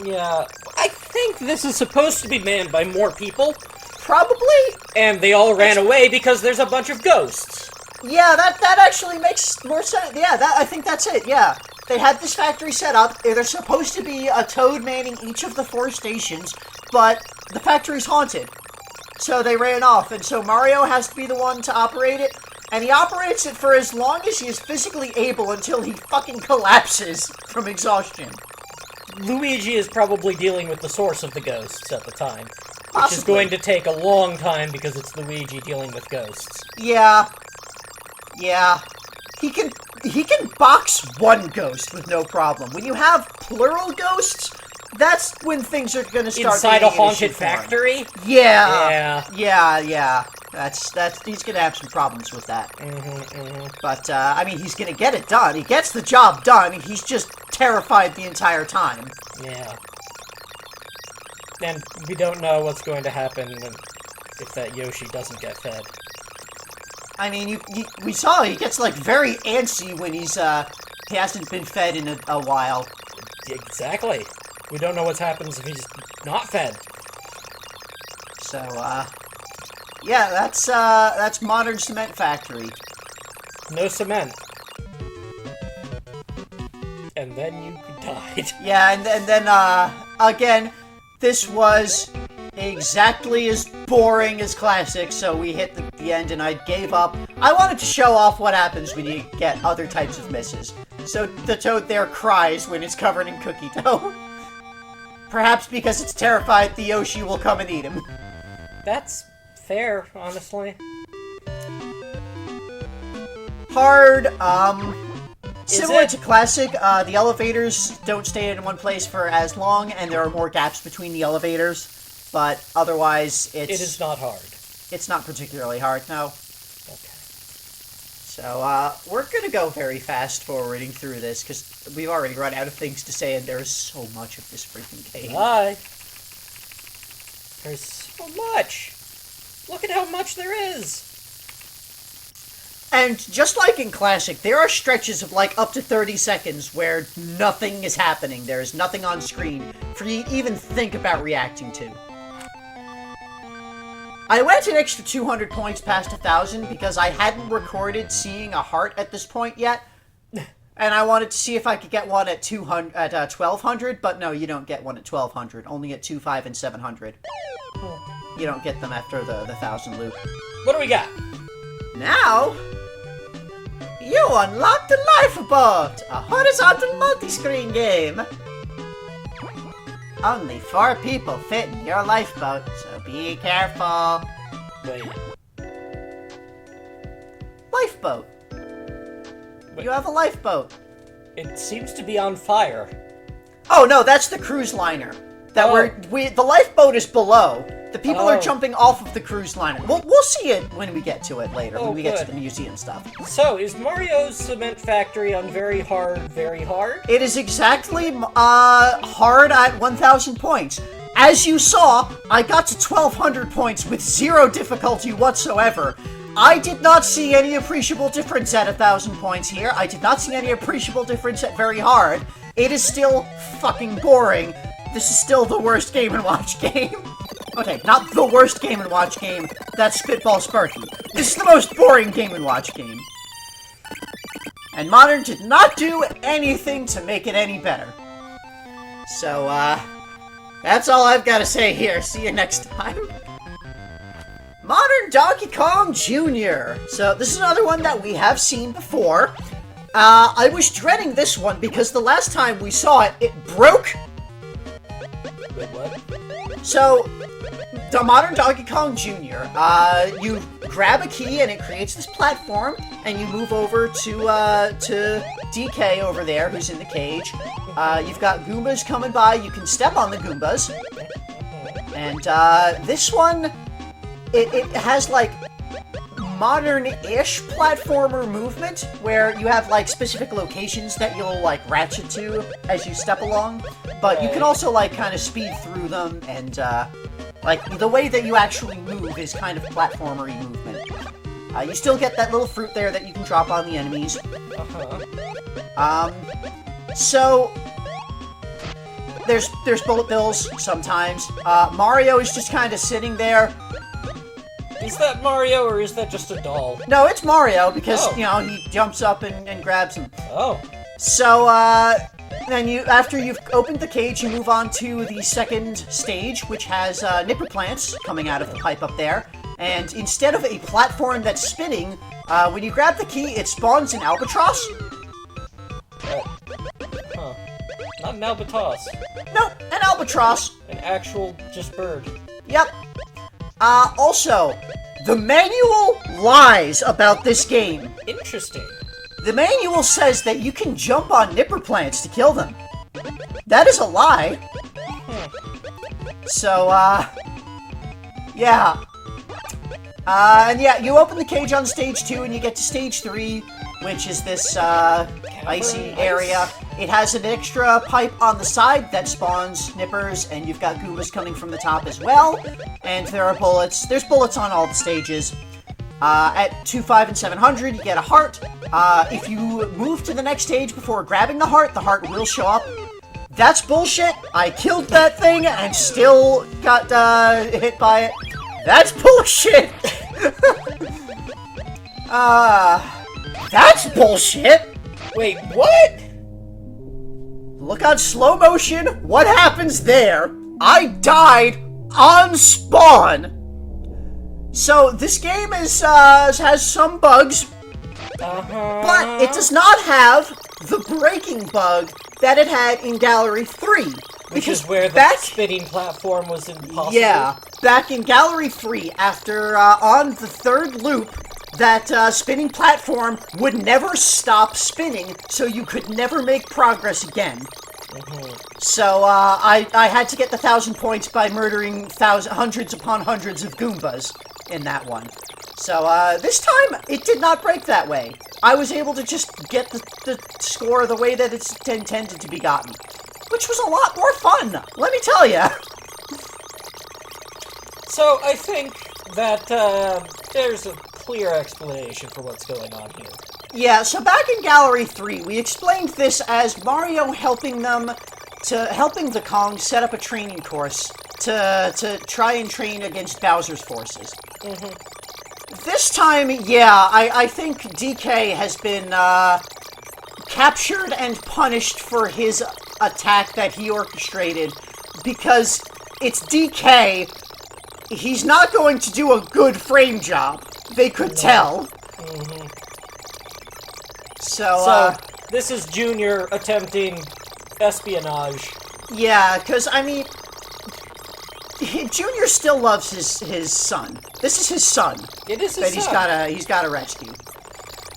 Yeah, I think this is supposed to be manned by more people. Probably. And they all ran away because there's a bunch of ghosts. Yeah, that actually makes more sense. Yeah, I think that's it, yeah. They had this factory set up. There's supposed to be a Toad manning each of the 4 stations, but the factory's haunted. So they ran off, and so Mario has to be the one to operate it, and he operates it for as long as he is physically able until he fucking collapses from exhaustion. Luigi is probably dealing with the source of the ghosts at the time. Possibly. Which is going to take a long time because it's Luigi dealing with ghosts. Yeah. Yeah. He can box one ghost with no problem. When you have plural ghosts, that's when things are gonna start inside a haunted for him. factory? Yeah. Yeah. That's he's gonna have some problems with that. But I mean, he's gonna get it done. He gets the job done. He's just terrified the entire time. Yeah. And we don't know what's going to happen if that Yoshi doesn't get fed. I mean, we saw he gets, like, very antsy when he hasn't been fed in a while. Exactly. We don't know what happens if he's not fed. So, yeah, that's Modern Cement Factory. No cement. And then you died. Yeah, and then, again, this was exactly as boring as Classic, so we hit the end and I gave up. I wanted to show off what happens when you get other types of misses. So the Toad there cries when it's covered in cookie dough. Perhaps because it's terrified the Yoshi will come and eat him. That's fair, honestly. Hard, similar to Classic, the elevators don't stay in one place for as long, and there are more gaps between the elevators. But otherwise, it is not hard. It's not particularly hard, no. Okay. So, we're gonna go very fast forwarding through this, because we've already run out of things to say, and there's so much of this freaking game. Bye. There's so much. Look at how much there is. And just like in Classic, there are stretches of like up to 30 seconds where nothing is happening. There's nothing on screen for you to even think about reacting to. I went an extra 200 points past 1,000 because I hadn't recorded seeing a heart at this point yet. And I wanted to see if I could get one at 1,200, but no, you don't get one at 1,200. Only at 2, 5, and 700. You don't get them after the 1,000 loop. What do we got? Now, you unlock the Lifeboat, a horizontal multi-screen game. Only 4 people fit in your lifeboat, so be careful. Wait. Lifeboat. Wait. You have a lifeboat. It seems to be on fire. Oh no, that's the cruise liner. That the lifeboat is below. The people are jumping off of the cruise liner. We'll see it when we get to it later, when we get to the museum stuff. So, is Mario's Cement Factory on very hard, very hard? It is exactly hard at 1,000 points. As you saw, I got to 1,200 points with 0 difficulty whatsoever. I did not see any appreciable difference at 1,000 points here. I did not see any appreciable difference at very hard. It is still fucking boring. This is still the worst Game & Watch game. Okay, not the worst Game & Watch game. That's Spitball Sparky. This is the most boring Game & Watch game. And Modern did not do anything to make it any better. So, that's all I've got to say here. See you next time. Modern Donkey Kong Jr. So, this is another one that we have seen before. I was dreading this one because the last time we saw it, it broke. Wait, what? So, the Modern Donkey Kong Jr. You grab a key and it creates this platform, and you move over to DK over there, who's in the cage. You've got Goombas coming by. You can step on the Goombas. And this one, it has like modern-ish platformer movement, where you have like specific locations that you'll like ratchet to as you step along, but you can also like kind of speed through them, and like the way that you actually move is kind of platformery movement. You still get that little fruit there that you can drop on the enemies. So there's bullet bills sometimes. Mario is just kind of sitting there. Is that Mario, or is that just a doll? No, it's Mario, because, you know, he jumps up and grabs him. Oh. So, then after you've opened the cage, you move on to the second stage, which has, nipper plants coming out of the pipe up there. And instead of a platform that's spinning, when you grab the key, it spawns an albatross. Not an albatross. No, an albatross. An actual, just bird. Yep. Also, the manual lies about this game. Interesting. The manual says that you can jump on nipper plants to kill them. That is a lie. So, yeah. And yeah, you open the cage on stage 2 and you get to stage 3, which is this, icy area. It has an extra pipe on the side that spawns nippers, and you've got Goombas coming from the top as well. And there are bullets. There's bullets on all the stages. At 2, 5, and 700, you get a heart. If you move to the next stage before grabbing the heart will show up. That's bullshit. I killed that thing and still got hit by it. That's bullshit. That's bullshit. Wait, what? Look on slow motion. What happens there? I died on spawn. So this game is has some bugs, but it does not have the breaking bug that it had in Gallery 3. Which is where the spinning platform was impossible. Yeah, back in Gallery 3, after on the third loop, that spinning platform would never stop spinning, so you could never make progress again. So I had to get the 1,000 points by murdering hundreds upon hundreds of Goombas in that one. So this time, it did not break that way. I was able to just get the score the way that it's intended to be gotten. Which was a lot more fun, let me tell ya. So I think that there's a clear explanation for what's going on here. Yeah, so back in Gallery 3, we explained this as Mario helping the Kong set up a training course to try and train against Bowser's forces. This time, yeah, I think DK has been captured and punished for his attack that he orchestrated, because it's DK. He's not going to do a good frame job. They could tell. So, this is Junior attempting espionage. Yeah, because, I mean, Junior still loves his son. This is his son. It is his son. That he's gotta rescue.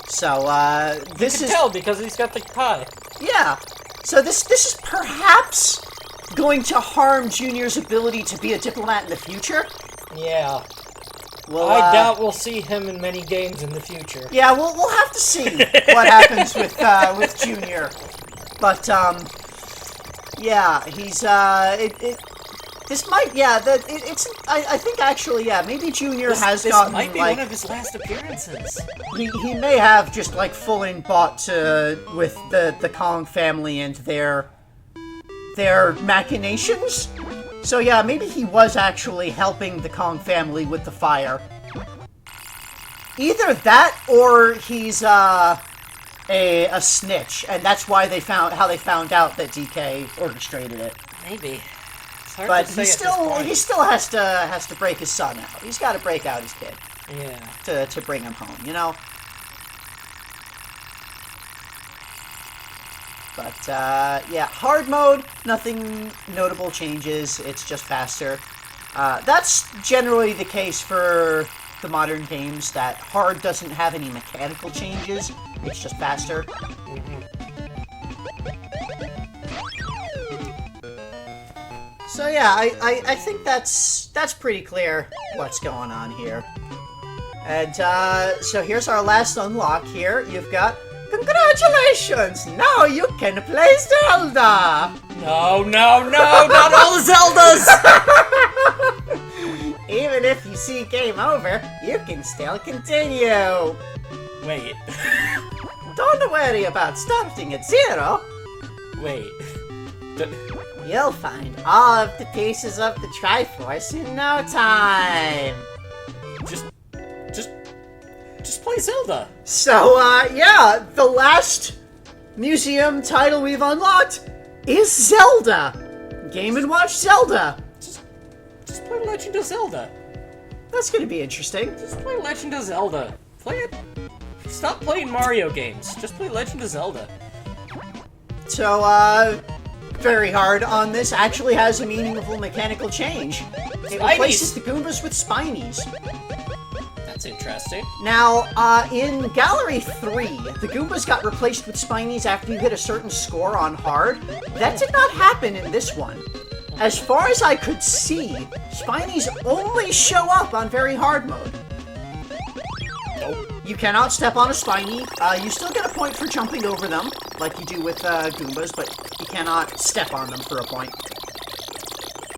So, this is... You can tell because he's got the tie. Yeah. So this is perhaps going to harm Junior's ability to be a diplomat in the future. Yeah. Well, I doubt we'll see him in many games in the future. Yeah, we'll have to see what happens with Junior. But yeah, he's this might I think actually maybe Junior has gotten might be like one of his last appearances. He may have just like full in bought with the Kong family and their machinations. So yeah, maybe he was actually helping the Kong family with the fire. Either that, or he's a snitch, and that's why they found out that DK orchestrated it. Maybe. But he still has to break his son out. He's got to break out his kid. Yeah. To bring him home, you know. But yeah, hard mode, nothing notable changes. It's just faster. That's generally the case for the modern games, that hard doesn't have any mechanical changes, it's just faster. So yeah, I think that's pretty clear what's going on here. And so here's our last unlock here. You've got, congratulations! Now you can play Zelda! No, not all the Zeldas! Even if you see game over, you can still continue. Wait. Don't worry about starting at 0. Wait. You'll find all of the pieces of the Triforce in no time. Just play Zelda. So, yeah, the last museum title we've unlocked is Zelda. Game & Watch Zelda. Just play Legend of Zelda. That's gonna be interesting. Just play Legend of Zelda. Play it. Stop playing Mario games. Just play Legend of Zelda. So, very hard on this actually has a meaningful mechanical change. It replaces the Goombas with Spinies. That's interesting. Now, in Gallery 3, the Goombas got replaced with Spinies after you hit a certain score on hard. That did not happen in this one. As far as I could see, Spinies only show up on very hard mode. Nope. You cannot step on a Spiny. You still get a point for jumping over them, like you do with Goombas, but you cannot step on them for a point.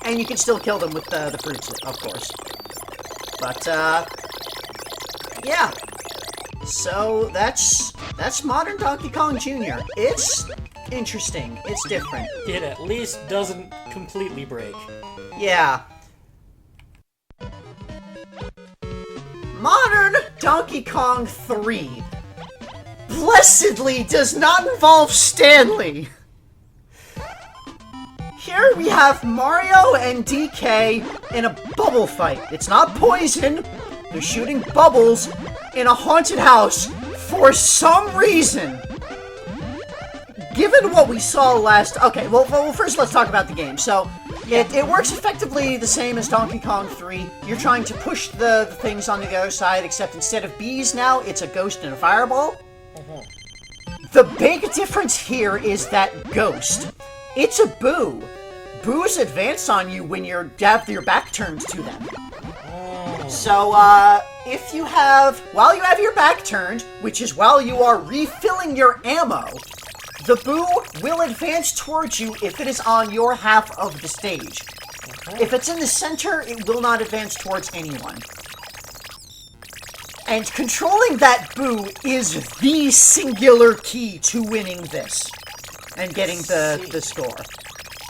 And you can still kill them with the fruits, of course. But, yeah. So, that's modern Donkey Kong Jr. It's interesting. It's different. It at least doesn't completely break. Yeah. Modern Donkey Kong 3 blessedly does not involve Stanley. Here we have Mario and DK in a bubble fight. It's not poison. They're shooting bubbles in a haunted house for some reason. Given what we saw last... Okay, well first let's talk about the game. So, it works effectively the same as Donkey Kong 3. You're trying to push the things on the other side, except instead of bees now, it's a ghost and a fireball. The big difference here is that ghost. It's a boo. Boos advance on you when you have your back turned to them. So, if you have... While you have your back turned, which is while you are refilling your ammo, the boo will advance towards you if it is on your half of the stage. If it's in the center, it will not advance towards anyone. And controlling that boo is the singular key to winning this and getting the score.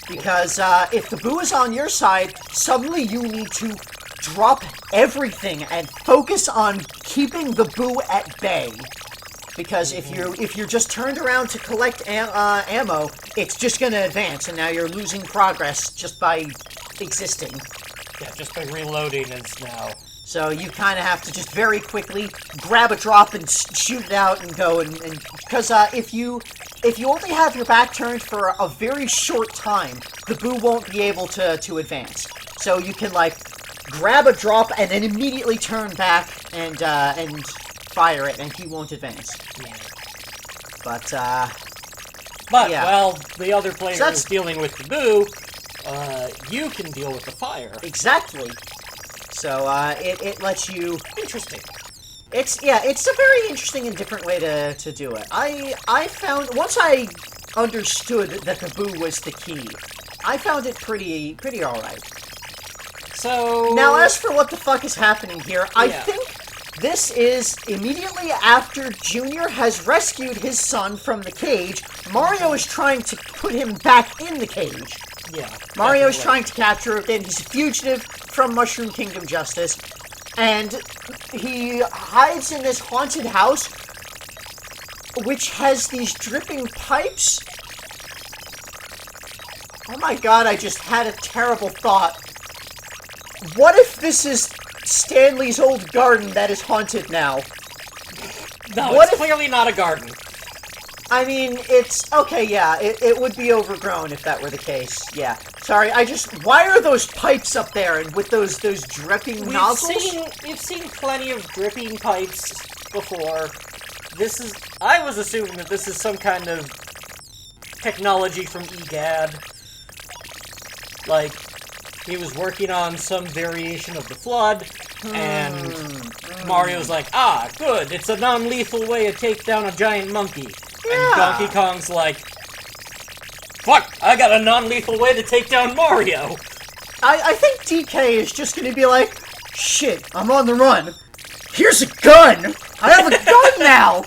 Because if the boo is on your side, suddenly you need to drop everything and focus on keeping the boo at bay. Because if you're just turned around to collect ammo, it's just going to advance, and now you're losing progress just by existing. Yeah, just by reloading is now. So you kind of have to just very quickly grab a drop and shoot it out and go, and because if you only have your back turned for a very short time, the boo won't be able to advance. So you can like grab a drop and then immediately turn back and fire it, and he won't advance. Yeah. But yeah. Well, the other player So is dealing with the boo. You can deal with the fire. Exactly. So it lets you. Interesting. It's a very interesting and different way to do it. I found once I understood that the boo was the key, I found it pretty alright. So now, as for what the fuck is happening here, I think this is immediately after Junior has rescued his son from the cage. Mario is trying to put him back in the cage. Yeah. Mario is trying to capture him, and he's a fugitive from Mushroom Kingdom Justice. And he hides in this haunted house, which has these dripping pipes. Oh my god, I just had a terrible thought. What if this is Stanley's old garden that is haunted now? No, it's clearly not a garden. I mean, it's... Okay, yeah, it would be overgrown if that were the case, yeah. Sorry, why are those pipes up there and with those dripping nozzles? We've seen plenty of dripping pipes before. I was assuming that this is some kind of technology from EGAD. Like, he was working on some variation of the Flood, and Mario's like, good, it's a non-lethal way to take down a giant monkey. Yeah. And Donkey Kong's like, fuck, I got a non-lethal way to take down Mario. I think DK is just gonna be like, shit, I'm on the run. Here's a gun! I have a gun now!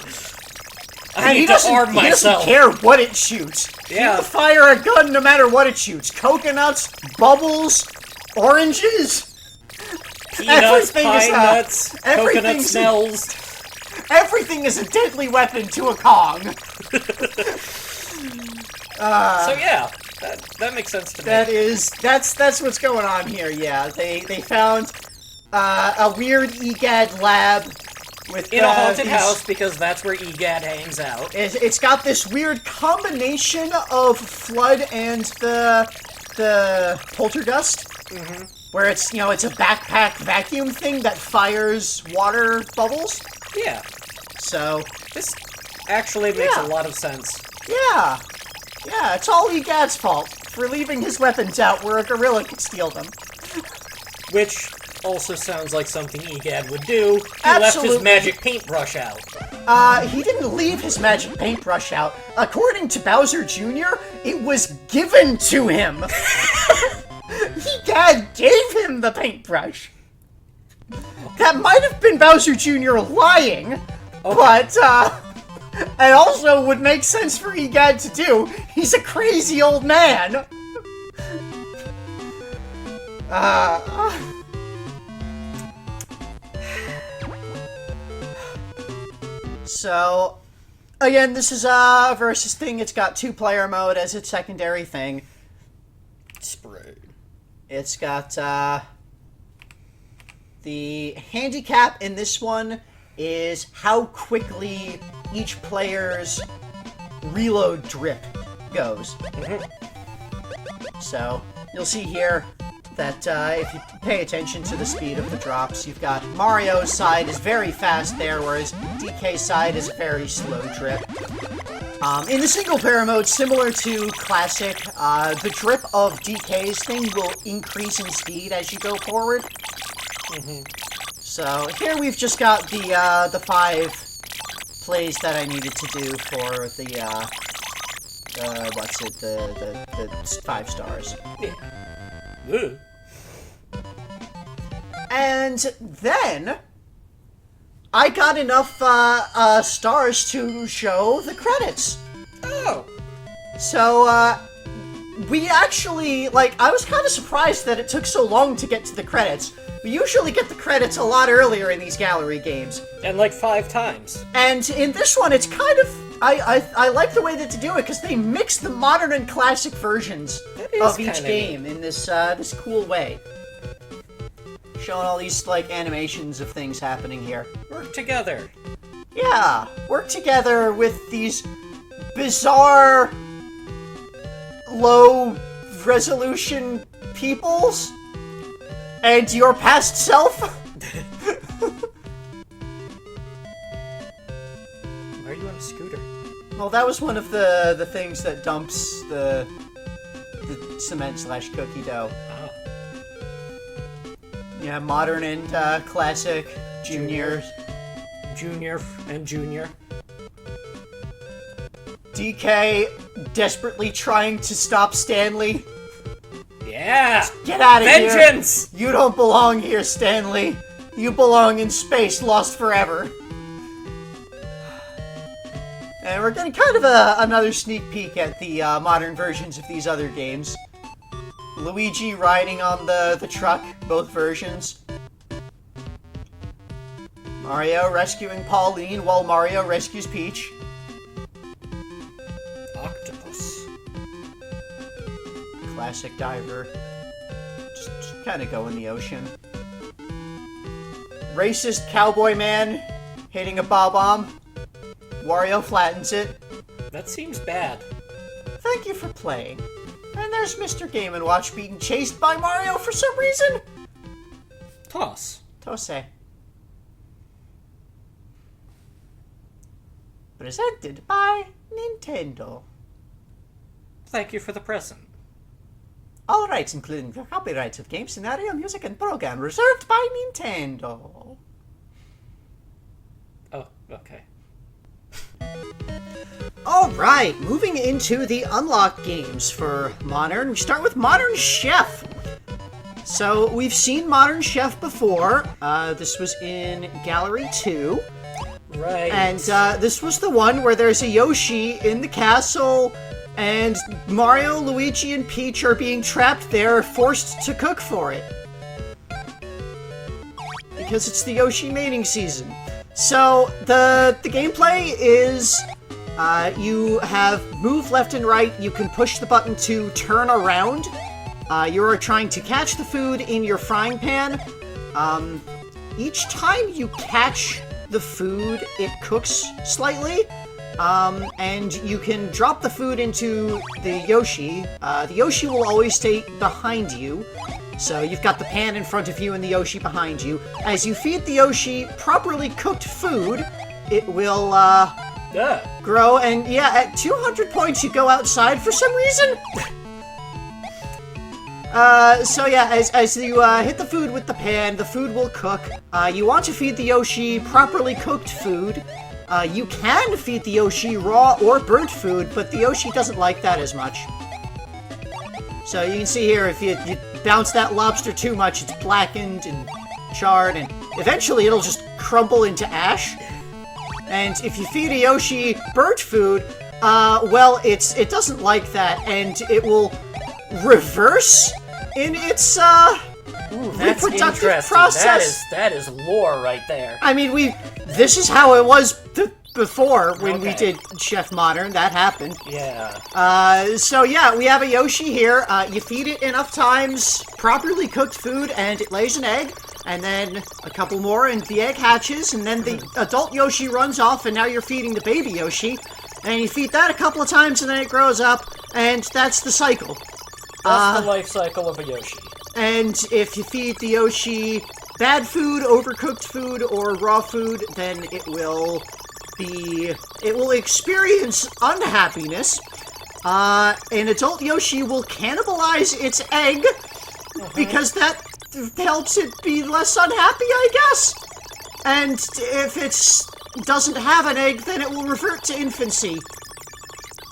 And he doesn't care what it shoots. Yeah. He will fire a gun no matter what it shoots. Coconuts, bubbles, oranges. Peanuts, pine nuts, coconut smells. Everything is a deadly weapon to a Kong. So yeah, that makes sense to me. That's what's going on here. Yeah, they found a weird EGAD lab with in a haunted house because that's where EGAD hangs out. It's got this weird combination of Flood and the Poltergust, where it's a backpack vacuum thing that fires water bubbles. Yeah. So this actually makes a lot of sense. Yeah. Yeah, it's all EGAD's fault for leaving his weapons out where a gorilla could steal them. Which also sounds like something EGAD would do. He Absolutely. left his magic paintbrush out. He didn't leave his magic paintbrush out. According to Bowser Jr., it was given to him. EGAD gave him the paintbrush. That might have been Bowser Jr. lying, but, it also would make sense for EGAD to do. He's a crazy old man. So, again, this is a versus thing. It's got 2-player mode as its secondary thing. Spray. It's got, the handicap in this one is how quickly each player's reload drip goes. So, you'll see here that if you pay attention to the speed of the drops, you've got Mario's side is very fast there, whereas DK's side is a very slow drip. In the single-player mode, similar to Classic, the drip of DK's thing will increase in speed as you go forward. So here we've just got the 5 plays that I needed to do for the 5 stars. Yeah. And then I got enough stars to show the credits. Oh. So we actually, I was kind of surprised that it took so long to get to the credits. We usually get the credits a lot earlier in these gallery games. And 5 times. And in this one, it's kind of... I like the way that they do it, because they mix the modern and classic versions of each game in this this cool way. Showing all these, animations of things happening here. Work together. Yeah, work together with these bizarre, low-resolution peoples and your past self. Why are you on a scooter? Well, that was one of the things that dumps the cement/cookie dough. Oh. Yeah, modern and classic, junior and junior. DK desperately trying to stop Stanley. Yeah! Get out of here! Vengeance! You don't belong here, Stanley. You belong in space, lost forever. And we're getting kind of another sneak peek at the modern versions of these other games. Luigi riding on the truck, both versions. Mario rescuing Pauline while Mario rescues Peach. Octopus. Classic diver. Just kind of go in the ocean. Racist cowboy man hitting a bob-omb. Wario flattens it. That seems bad. Thank you for playing. And there's Mr. Game & Watch being chased by Mario for some reason. Toss. Tose. Presented by Nintendo. Thank you for the present. All rights, including the copyrights of game scenario, music, and program, reserved by Nintendo. Oh, okay. All right, moving into the unlocked games for Modern. We start with Modern Chef. So we've seen Modern Chef before. This was in Gallery 2. Right. And this was the one where there's a Yoshi in the castle, and Mario, Luigi, and Peach are being trapped there, forced to cook for it. Because it's the Yoshi mating season. So, the gameplay is, you have move left and right, you can push the button to turn around. You're trying to catch the food in your frying pan. Each time you catch the food, it cooks slightly. And you can drop the food into the Yoshi. The Yoshi will always stay behind you. So you've got the pan in front of you and the Yoshi behind you. As you feed the Yoshi properly cooked food, it will, grow. And yeah, at 200 points you go outside for some reason. So yeah, as you hit the food with the pan, the food will cook. You want to feed the Yoshi properly cooked food. You can feed the Yoshi raw or burnt food, but the Yoshi doesn't like that as much. So you can see here, if you bounce that lobster too much, it's blackened and charred, and eventually it'll just crumble into ash. And if you feed a Yoshi burnt food, well, it doesn't like that, and it will reverse in its reproductive process. That is lore right there. I mean, this is how it was before when we did Chef Modern. That happened. Yeah. So yeah, we have a Yoshi here. You feed it enough times properly cooked food, and it lays an egg, and then a couple more, and the egg hatches, and then the adult Yoshi runs off, and now you're feeding the baby Yoshi, and you feed that a couple of times, and then it grows up, and that's the cycle. That's the life cycle of a Yoshi. And if you feed the Yoshi bad food, overcooked food, or raw food, then it will experience unhappiness. An adult Yoshi will cannibalize its egg, because that helps it be less unhappy, I guess. And if it doesn't have an egg, then it will revert to infancy.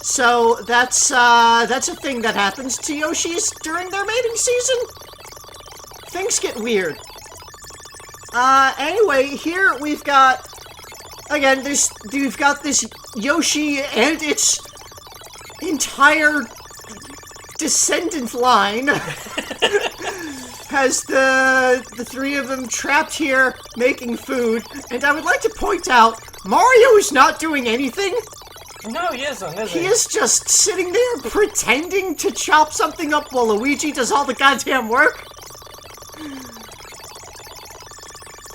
So that's a thing that happens to Yoshis during their mating season. Things get weird. Anyway, here we've got, again, we've got this Yoshi and its entire descendant line has the three of them trapped here making food, and I would like to point out, Mario is not doing anything. No, he isn't, is he? He is just sitting there pretending to chop something up while Luigi does all the goddamn work.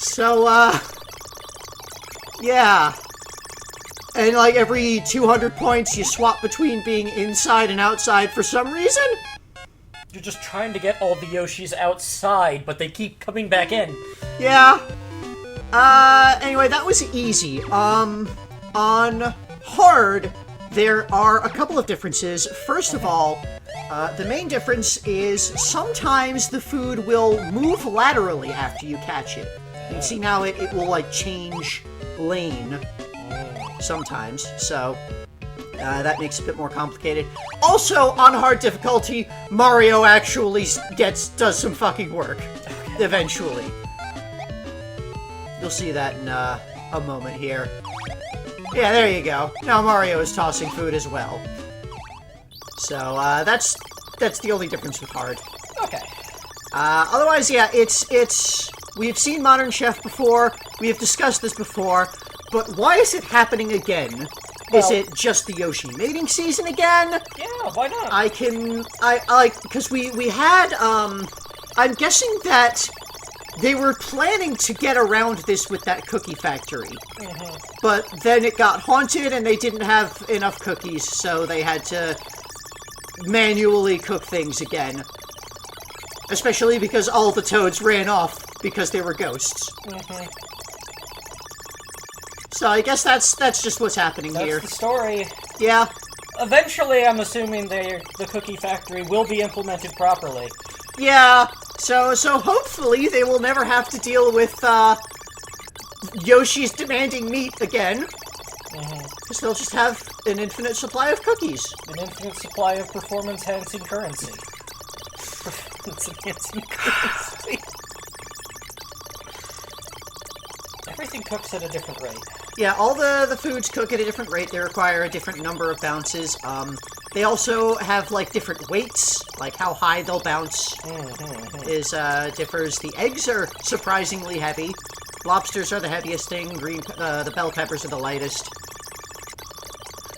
So, yeah. And, like, every 200 points, you swap between being inside and outside for some reason. You're just trying to get all the Yoshis outside, but they keep coming back in. Yeah. Anyway, that was easy. On hard, there are a couple of differences. First of all, the main difference is sometimes the food will move laterally after you catch it. You can see now it will, like, change lane sometimes, so that makes it a bit more complicated. Also, on hard difficulty, Mario actually does some fucking work, eventually. You'll see that in a moment here. Yeah, there you go. Now Mario is tossing food as well. So, that's the only difference with hard. Okay. Otherwise, yeah, we've seen Modern Chef before, we have discussed this before, but why is it happening again? Well, is it just the Yoshi mating season again? Yeah, why not? Because we had, I'm guessing that they were planning to get around this with that cookie factory. Mm-hmm. But then it got haunted and they didn't have enough cookies, so they had to manually cook things again. Especially because all the toads ran off because they were ghosts. Mm-hmm. So I guess that's just what's happening here. That's the story. Yeah. Eventually, I'm assuming the cookie factory will be implemented properly. Yeah. So hopefully they will never have to deal with Yoshi's demanding meat again. Because they'll just have an infinite supply of cookies. An infinite supply of performance-enhancing currency. Performance-enhancing currency. Everything cooks at a different rate. Yeah, all the foods cook at a different rate. They require a different number of bounces. They also have, like, different weights. Like, how high they'll bounce differs. The eggs are surprisingly heavy. Lobsters are the heaviest thing. The bell peppers are the lightest.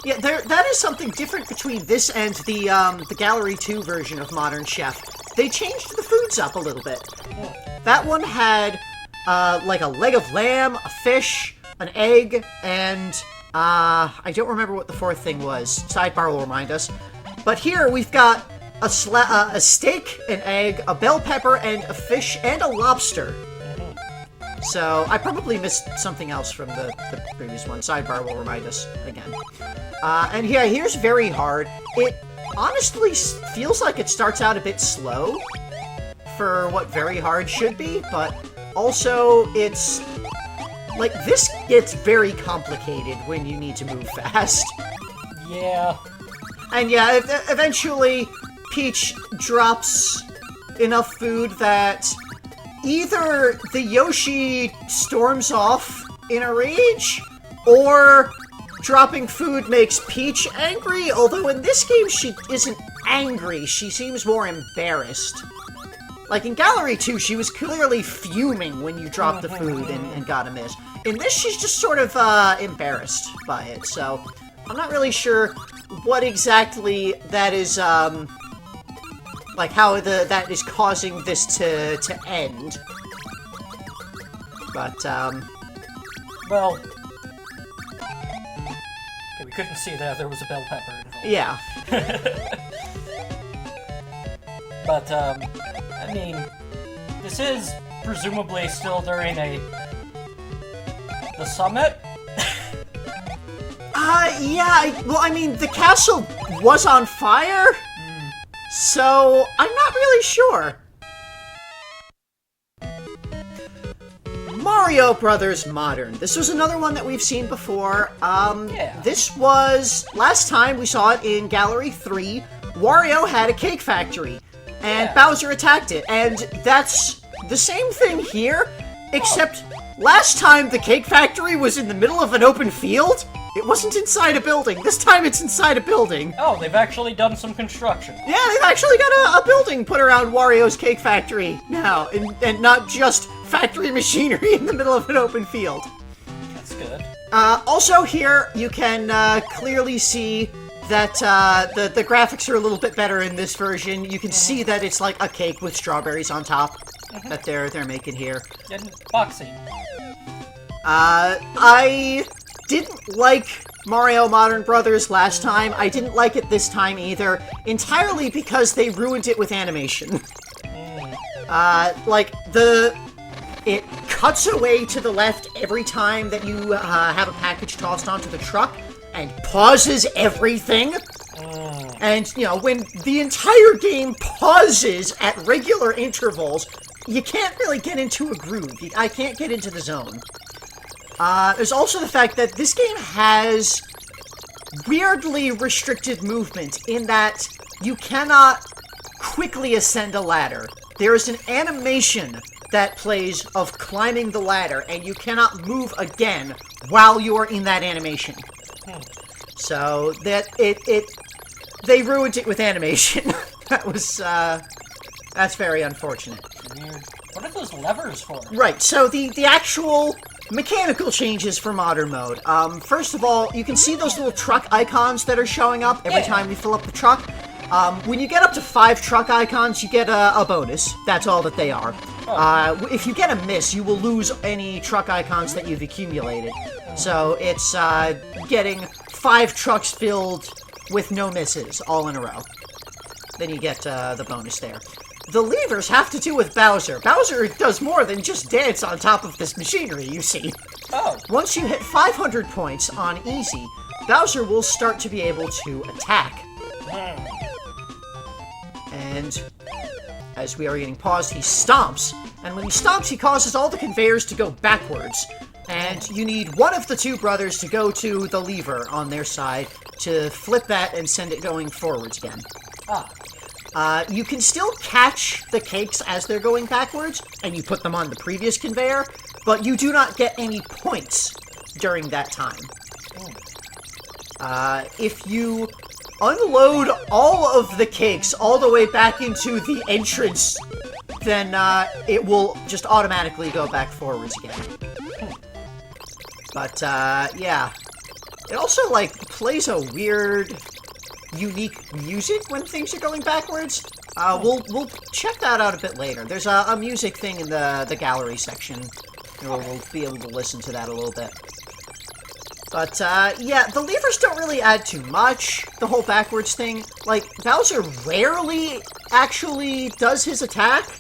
Yeah, that is something different between this and the Gallery 2 version of Modern Chef. They changed the foods up a little bit. That one had, like a leg of lamb, a fish, an egg, and, I don't remember what the fourth thing was. Sidebar will remind us. But here we've got a steak, an egg, a bell pepper, and a fish, and a lobster. So, I probably missed something else from the previous one. Sidebar will remind us again. And yeah, here's very hard. It honestly feels like it starts out a bit slow for what very hard should be, but also it's... like, this gets very complicated when you need to move fast. Yeah. And yeah, eventually Peach drops enough food that either the Yoshi storms off in a rage, or dropping food makes Peach angry, although in this game she isn't angry, she seems more embarrassed. Like, in Gallery 2, she was clearly fuming when you dropped the food and got a miss. In this, she's just sort of, embarrassed by it, so I'm not really sure what exactly that is, like, how that is causing this to end. But, well... okay, we couldn't see that there was a bell pepper involved. Yeah. But, I mean, this is presumably still during the summit? Yeah, well, I mean, the castle was on fire, so I'm not really sure. Mario Brothers Modern. This was another one that we've seen before. Yeah. This was, last time we saw it in Gallery 3, Wario had a cake factory, and Yeah. Bowser attacked it, and that's the same thing here, except last time the cake factory was in the middle of an open field. It wasn't inside a building. This time it's inside a building. Oh, they've actually done some construction. Yeah, they've actually got a building put around Wario's cake factory now, and not just factory machinery in the middle of an open field. That's good. Also here, you can clearly see that the graphics are a little bit better in this version. You can see that it's like a cake with strawberries on top that they're making here. And boxing. I didn't like Mario Modern Brothers last time. I didn't like it this time either, entirely because they ruined it with animation. Like, it cuts away to the left every time that you have a package tossed onto the truck, and pauses everything. And, you know, when the entire game pauses at regular intervals, you can't really get into a groove. I can't get into the zone. There's also the fact that this game has weirdly restricted movement in that you cannot quickly ascend a ladder. There is an animation that plays of climbing the ladder, and you cannot move again while you are in that animation. So that they ruined it with animation. That was that's very unfortunate. Weird. What are those levers for? Right, so the actual mechanical changes for Modern Mode. First of all, you can see those little truck icons that are showing up every time you fill up the truck. When you get up to 5 truck icons, you get a bonus. That's all that they are. If you get a miss, you will lose any truck icons that you've accumulated. So it's getting 5 trucks filled with no misses all in a row. then you get the bonus there. The levers have to do with Bowser. Bowser does more than just dance on top of this machinery, you see. Oh. Once you hit 500 points on easy, Bowser will start to be able to attack. And as we are getting paused, he stomps. And when he stomps, he causes all the conveyors to go backwards. And you need one of the two brothers to go to the lever on their side to flip that and send it going forwards again. You can still catch the cakes as they're going backwards, and you put them on the previous conveyor, but you do not get any points during that time. If you unload all of the cakes all the way back into the entrance, then it will just automatically go back forwards again. But, yeah. It also, like, plays a weird, unique music when things are going backwards. We'll check that out a bit later. There's a music thing in the gallery section. We'll be able to listen to that a little bit. But, yeah, the levers don't really add too much. The whole backwards thing. Like, Bowser rarely actually does his attack.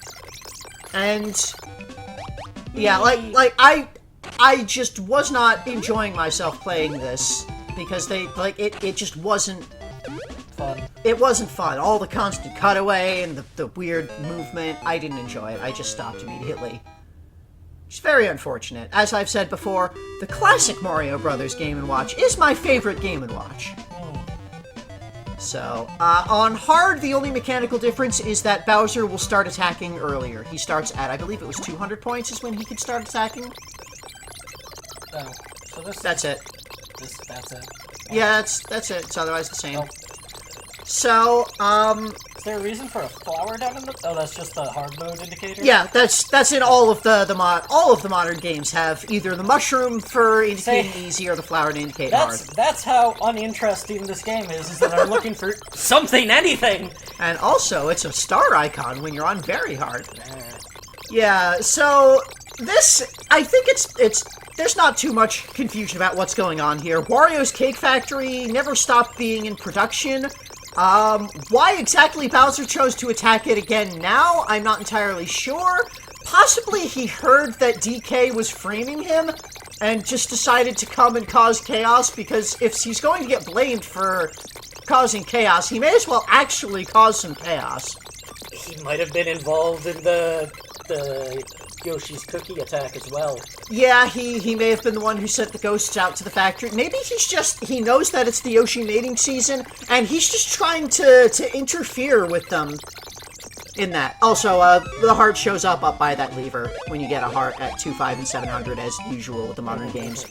And, yeah, like, I just was not enjoying myself playing this. Because it just wasn't Fun. It wasn't fun. All the constant cutaway and the weird movement, I didn't enjoy it. I just stopped immediately. It's very unfortunate. As I've said before, the classic Mario Brothers Game & Watch is my favorite Game & Watch. So, on hard, the only mechanical difference is that Bowser will start attacking earlier. He starts at, I believe it was 200 points is when he could start attacking. Oh, so that's it. That's it. Yeah, that's it. It's otherwise the same. Oh. So, Is there a reason for a flower down in the... Oh, that's just the hard mode indicator? Yeah, that's in all of all of the modern games have either the mushroom for indicating easy or the flower to indicate hard. That's how uninteresting this game is that I'm looking for something, anything! And also, it's a star icon when you're on very hard. Yeah, so this, I think it's there's not too much confusion about what's going on here. Wario's Cake Factory never stopped being in production. Why exactly Bowser chose to attack it again now, I'm not entirely sure. Possibly he heard that DK was framing him and just decided to come and cause chaos, because if he's going to get blamed for causing chaos, he may as well actually cause some chaos. He might have been involved in the Yoshi's cookie attack as well. Yeah, he may have been the one who sent the ghosts out to the factory. Maybe he knows that it's the Yoshi mating season, and he's just trying to interfere with them in that. Also, the heart shows up by that lever when you get a heart at 2, 5, and 700, as usual with the modern games.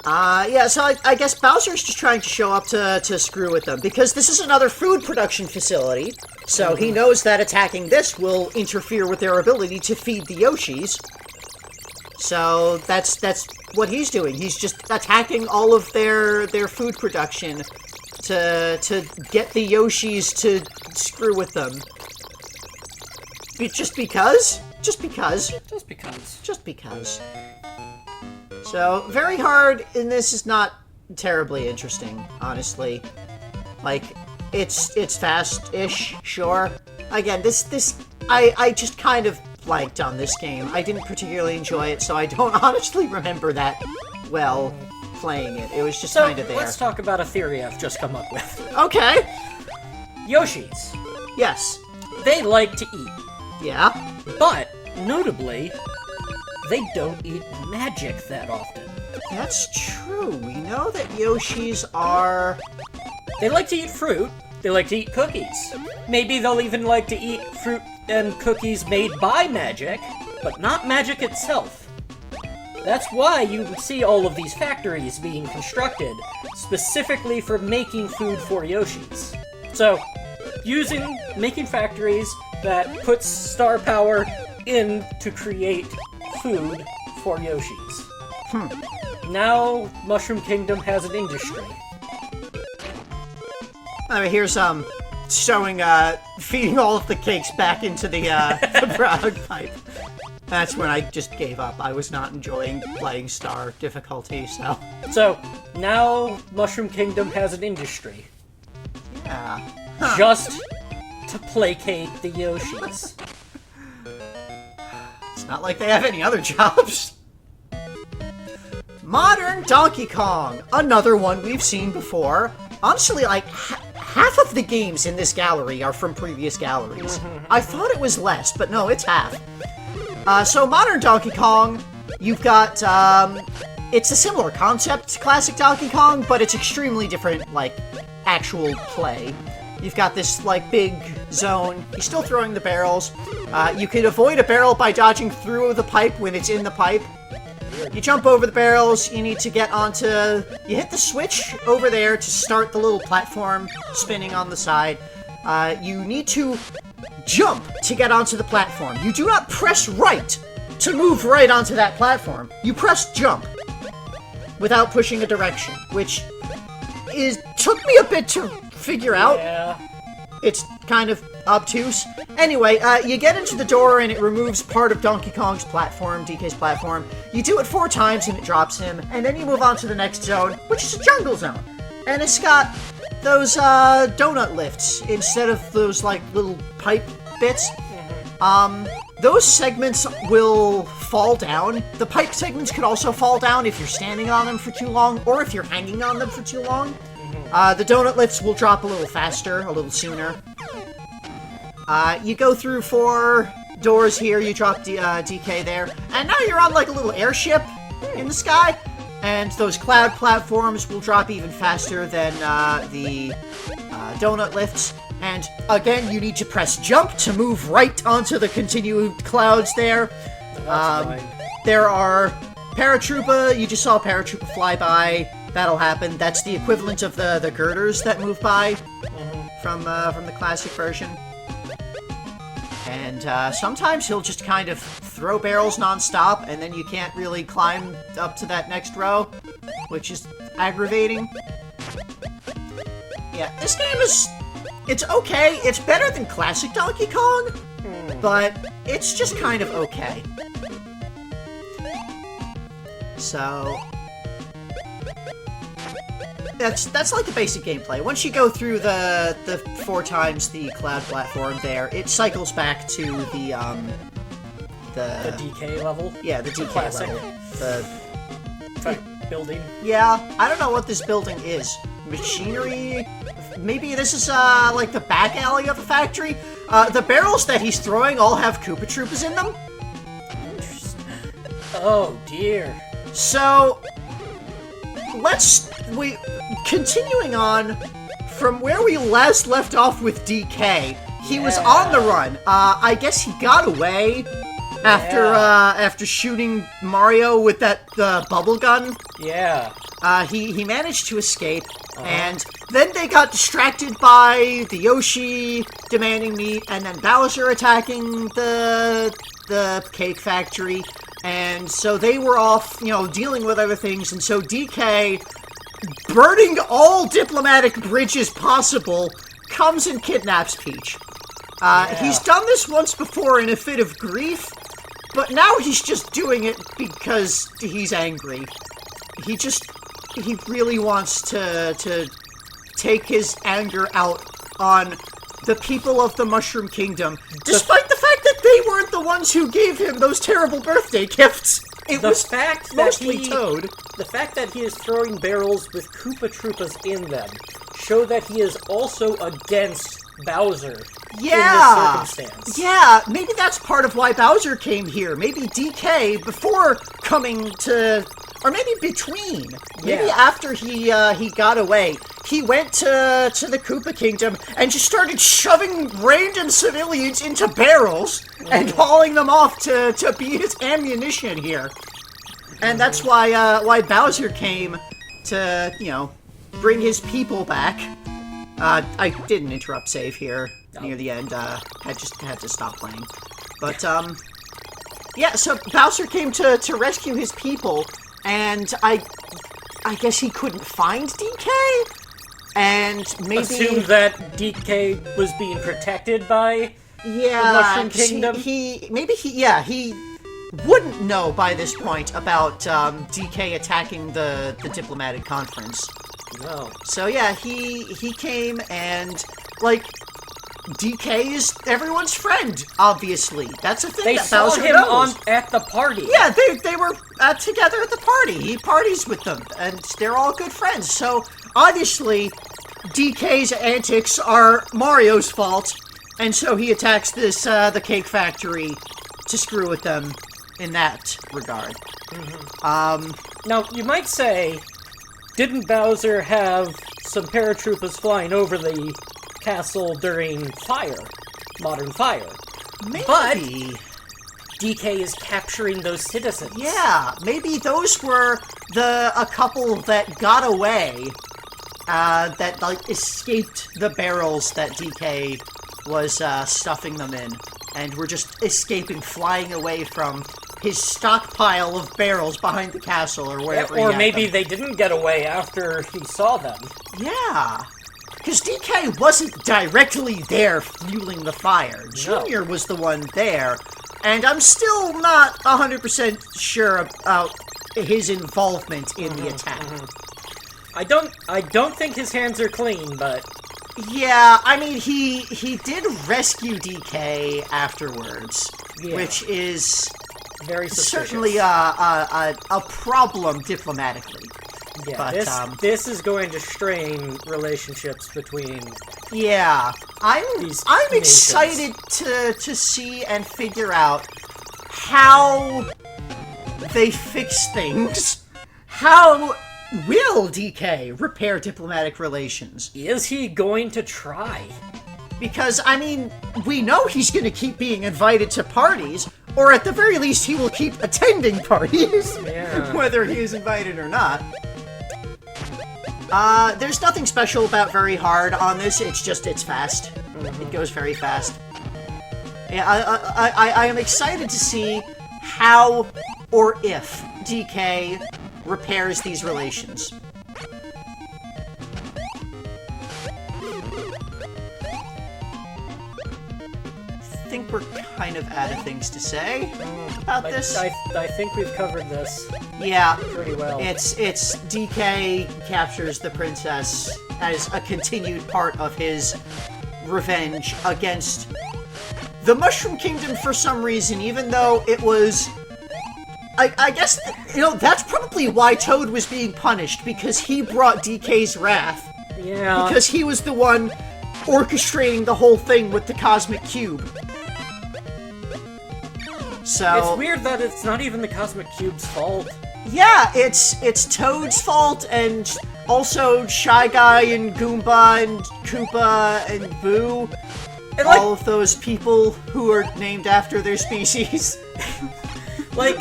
Yeah, so I guess Bowser's just trying to show up to screw with them, because this is another food production facility, so he knows that attacking this will interfere with their ability to feed the Yoshis. So that's what he's doing. He's just attacking all of their food production to get the Yoshis to screw with them. Just because? Just because. Just because. Just because. So, very hard, and this is not terribly interesting, honestly. Like, it's fast-ish, sure. Again, I just kind of liked on this game. I didn't particularly enjoy it, so I don't honestly remember that well playing it. It was just kind of there. Let's talk about a theory I've just come up with. Okay. Yoshis. Yes. They like to eat. Yeah. But, notably, they don't eat magic that often. That's true. We know that Yoshis are... They like to eat fruit. They like to eat cookies. Maybe they'll even like to eat fruit and cookies made by magic, but not magic itself. That's why you see all of these factories being constructed, specifically for making food for Yoshis. So, making factories that puts star power in to create food for Yoshis. Now, Mushroom Kingdom has an industry. Here's, showing, feeding all of the cakes back into the brown pipe. That's when I just gave up. I was not enjoying playing Star difficulty, so... So, now, Mushroom Kingdom has an industry. Yeah. just to placate the Yoshis. It's not like they have any other jobs. Modern Donkey Kong, another one we've seen before. Honestly, like, half of the games in this gallery are from previous galleries. I thought it was less, but no, it's half. So Modern Donkey Kong, you've got, it's a similar concept to classic Donkey Kong, but it's extremely different, like, actual play. You've got this, like, big zone. You're still throwing the barrels. You can avoid a barrel by dodging through the pipe when it's in the pipe. You jump over the barrels. You need to get onto... You hit the switch over there to start the little platform spinning on the side. You need to jump to get onto the platform. You do not press right to move right onto that platform. You press jump without pushing a direction, which took me a bit to figure out. Yeah. It's kind of obtuse. Anyway, you get into the door and it removes part of Donkey Kong's platform, DK's platform. You do it 4 times and it drops him, and then you move on to the next zone, which is a jungle zone. And it's got those donut lifts instead of those, like, little pipe bits. Those segments will fall down. The pipe segments could also fall down if you're standing on them for too long, or if you're hanging on them for too long. The donut lifts will drop a little faster, a little sooner. You go through 4 doors here, you drop DK there, and now you're on, like, a little airship in the sky, and those cloud platforms will drop even faster than the donut lifts. And again, you need to press jump to move right onto the continued clouds there. There are paratroopa. You just saw a paratroopa fly by. That'll happen. That's the equivalent of the girders that move by from the classic version. And sometimes he'll just kind of throw barrels non-stop, and then you can't really climb up to that next row, which is aggravating. Yeah, this game it's okay. It's better than classic Donkey Kong, but it's just kind of okay. So that's like the basic gameplay. Once you go through the 4 times the cloud platform there, it cycles back to the DK level? Yeah, the DK classic level. The building. Yeah, I don't know what this building is. Machinery? Maybe this is like the back alley of a factory? The barrels that he's throwing all have Koopa Troopas in them. Oh dear. So continuing on from where we last left off with DK, he was on the run. I guess he got away after shooting Mario with that bubble gun. Yeah. He managed to escape, and then they got distracted by the Yoshi demanding meat, and then Bowser attacking the cake factory, and so they were off, dealing with other things, and so DK, burning all diplomatic bridges possible, comes and kidnaps Peach. He's done this once before in a fit of grief, but now he's just doing it because he's angry. He really wants to take his anger out on the people of the Mushroom Kingdom, despite the fact that they weren't the ones who gave him those terrible birthday gifts. It was mostly Toad. The fact that he is throwing barrels with Koopa Troopas in them show that he is also against Bowser in this circumstance. Yeah, maybe that's part of why Bowser came here. Maybe DK, before coming to... Or maybe between. Maybe after he got away, he went to the Koopa Kingdom and just started shoving random civilians into barrels and hauling them off to be his ammunition here. And that's why Bowser came to, bring his people back. I didn't interrupt save here near the end. Had to stop playing. But, so Bowser came to rescue his people. And I guess he couldn't find DK, and maybe assumed that DK was being protected by the Mushroom Kingdom. He wouldn't know by this point about DK attacking the diplomatic conference. No. So yeah, he came and like, DK is everyone's friend, obviously. That's a thing They that saw Bowser him knows. at the party. Yeah, they were together at the party. He parties with them, and they're all good friends. So, obviously, DK's antics are Mario's fault, and so he attacks the cake factory to screw with them in that regard. Now, you might say, didn't Bowser have some paratroopers flying over the castle during Modern Fire? Maybe. But DK is capturing those citizens. Yeah, maybe those were a couple that got away, that, like, escaped the barrels that DK was, stuffing them in, and were just escaping, flying away from his stockpile of barrels behind the castle, or wherever he Or had maybe them. they didn't get away after he saw them. Yeah. Because DK wasn't directly there fueling the fire. Junior was the one there. And I'm still not 100% sure about his involvement in the attack. I don't think his hands are clean, but Yeah, I mean, he did rescue DK afterwards, Yeah. which is very suspicious. certainly a problem diplomatically. Yeah, But, this is going to strain relationships between. Yeah, I'm These nations. excited to see and figure out how they fix things. How will DK repair diplomatic relations? Is he going to try? Because, I mean, we know he's going to keep being invited to parties, or at the very least, he will keep attending parties, Yeah. whether he is invited or not. There's nothing special about very hard on this, it's fast. It goes very fast. Yeah, I am excited to see how or if DK repairs these relations. I think we're kind of out of things to say about this. I think we've covered this Yeah. pretty well. It's DK captures the princess as a continued part of his revenge against the Mushroom Kingdom for some reason, even though it was... I guess, you know, that's probably why Toad was being punished, because he brought DK's wrath. Yeah. Because he was the one orchestrating the whole thing with the Cosmic Cube. So... It's weird that it's not even the Cosmic Cube's fault. Yeah, it's Toad's fault, and also Shy Guy and Goomba and Koopa and Boo. And, like, all of those people who are named after their species. like,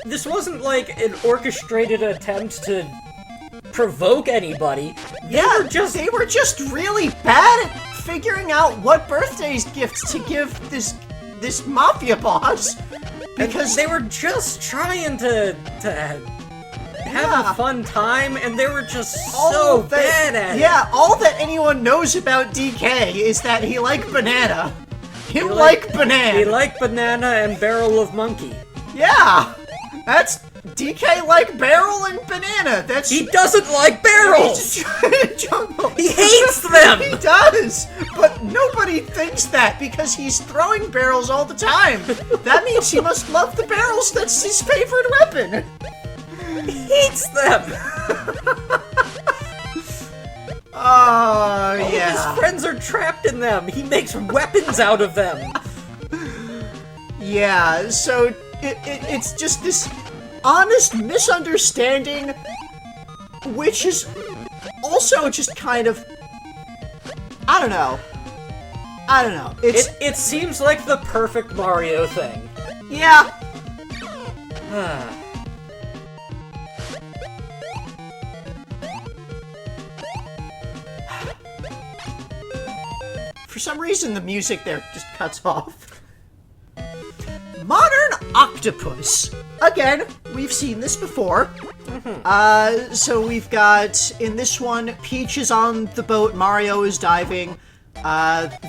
this wasn't like an orchestrated attempt to provoke anybody. They were just really bad at figuring out what birthday gifts to give this mafia boss. Because they were just trying to have a fun time, and they were just so bad at it. Yeah, all that anyone knows about DK is that he liked banana. He liked banana. He liked banana and barrel of monkey. Yeah, that's DK like barrel and banana. That's He doesn't like barrels! He hates them! He does, but nobody thinks that because he's throwing barrels all the time. That means he must love the barrels. That's his favorite weapon. He hates them! Oh, All yeah. his friends are trapped in them. He makes weapons out of them. Yeah, so it's just this honest misunderstanding, which is also just kind of... I don't know. It seems like the perfect Mario thing. Yeah. For some reason, the music there just cuts off. Modern Octopus. Again, we've seen this before. So we've got, in this one, Peach is on the boat, Mario is diving.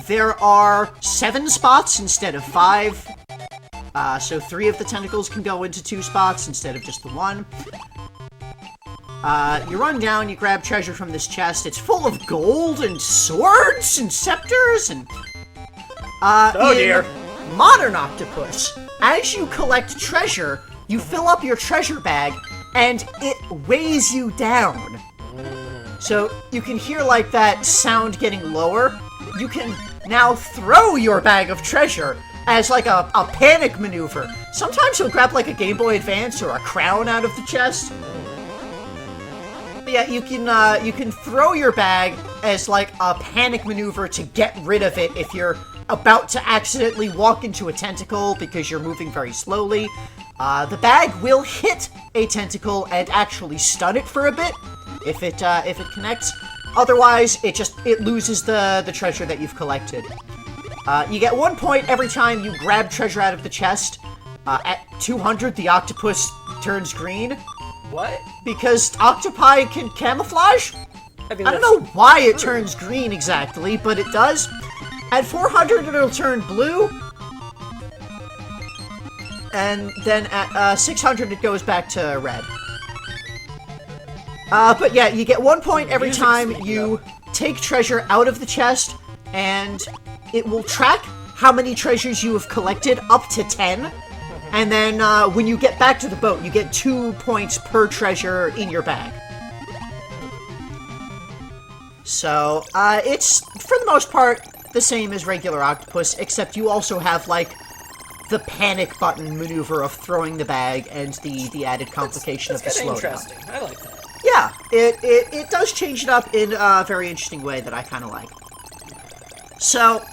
There are 7 spots instead of 5. So 3 of the tentacles can go into 2 spots instead of just the 1. You run down, you grab treasure from this chest. It's full of gold and swords and scepters and... Oh dear. Modern Octopus, as you collect treasure, you fill up your treasure bag, and it weighs you down. So you can hear, like, that sound getting lower. You can now throw your bag of treasure as, like, a panic maneuver. Sometimes you'll grab, like, a Game Boy Advance or a crown out of the chest. But yeah, you can throw your bag as, like, a panic maneuver to get rid of it if you're about to accidentally walk into a tentacle because you're moving very slowly. The bag will hit a tentacle and actually stun it for a bit if it connects. Otherwise, it loses the treasure that you've collected. You get 1 point every time you grab treasure out of the chest. At 200, the octopus turns green. What? Because octopi can camouflage? I don't know why it turns green exactly, but it does. At 400, it'll turn blue. And then at 600, it goes back to red. But yeah, you get 1 point every time you take treasure out of the chest, and it will track how many treasures you have collected up to 10. And then when you get back to the boat, you get 2 points per treasure in your bag. So, it's, for the most part, the same as regular Octopus, except you also have, like, the panic button maneuver of throwing the bag and the added complication of the slowdown. Interesting. I like that. Yeah, it does change it up in a very interesting way that I kind of like. So,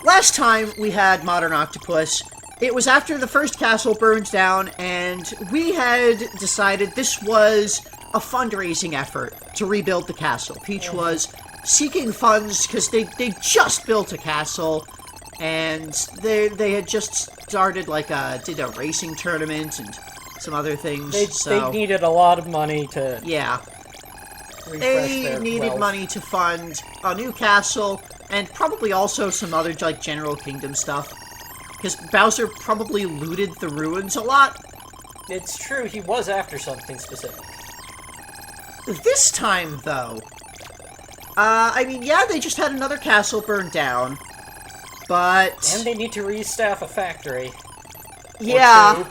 last time we had Modern Octopus, it was after the first castle burned down, and we had decided this was a fundraising effort to rebuild the castle. Peach was seeking funds because they just built a castle, and they had just started, like, did a racing tournament and some other things. They needed a lot of money to refresh they needed wealth. money to fund a new castle, and probably also some other, like, General Kingdom stuff. Because Bowser probably looted the ruins a lot. It's true, he was after something specific. This time, though, I mean, yeah, they just had another castle burned down, but... And they need to restaff a factory. Yeah,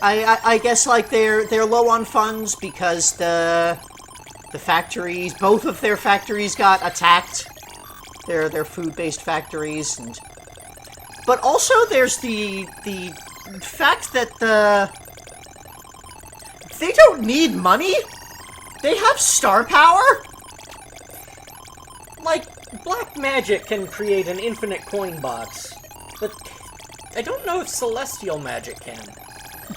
I guess, like, they're low on funds because the factories, both of their factories got attacked. They're food-based factories, and... But also, there's the fact that they don't need money. They have star power. Like, black magic can create an infinite coin box, but I don't know if celestial magic can.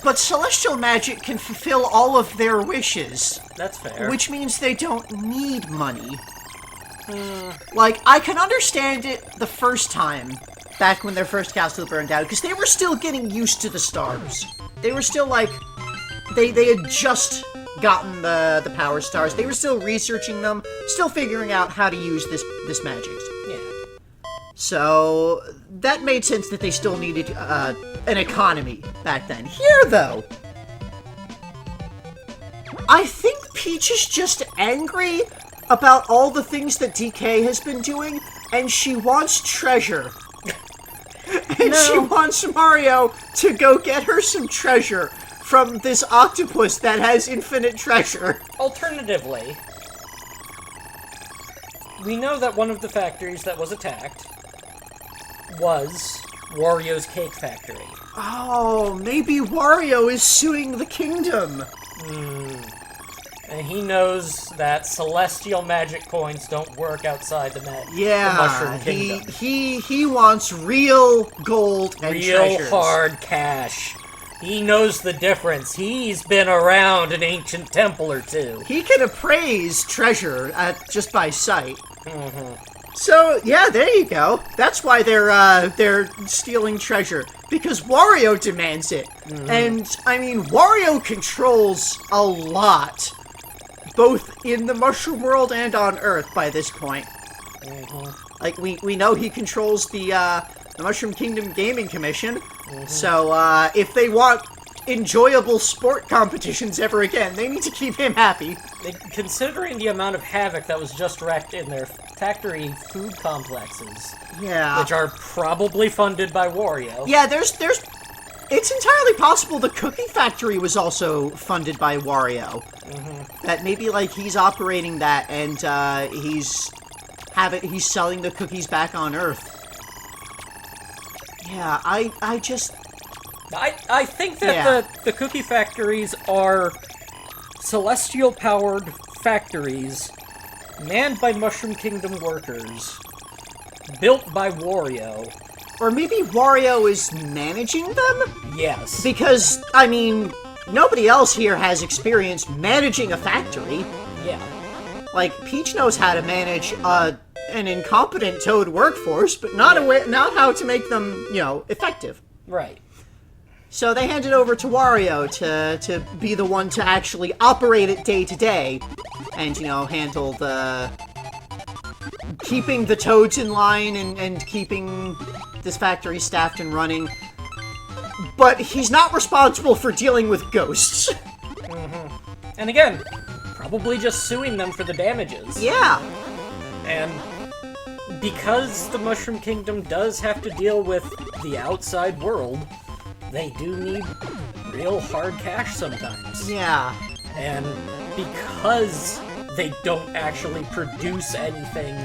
But celestial magic can fulfill all of their wishes. That's fair. Which means they don't need money. Like, I can understand it the first time, back when their first castle burned down, because they were still getting used to the stars. They were still, like, they had just gotten the power stars. They were still researching them, still figuring out how to use this magic. Yeah. So, that made sense that they still needed an economy back then. Here, though, I think Peach is just angry about all the things that DK has been doing, and she wants treasure. And she wants Mario to go get her some treasure from this octopus that has infinite treasure. Alternatively, we know that one of the factories that was attacked was Wario's Cake Factory. Oh, maybe Wario is suing the kingdom. And he knows that celestial magic coins don't work outside the Yeah, Mushroom Kingdom. he wants real gold and treasures. Real hard cash. He knows the difference. He's been around an ancient temple or two. He can appraise treasure just by sight. So, yeah, there you go. That's why they're stealing treasure. Because Wario demands it. And, I mean, Wario controls a lot. Both in the Mushroom World and on Earth by this point. Like, we know he controls the Mushroom Kingdom Gaming Commission. So, if they want enjoyable sport competitions ever again. They need to keep him happy. Considering the amount of havoc that was just wreaked in their factory food complexes, which are probably funded by Wario. Yeah, there's it's entirely possible the cookie factory was also funded by Wario. That maybe, like, he's operating that, and he's selling the cookies back on Earth. Yeah, I think that the cookie factories are celestial-powered factories manned by Mushroom Kingdom workers, built by Wario. Or maybe Wario is managing them? Yes. Because, I mean, nobody else here has experience managing a factory. Yeah. Like, Peach knows how to manage an incompetent Toad workforce, but not how to make them, effective. Right. So they hand it over to Wario to be the one to actually operate it day to day, and, handle keeping the Toads in line and keeping this factory staffed and running. But he's not responsible for dealing with ghosts. And again, probably just suing them for the damages. Yeah. And because the Mushroom Kingdom does have to deal with the outside world, they do need real hard cash sometimes. Yeah. And because they don't actually produce anything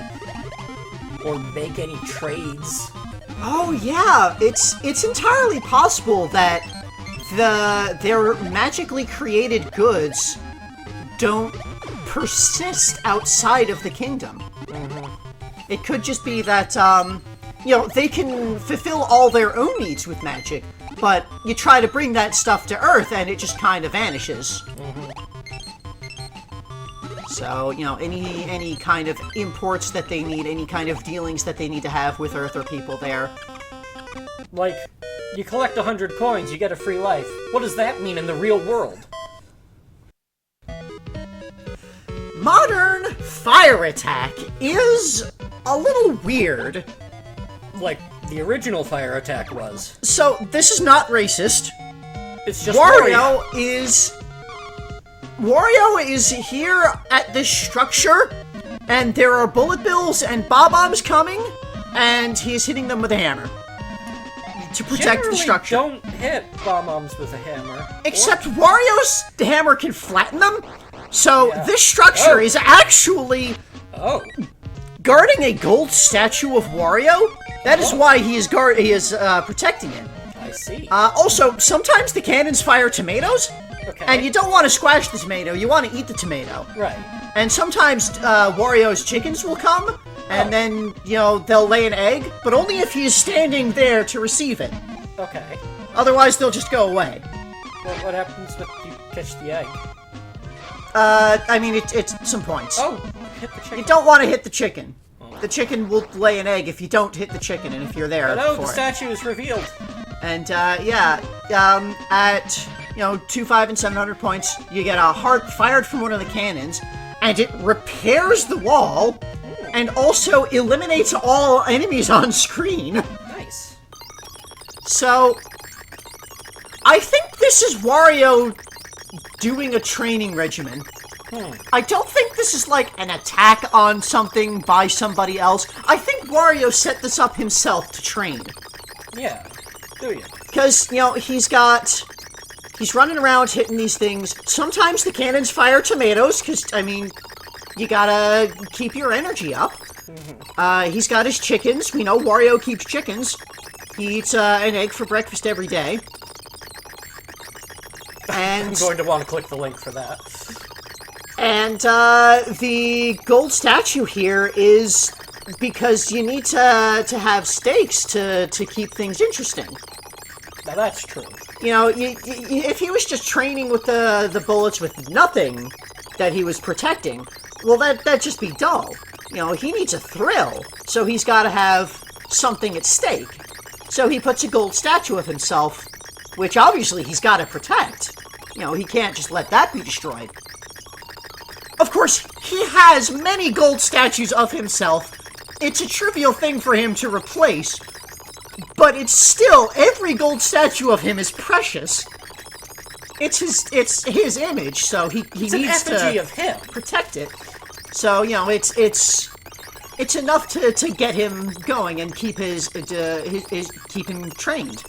or make any trades. Oh yeah, it's entirely possible that their magically created goods don't persist outside of the kingdom. It could just be that they can fulfill all their own needs with magic, but you try to bring that stuff to Earth and it just kind of vanishes. So, any kind of imports that they need, any kind of dealings that they need to have with Earth or people there. Like, you collect 100 coins, you get a free life. What does that mean in the real world? Modern fire attack is a little weird. Like the original fire attack was. So, this is not racist. It's just Wario is here at this structure, and there are bullet bills and bob-ombs coming, and he's hitting them with a hammer to protect the structure. Don't hit bob-ombs with a hammer. Except Wario's hammer can flatten them, so this structure is actually guarding a gold statue of Wario. That is why he is protecting it. I see. Also, sometimes the cannons fire tomatoes. Okay. And you don't want to squash the tomato, you want to eat the tomato. Right. And sometimes Wario's chickens will come, and then, they'll lay an egg, but only if he is standing there to receive it. Okay. Otherwise, they'll just go away. Well, what happens if you catch the egg? It's some points. Oh, hit the chicken. You don't want to hit the chicken. The chicken will lay an egg if you don't hit the chicken, and if you're there the statue is revealed. And, at 2, 5, and 700 points, you get a heart fired from one of the cannons, and it repairs the wall, and also eliminates all enemies on screen. Nice. So, I think this is Wario doing a training regimen. I don't think this is like an attack on something by somebody else. I think Wario set this up himself to train. Yeah. Do you? Because, he's running around hitting these things. Sometimes the cannons fire tomatoes, because, you gotta keep your energy up. He's got his chickens. We know Wario keeps chickens. He eats an egg for breakfast every day. And I'm going to want to click the link for that. And the gold statue here is because you need to have stakes to keep things interesting. Now that's true. If he was just training with the bullets with nothing that he was protecting, well, that'd just be dull. He needs a thrill, so he's got to have something at stake. So he puts a gold statue of himself, which obviously he's got to protect. He can't just let that be destroyed. Of course, he has many gold statues of himself. It's a trivial thing for him to replace, but it's still, every gold statue of him is precious. it's his image, so he It's needs an effigy to of him. protect it. So, you know, it's enough to get him going and keep his keep him trained.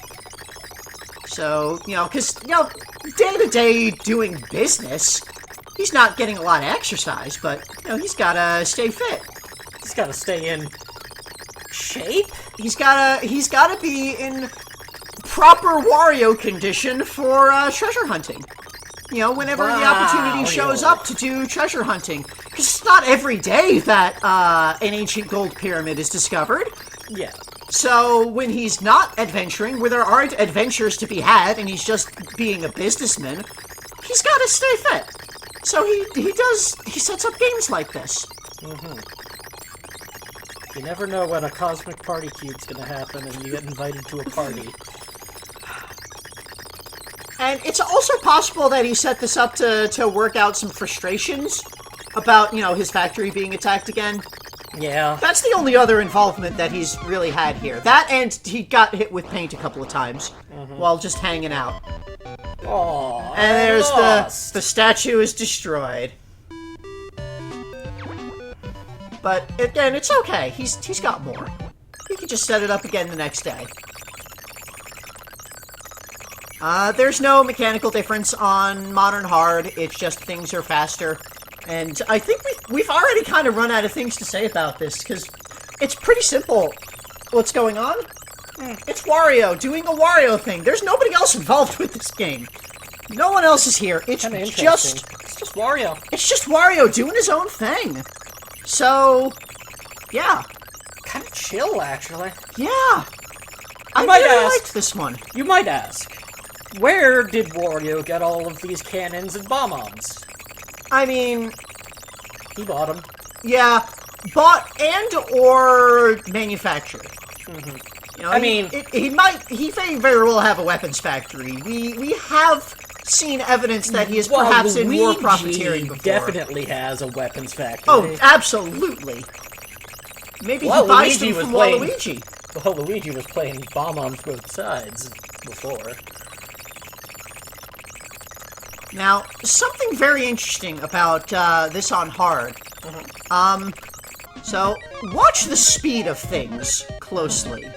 So, you know, because, you know, day-to-day doing business, he's not getting a lot of exercise, but, you know, he's gotta stay fit. He's got to stay in shape. He's gotta be in proper Wario condition for treasure hunting. You know, whenever the opportunity shows up to do treasure hunting. Because it's not every day that an ancient gold pyramid is discovered. Yeah. So when he's not adventuring, where there aren't adventures to be had, and he's just being a businessman, he's gotta stay fit. So he sets up games like this. Mm-hmm. You never know when a cosmic party cube's gonna happen and you get invited to a party. And it's also possible that he set this up to work out some frustrations about, you know, his factory being attacked again. Yeah. That's the only other involvement that he's really had here. That, and he got hit with paint a couple of times while just hanging out. Aww, And there's the statue is destroyed. But again, it's okay. He's got more. He can just set it up again the next day. There's no mechanical difference on Modern Hard. It's just things are faster. And I think we've already kind of run out of things to say about this, because it's pretty simple what's going on. It's Wario doing a Wario thing. There's nobody else involved with this game. No one else is here. It's just Wario. It's just Wario doing his own thing. So, yeah. Kind of chill, actually. Yeah. I really liked this one. You might ask, where did Wario get all of these cannons and bomb-oms? I mean... He bought them. Yeah. Bought and or manufactured. Mm-hmm. You know, I mean... He may very well have a weapons factory. We have seen evidence that he is perhaps in more profiteering before. Definitely has a weapons factory. Oh, absolutely. Maybe he buys them from Waluigi. Well, Luigi was playing bomb-oms both sides before. Now, something very interesting about this on hard. So, watch the speed of things closely.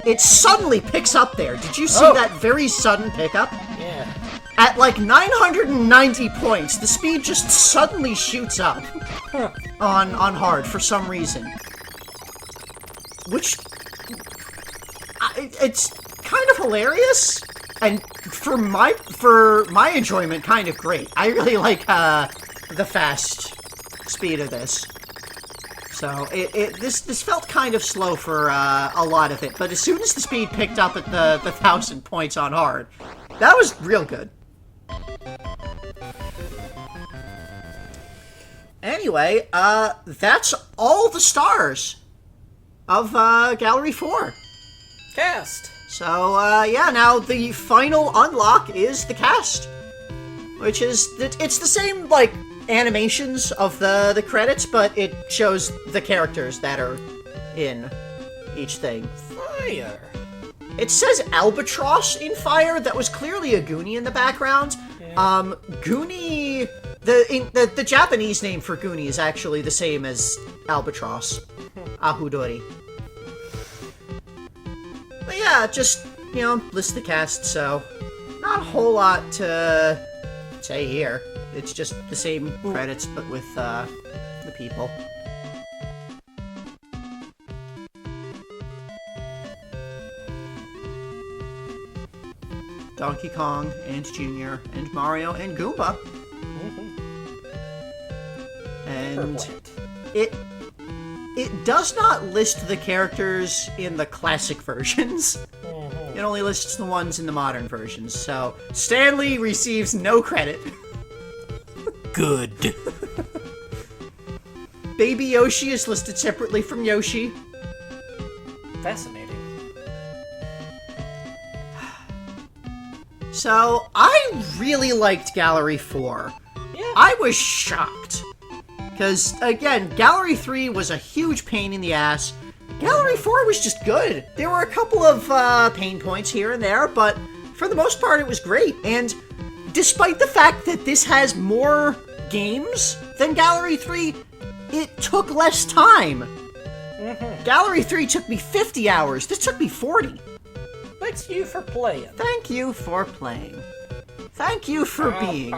It suddenly picks up there. Did you see that very sudden pickup? Yeah. At like 990 points, the speed just suddenly shoots up on hard for some reason. Which... it's kind of hilarious, and for my enjoyment, kind of great. I really like the fast speed of this. So this felt kind of slow for a lot of it, but as soon as the speed picked up at the 1,000 points on hard, that was real good. Anyway, that's all the stars of Gallery 4. Cast. So, yeah, now the final unlock is the cast. Which is, it's the same, like, animations of the credits, but it shows the characters that are in each thing. Fire. It says Albatross in Fire. That was clearly a Goonie in the background. Yeah. Goonie... The Japanese name for Goonie is actually the same as Albatross. Ahudori. But yeah, just, you know, list the cast, so... Not a whole lot to say here. It's just the same credits, but with, the people. Donkey Kong, and Junior, and Mario, and Goomba. And it does not list the characters in the classic versions. It only lists the ones in the modern versions, so Stanley receives no credit. Good. Baby Yoshi is listed separately from Yoshi. Fascinating. So, I really liked Gallery 4. Yeah. I was shocked. Because, again, Gallery 3 was a huge pain in the ass. Gallery 4 was just good. There were a couple of pain points here and there, but for the most part it was great. And despite the fact that this has more games than Gallery 3, it took less time. Gallery 3 took me 50 hours. This took me 40. Thanks you for playing. Thank you for playing. Thank you for being.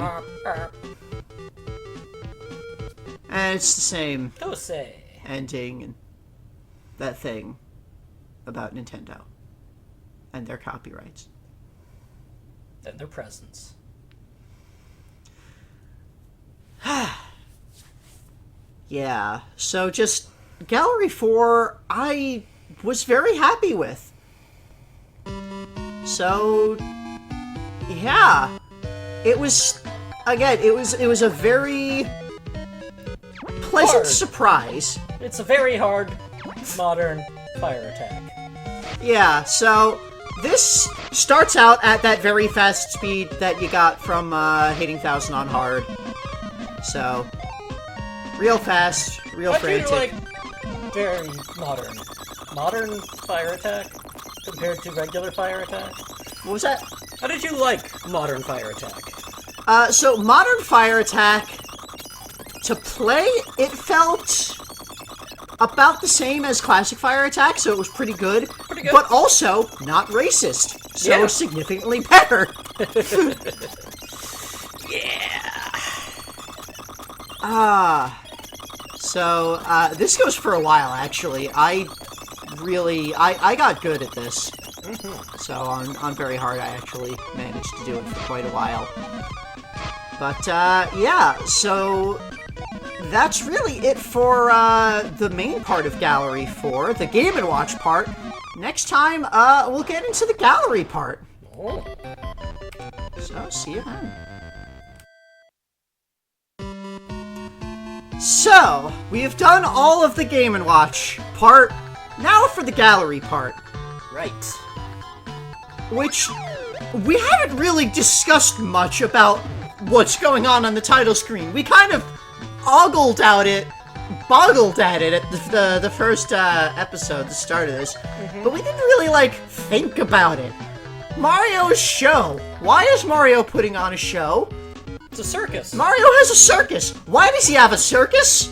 And it's the same ending and that thing about Nintendo and their copyrights. And their presence. Yeah, so just Gallery 4, I was very happy with. So, yeah, it was, again, it was a very pleasant surprise. It's a very hard modern fire attack. Yeah, so this starts out at that very fast speed that you got from hitting 1000 on hard. So, real fast, real frantic. Like very modern. Modern fire attack compared to regular fire attack? What was that? How did you like modern fire attack? So modern fire attack, to play, it felt about the same as classic fire attack, so it was pretty good. But also not racist, so significantly better. So this goes for a while, actually. I got good at this. So on very hard, I actually managed to do it for quite a while. But, yeah, so that's really it for the main part of Gallery 4, the Game & Watch part. Next time, we'll get into the Gallery part. So, see you then. So, we have done all of the Game & Watch part. Now for the Gallery part. Right. Which, we haven't really discussed much about what's going on the title screen. We kind of boggled at it at the first episode, the start of this. But we didn't really, think about it. Mario's show. Why is Mario putting on a show? It's a circus. Mario has a circus. Why does he have a circus?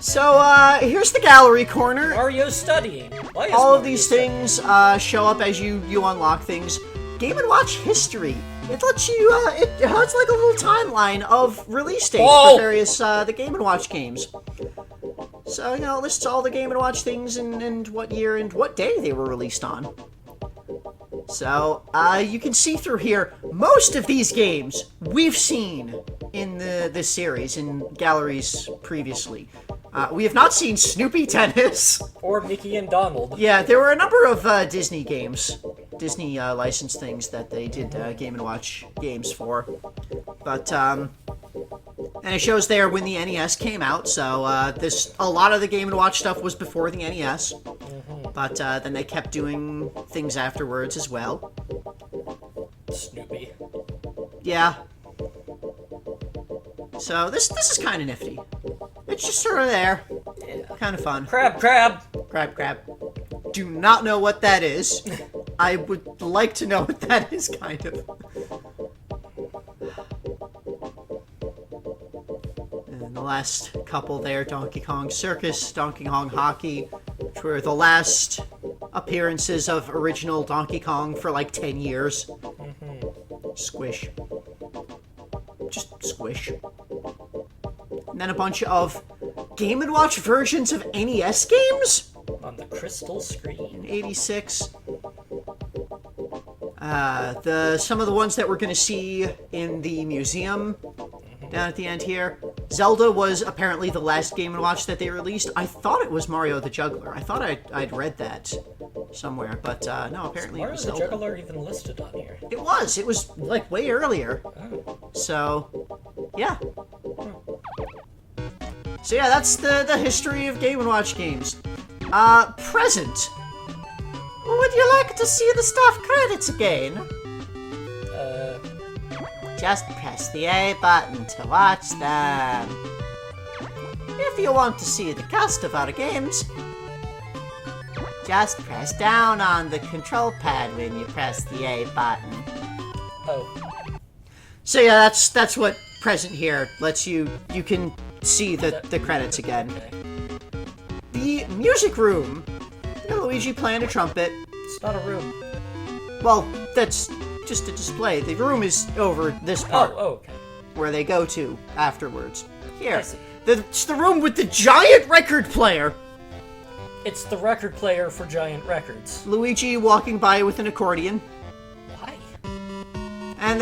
So, here's the gallery corner. Mario's studying. Why is all Mario of these studying? things show up as you unlock things. Game & Watch history. It lets you, it's like a little timeline of release dates for various, the Game & Watch games. So, it lists all the Game & Watch things and what year and what day they were released on. So, you can see through here, most of these games we've seen in this series, in galleries previously. We have not seen Snoopy Tennis. Or Mickey and Donald. Yeah, there were a number of Disney games, Disney licensed things that they did Game & Watch games for. But, and it shows there when the NES came out, so a lot of the Game & Watch stuff was before the NES. But then they kept doing things afterwards as well. Snoopy. Yeah. So this is kind of nifty. It's just sort of there. Yeah. Kind of fun. Crab. Crab. Do not know what that is. I would like to know what that is, kind of. And the last couple there, Donkey Kong Circus, Donkey Kong Hockey, which were the last appearances of original Donkey Kong for 10 years. Squish. Just squish. And then a bunch of Game & Watch versions of NES games? On the crystal screen. In 86. Some of the ones that we're going to see in the museum down at the end here. Zelda was apparently the last Game & Watch that they released. I thought it was Mario the Juggler. I thought I'd read that somewhere, but no, apparently it was Zelda. Mario the Juggler even listed on here? It was way earlier. Oh. So, yeah. So yeah, that's the history of Game & Watch games. Present. Would you like to see the staff credits again? Just press the A button to watch them. If you want to see the cast of our games, just press down on the control pad when you press the A button. Oh. So yeah, that's what present here lets you can see the credits again. Okay. The music room. You know, Luigi playing a trumpet. It's not a room. Well, that's just a display. The room is over this part. Oh, okay. Where they go to afterwards. Here. I see. It's the room with the giant record player. It's the record player for giant records. Luigi walking by with an accordion. Why? And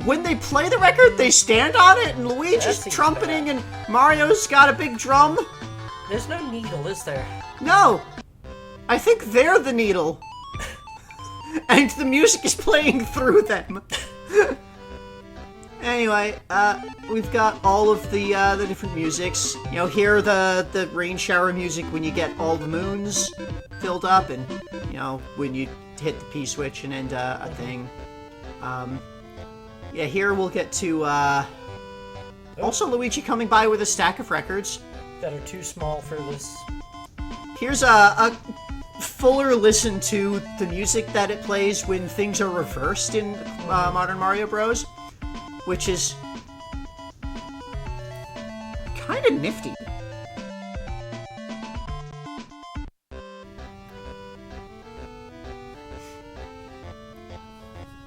when they play the record, they stand on it, and Luigi's seems trumpeting, bad. and Mario's got a big drum. There's no needle, is there? No! I think they're the needle. And the music is playing through them. Anyway, we've got all of the different musics. You know, here the rain shower music when you get all the moons filled up, and, you know, when you hit the P-switch and end a thing. Yeah, here we'll get to, also Luigi coming by with a stack of records. That are too small for this. Here's a fuller listen to the music that it plays when things are reversed in Modern Mario Bros., which is kind of nifty.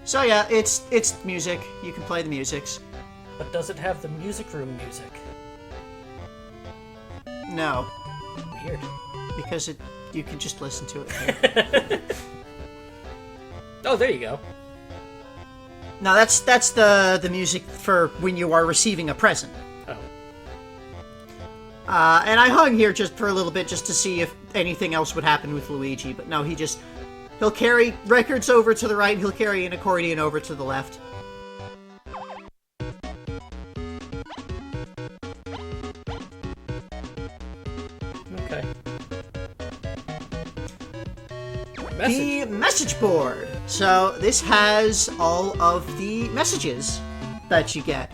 So yeah, it's music. You can play the musics. But does it have the music room music? No, Weird. because you can just listen to it. Oh, there you go. No, that's the music for when you are receiving a present. Oh. And I hung here just for a little bit just to see if anything else would happen with Luigi, but no, he'll carry records over to the right, and he'll carry an accordion over to the left. Okay. The message board. So this has all of the messages that you get.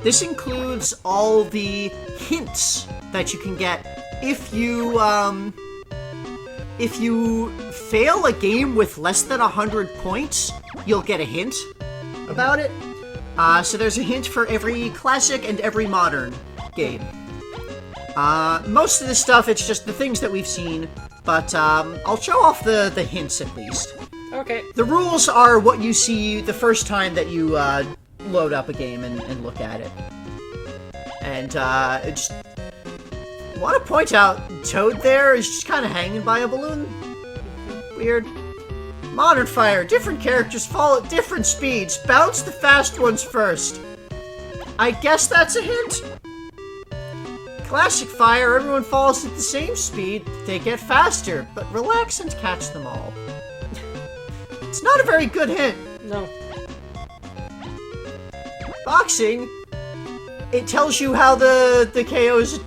This includes all the hints that you can get if you fail a game with less than 100 points. You'll get a hint about it. So there's a hint for every classic and every modern game. Most of the stuff, it's just the things that we've seen. But I'll show off the hints at least. Okay. The rules are what you see the first time that you load up a game and look at it. And I just want to point out, Toad there is just kind of hanging by a balloon. Weird. Modern Fire. Different characters fall at different speeds. Bounce the fast ones first. I guess that's a hint. Classic Fire, everyone falls at the same speed, they get faster, but relax and catch them all. It's not a very good hint. No. Boxing, it tells you how the KOs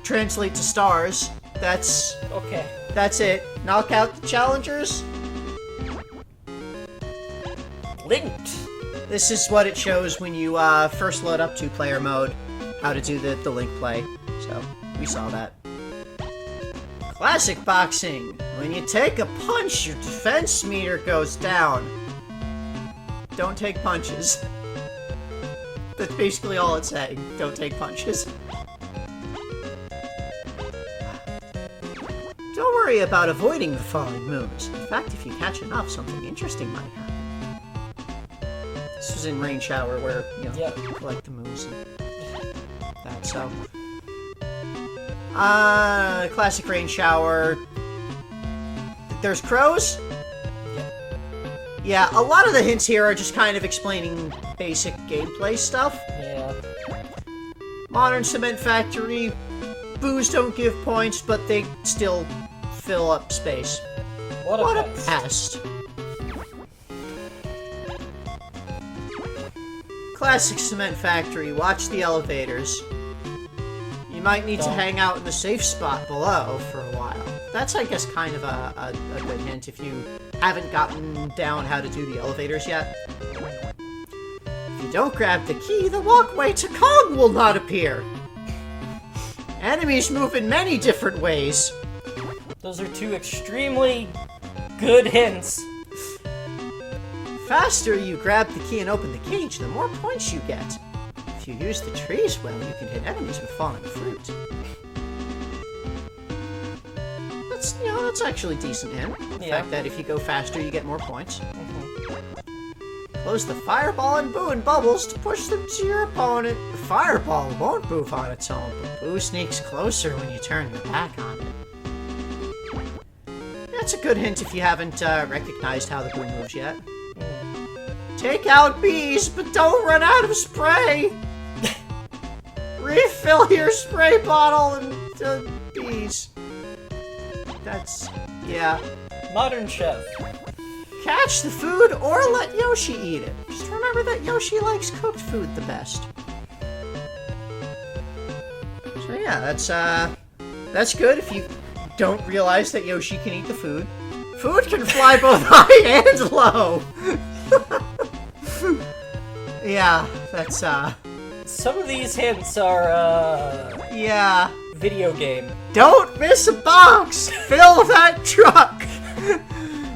translate to stars. That's it. Knock out the challengers. Linked. This is what it shows when you first load up two-player mode. How to do the link play. So, we saw that. Classic Boxing. When you take a punch, your defense meter goes down. Don't take punches. That's basically all it's saying. Don't take punches. Don't worry about avoiding the falling moons. In fact, if you catch enough, something interesting might happen. This was in Rain Shower where, you know, you collect the moons and that, so. Classic Rain Shower. There's crows? Yeah, a lot of the hints here are just kind of explaining basic gameplay stuff. Yeah. Modern Cement Factory. Boos don't give points, but they still fill up space. What a pest. Classic Cement Factory. Watch the elevators. You might need to hang out in the safe spot below for a while. That's, I guess, kind of a good hint if you haven't gotten down how to do the elevators yet. If you don't grab the key, the walkway to Kong will not appear. Enemies move in many different ways. Those are two extremely good hints. faster you grab the key and open the cage, the more points you get. If you use the trees well, you can hit enemies with falling fruit. That's actually decent hint. The fact that if you go faster, you get more points. Close the fireball and Boo and Bubbles to push them to your opponent. The fireball won't move on its own, but Boo sneaks closer when you turn your back on it. That's a good hint if you haven't recognized how the Boo moves yet. Take out bees, but don't run out of spray! Refill your spray bottle and bees. That's... yeah. Modern Chef. Catch the food or let Yoshi eat it. Just remember that Yoshi likes cooked food the best. So yeah, that's good if you don't realize that Yoshi can eat the food. Food can fly both high and low. Yeah, that's Some of these hints are yeah. video game. Don't miss a box! Fill that truck!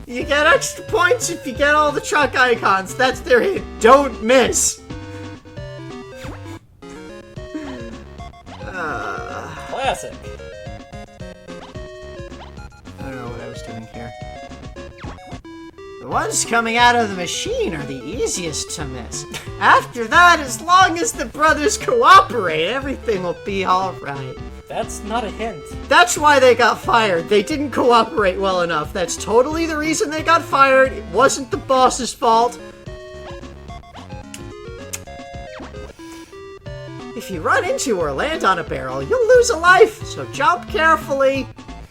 You get extra points if you get all the truck icons. That's their hint. Don't miss! Classic. I don't know what I was doing here. The ones coming out of the machine are the easiest to miss. After that, as long as the brothers cooperate, everything will be alright. That's not a hint. That's why they got fired. They didn't cooperate well enough. That's totally the reason they got fired. It wasn't the boss's fault. If you run into or land on a barrel, you'll lose a life, so jump carefully.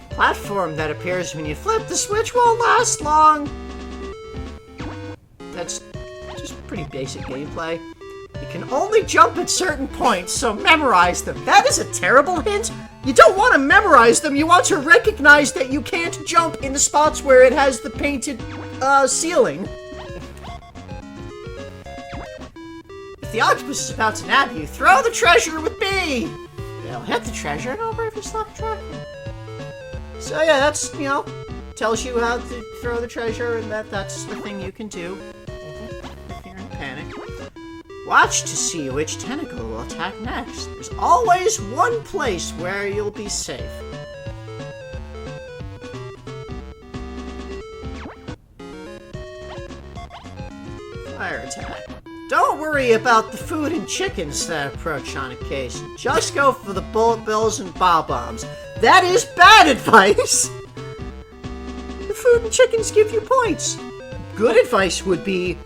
Platform that appears when you flip the switch won't last long. That's just pretty basic gameplay. You can only jump at certain points, so memorize them. That is a terrible hint. You don't want to memorize them. You want to recognize that you can't jump in the spots where it has the painted ceiling. If the octopus is about to nab you, throw the treasure with B. It'll hit the treasure and over if you stop tracking. So yeah, that's, tells you how to throw the treasure, and that's the thing you can do if you're in a panic. Watch to see which tentacle will attack next. There's always one place where you'll be safe. Fire attack. Don't worry about the food and chickens that approach on occasion. Just go for the bullet bills and bob-bombs. That is bad advice! The food and chickens give you points. Good advice would be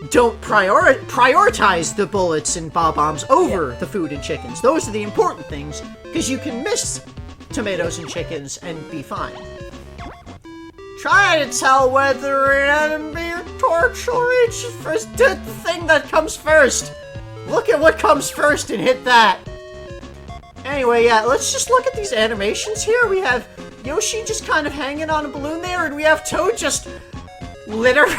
don't prioritize the bullets and bob-bombs over the food and chickens. Those are the important things, because you can miss tomatoes and chickens and be fine. Try to tell whether an enemy or torch will reach first. The thing that comes first. Look at what comes first and hit that. Anyway, yeah, let's just look at these animations here. We have Yoshi just kind of hanging on a balloon there, and we have Toad just littering.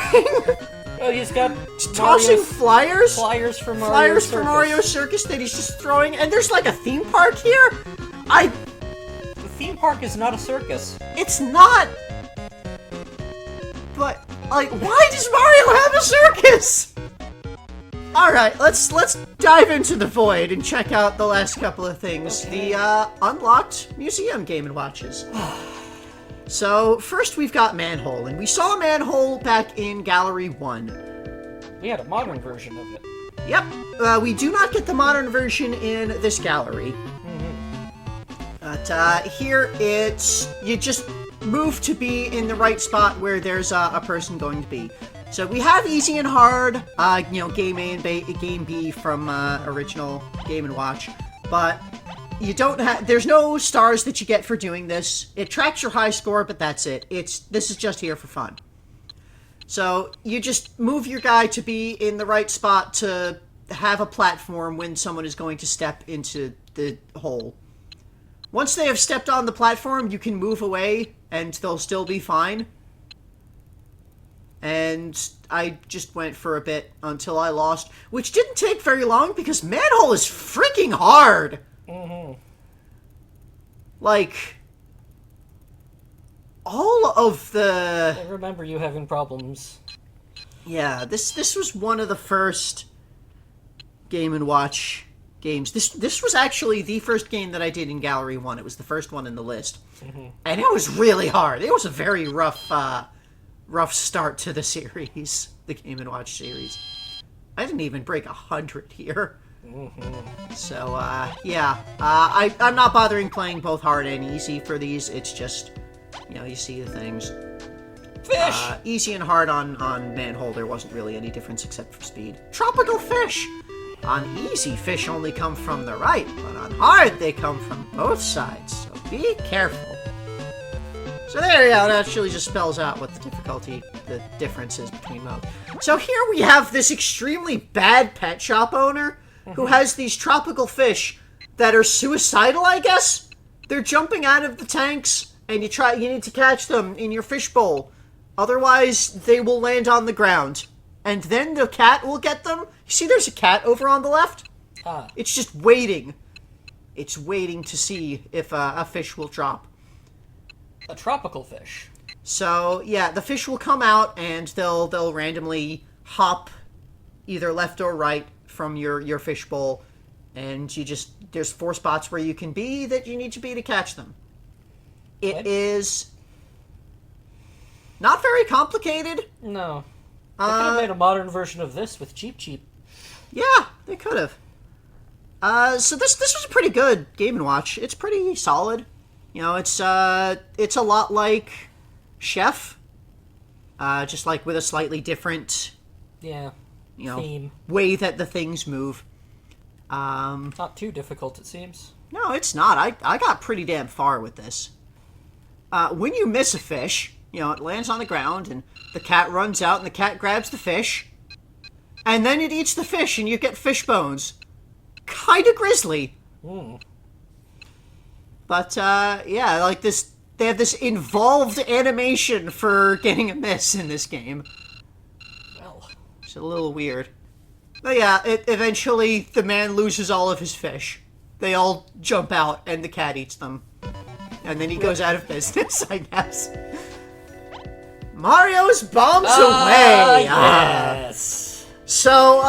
Oh, he's got tossing flyers. Flyers from Mario Flyers Circus. from Mario Circus that he's just throwing. And there's like a theme park here. The theme park is not a circus. It's not. But, like, why does Mario have a circus? Alright, let's dive into the void and check out the last couple of things. Okay. The unlocked museum Game & Watches. So, first we've got Manhole, and we saw Manhole back in Gallery 1. We had a modern version of it. Yep, we do not get the modern version in this gallery. But here you just move to be in the right spot where there's a person going to be. So we have easy and hard, game A and game B from original Game & Watch, but you don't have. There's no stars that you get for doing this. It tracks your high score, but that's it. This is just here for fun. So you just move your guy to be in the right spot to have a platform when someone is going to step into the hole. Once they have stepped on the platform, you can move away, and they'll still be fine. And I just went for a bit until I lost, which didn't take very long because Manhole is freaking hard! Like, all of the... I remember you having problems. Yeah, this was one of the first Game & Watch games. This was actually the first game that I did in Gallery 1. It was the first one in the list. And it was really hard. It was a very rough start to the series, the Game & Watch series. I didn't even break 100 here. So, yeah. I'm not bothering playing both hard and easy for these. It's just, you see the things. Fish! Easy and hard on Manhole, there wasn't really any difference except for speed. Tropical fish! On easy, fish only come from the right, but on hard, they come from both sides, so be careful. So there you go, that actually just spells out what the difference is between both. So here we have this extremely bad pet shop owner who has these tropical fish that are suicidal, I guess? They're jumping out of the tanks, and you need to catch them in your fishbowl. Otherwise, they will land on the ground. And then the cat will get them. You see there's a cat over on the left? It's just waiting. It's waiting to see if a fish will drop. A tropical fish. So, yeah, the fish will come out and they'll randomly hop either left or right from your fishbowl. And there's 4 spots where you can be that you need to be to catch them. It is not very complicated. No. They could have made a modern version of this with Cheep. Yeah, they could have. So this was a pretty good Game & Watch. It's pretty solid. It's a lot like Chef, just like with a slightly different, theme. Way that the things move. Not too difficult, it seems. No, it's not. I got pretty damn far with this. When you miss a fish, it lands on the ground, and the cat runs out, and the cat grabs the fish, and then it eats the fish, and you get fish bones. Kinda grisly. But, yeah, like this, they have this involved animation for getting a miss in this game. Well. It's a little weird. But yeah, eventually the man loses all of his fish. They all jump out, and the cat eats them. And then he goes out of business, I guess. Mario's bombs away! Yes! So,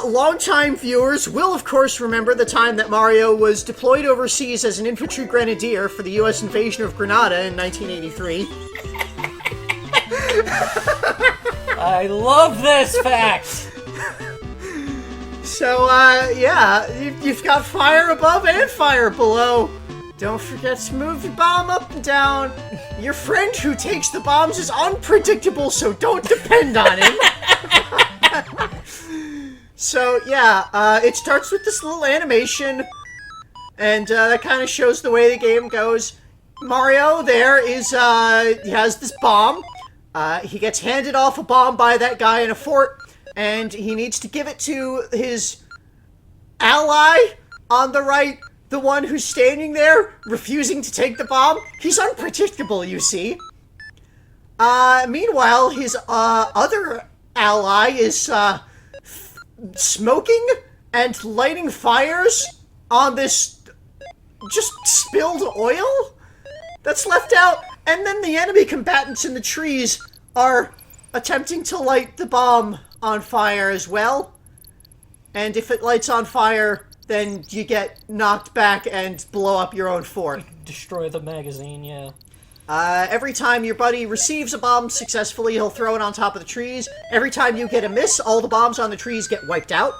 longtime viewers will, of course, remember the time that Mario was deployed overseas as an infantry grenadier for the U.S. invasion of Grenada in 1983. I love this fact! So, yeah, you've got fire above and fire below. Don't forget to move your bomb up and down. Your friend who takes the bombs is unpredictable, so don't depend on him. So, yeah, it starts with this little animation, and that kind of shows the way the game goes. Mario there he has this bomb. He gets handed off a bomb by that guy in a fort, and he needs to give it to his ally on the right, the one who's standing there, refusing to take the bomb. He's unpredictable, you see. Meanwhile, his other ally is smoking and lighting fires on this just spilled oil that's left out, and then the enemy combatants in the trees are attempting to light the bomb on fire as well. And if it lights on fire, then you get knocked back and blow up your own fort. Destroy the magazine, yeah. Every time your buddy receives a bomb successfully, he'll throw it on top of the trees. Every time you get a miss, all the bombs on the trees get wiped out.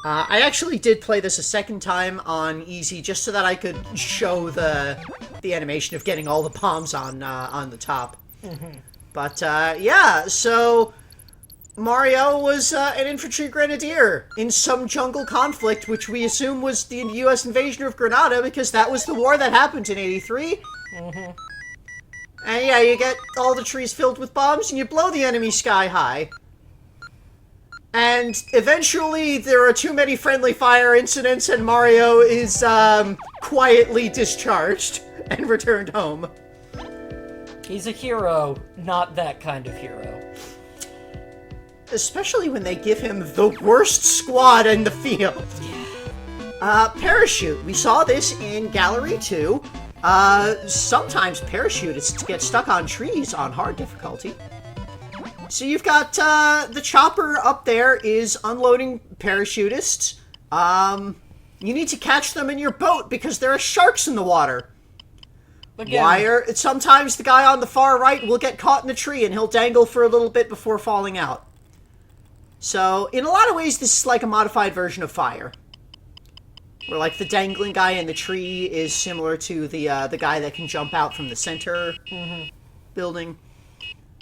I actually did play this a second time on easy, just so that I could show the animation of getting all the bombs on the top. But, yeah, so Mario was an infantry grenadier in some jungle conflict, which we assume was the U.S. invasion of Grenada, because that was the war that happened in 83. And yeah, you get all the trees filled with bombs, and you blow the enemy sky high. And eventually, there are too many friendly fire incidents, and Mario is quietly discharged and returned home. He's a hero, not that kind of hero. Especially when they give him the worst squad in the field. Parachute. We saw this in Gallery 2. Sometimes parachutists get stuck on trees on hard difficulty. So you've got the chopper up there is unloading parachutists. You need to catch them in your boat because there are sharks in the water. Again, Sometimes the guy on the far right will get caught in a tree and he'll dangle for a little bit before falling out. So, in a lot of ways, this is like a modified version of Fire. Where, like, the dangling guy in the tree is similar to the guy that can jump out from the center building.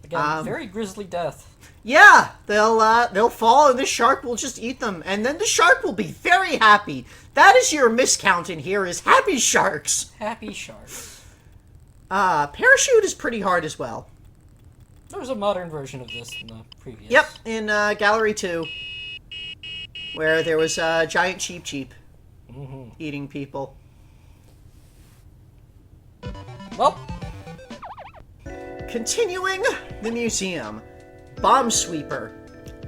Again, very grisly death. Yeah, they'll fall and the shark will just eat them. And then the shark will be very happy. That is your miscount in here, is happy sharks. Happy sharks. Parachute is pretty hard as well. There was a modern version of this in the previous. Yep, in Gallery 2. Where there was a giant cheep eating people. Well, continuing the museum. Bomb Sweeper.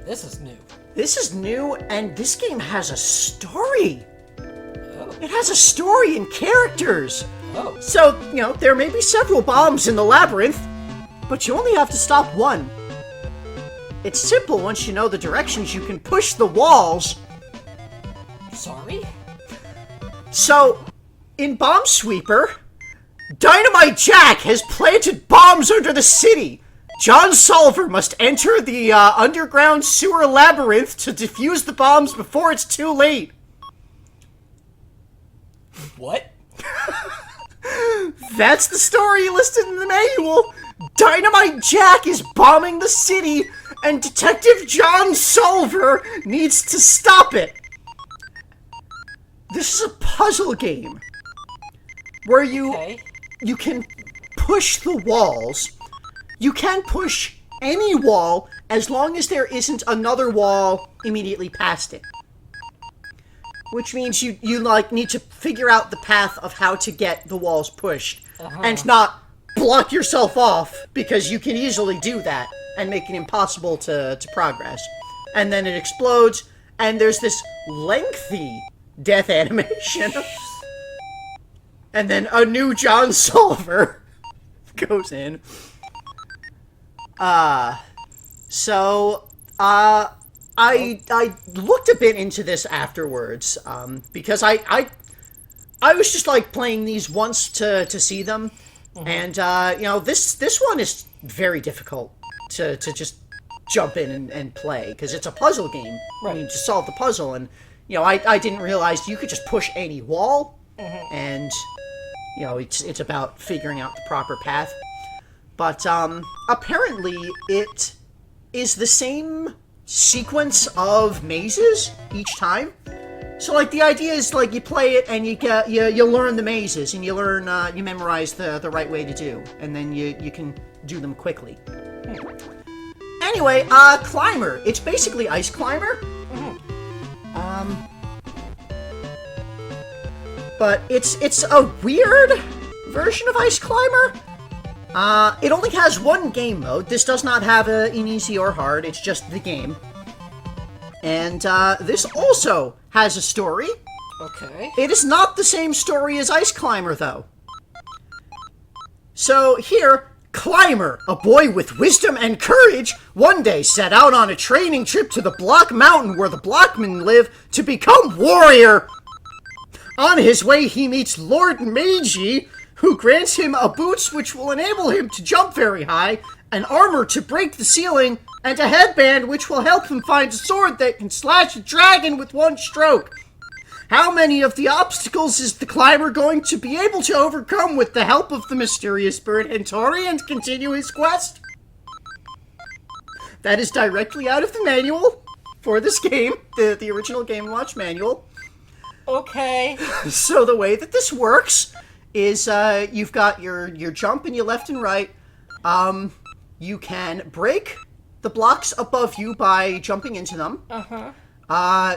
this is new. This is new, and this game has a story. Oh. It has a story and characters. Oh. So, there may be several bombs in the labyrinth, but you only have to stop one. It's simple once you know the directions. You can push the walls. Sorry? So, in Bomb Sweeper, Dynamite Jack has planted bombs under the city. John Solver must enter the underground sewer labyrinth to defuse the bombs before it's too late. What? That's the story listed in the manual. Dynamite Jack is bombing the city, and Detective John Solver needs to stop it. This is a puzzle game where you can push the walls. You can push any wall as long as there isn't another wall immediately past it. Which means you need to figure out the path of how to get the walls pushed. And not block yourself off, because you can easily do that and make it impossible to progress. And then it explodes, and there's this lengthy death animation. And then a new John Solver goes in. I looked a bit into this afterwards, because I was just like playing these once to see them, and this one is very difficult to just jump in and play, because it's a puzzle game. Right. You just solve the puzzle, and I didn't realize you could just push any wall, and it's about figuring out the proper path. But apparently it is the same sequence of mazes each time. So like the idea is like you play it and you learn the mazes, and you memorize the right way to do, and then you can do them quickly. Anyway, Climber. It's basically Ice Climber. But it's a weird version of Ice Climber. It only has one game mode. This does not have an easy or hard. It's just the game. And this also has a story. Okay. It is not the same story as Ice Climber, though. So here, Climber, a boy with wisdom and courage, one day set out on a training trip to the Block Mountain where the Blockmen live to become warrior. On his way, he meets Lord Meiji, who grants him a boots which will enable him to jump very high, an armor to break the ceiling, and a headband which will help him find a sword that can slash a dragon with one stroke. How many of the obstacles is the Climber going to be able to overcome with the help of the mysterious bird Hentori and continue his quest? That is directly out of the manual for this game, the original Game & Watch manual. Okay. So the way that this works is you've got your jump and your left and right. You can break the blocks above you by jumping into them.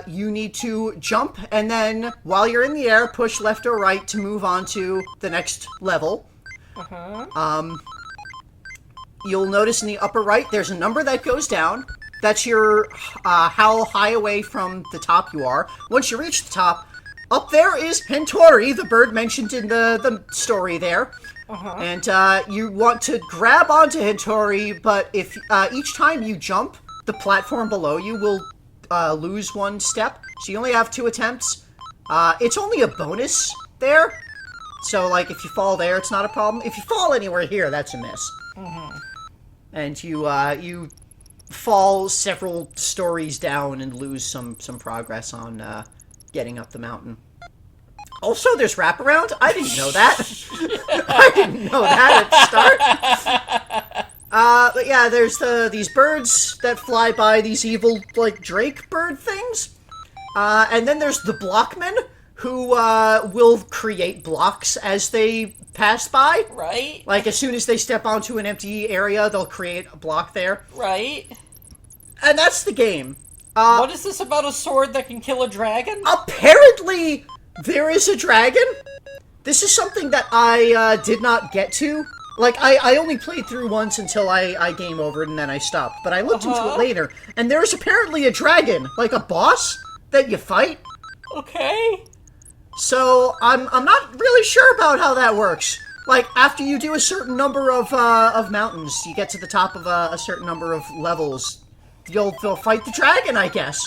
You need to jump, and then while you're in the air, push left or right to move on to the next level. You'll notice in the upper right, there's a number that goes down. That's your how high away from the top you are. Once you reach the top, up there is Hentori, the bird mentioned in the story there. And you want to grab onto Hattori, but if each time you jump, the platform below you will lose 1 step. So you only have 2 attempts. It's only a bonus there. So, like, if you fall there, it's not a problem. If you fall anywhere here, that's a miss. And you fall several stories down and lose some progress on getting up the mountain. Also, there's wraparound. I didn't know that. I didn't know that at the start. But yeah, there's these birds that fly by, these evil, like, drake bird things. And then there's the blockmen, who will create blocks as they pass by. Right. Like, as soon as they step onto an empty area, they'll create a block there. Right. And that's the game. What is this about a sword that can kill a dragon? Apparently, there is a dragon. This is something that I did not get to. Like, I only played through once until I game overed and then I stopped. But I looked into it later, and there's apparently a dragon, like a boss, that you fight. Okay. So, I'm not really sure about how that works. Like, after you do a certain number of mountains, you get to the top of a certain number of levels, they'll fight the dragon, I guess.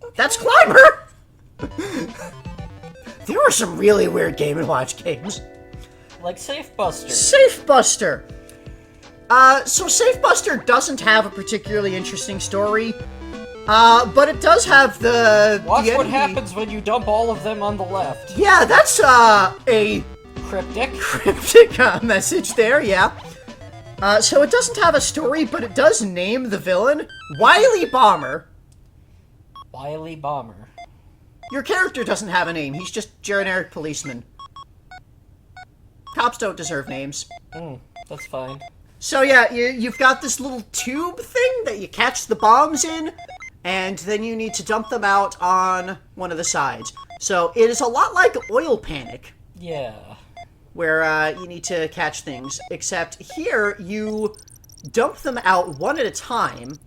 Okay. That's Climber! There were some really weird Game & Watch games. Like Safe Buster. Safe Buster! So Safe Buster doesn't have a particularly interesting story, but it does have Watch what happens when you dump all of them on the left. Yeah, that's, a... Cryptic message there, yeah. So it doesn't have a story, but it does name the villain Wily Bomber. Wily Bomber. Your character doesn't have a name, he's just generic policeman. Cops don't deserve names. That's fine. So yeah, you've got this little tube thing that you catch the bombs in, and then you need to dump them out on one of the sides. So it is a lot like Oil Panic. Yeah. Where you need to catch things, except here you dump them out one at a time.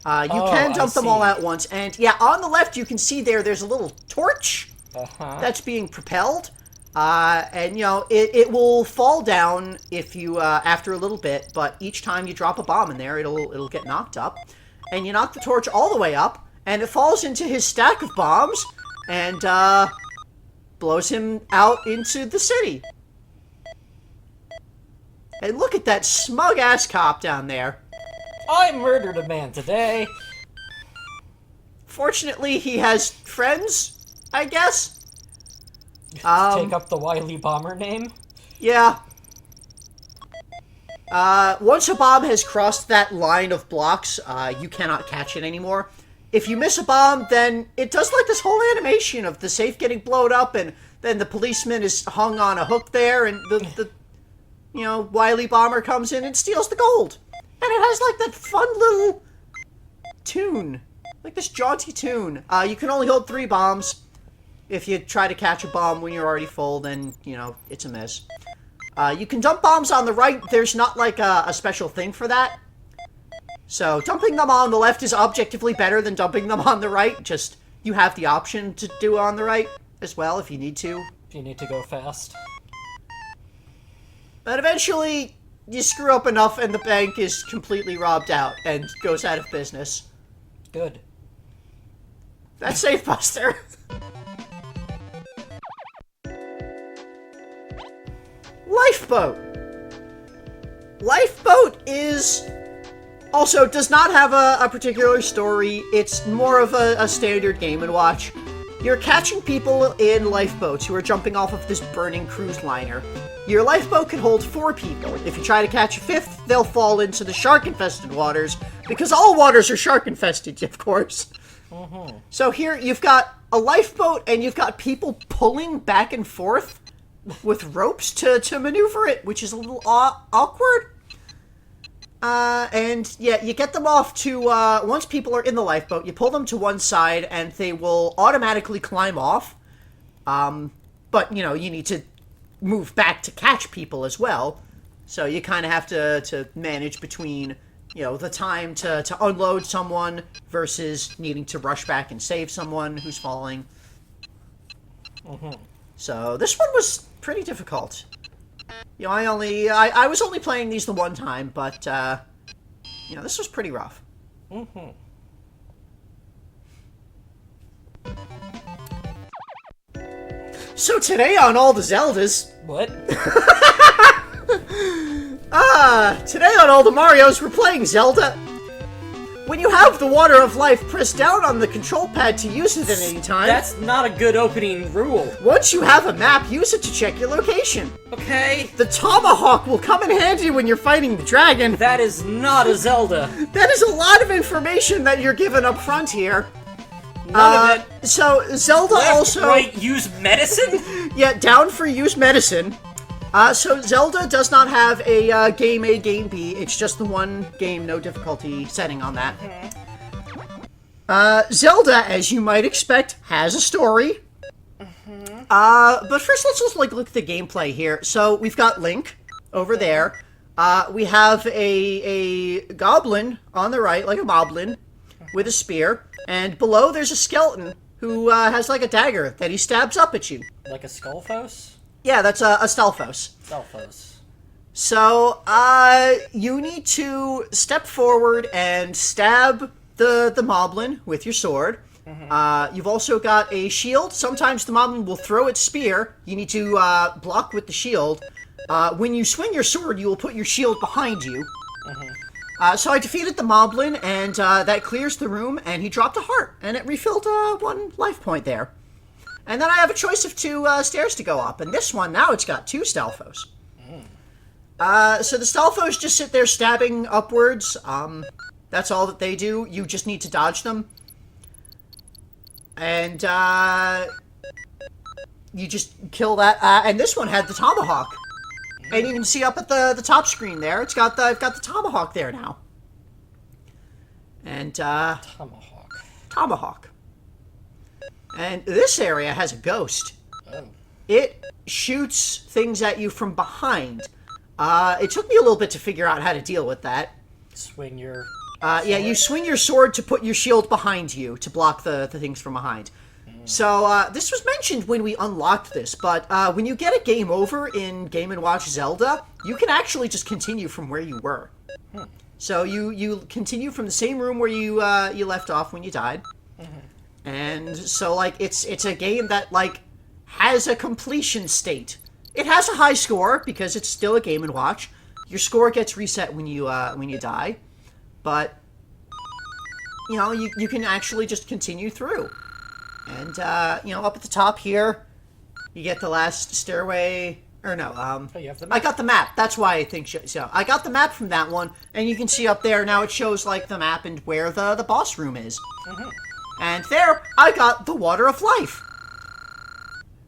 You can dump them all at once, and yeah, on the left you can see there's a little torch that's being propelled, and you know it will fall down if you after a little bit, but each time you drop a bomb in there, it'll get knocked up, and you knock the torch all the way up, and it falls into his stack of bombs, and blows him out into the city. And look at that smug-ass cop down there. I murdered a man today. Fortunately, he has friends, I guess. Take up the Wily Bomber name? Yeah. Once a bomb has crossed that line of blocks, you cannot catch it anymore. If you miss a bomb, then it does like this whole animation of the safe getting blown up, and then the policeman is hung on a hook there, and the you know, Wily Bomber comes in and steals the gold. And it has, like, that fun little tune. Like, this jaunty tune. You can only hold 3 bombs. If you try to catch a bomb when you're already full, then, you know, it's a miss. You can dump bombs on the right. There's not, like, a special thing for that. So, dumping them on the left is objectively better than dumping them on the right. Just, you have the option to do it on the right as well, if you need to. If you need to go fast. But eventually, you screw up enough and the bank is completely robbed out and goes out of business. Good. That's Safe Buster. Lifeboat. Lifeboat is... also does not have a particular story. It's more of a standard Game & Watch. You're catching people in lifeboats who are jumping off of this burning cruise liner. Your lifeboat can hold 4 people. If you try to catch a 5th, they'll fall into the shark-infested waters, because all waters are shark-infested, of course. So here, you've got a lifeboat, and you've got people pulling back and forth with ropes to maneuver it, which is a little awkward. And yeah, you get them off to, once people are in the lifeboat, you pull them to one side, and they will automatically climb off. But, you know, you need to move back to catch people as well. So you kind of have to manage between, you know, the time to unload someone versus needing to rush back and save someone who's falling. So this one was pretty difficult. You know, I was only playing these the one time, but, you know, this was pretty rough. Mm-hmm. So today on All the Zeldas... What? Today on All the Marios, we're playing Zelda. When you have the Water of Life, press down on the control pad to use it at any time. That's not a good opening rule. Once you have a map, use it to check your location. Okay. The tomahawk will come in handy when you're fighting the dragon. That is not a Zelda. That is a lot of information that you're given up front here. None of it. So, Zelda Left, also... right, use medicine? Yeah, down for use medicine. So Zelda does not have a Game A, Game B. It's just the one game, no difficulty setting on that. Zelda, as you might expect, has a story. But first, let's just look at the gameplay here. So we've got Link over there. We have a goblin on the right, like a moblin, with a spear. And below, there's a skeleton who has like a dagger that he stabs up at you. Like a Skullfos? Yeah, that's a Stelphos. Stelphos. So, you need to step forward and stab the moblin with your sword. You've also got a shield. Sometimes the moblin will throw its spear. You need to block with the shield. When you swing your sword, you will put your shield behind you. So I defeated the moblin, and that clears the room, and he dropped a heart, and it refilled 1 life point there. And then I have a choice of 2 stairs to go up. And this one, now it's got 2 Stelphos. So the Stelphos just sit there stabbing upwards. That's all that they do. You just need to dodge them. And you just kill that. And this one had the tomahawk. And you can see up at the top screen there, I've got the tomahawk there now. And Tomahawk. And this area has a ghost. Oh. It shoots things at you from behind. It took me a little bit to figure out how to deal with that. Swing your... Yeah, you swing your sword to put your shield behind you to block the things from behind. So, this was mentioned when we unlocked this, but when you get a game over in Game & Watch Zelda, you can actually just continue from where you were. So you continue from the same room where you left off when you died. And so, like, it's a game that, like, has a completion state. It has a high score, because it's still a Game & Watch. Your score gets reset when you die. But, you know, you can actually just continue through. And, you know, up at the top here, you get the last stairway... Or no, Oh, you have the map. I got the map. That's why I think... So, I got the map from that one, and you can see up there, now it shows, like, the map and where the boss room is. And there, I got the Water of Life.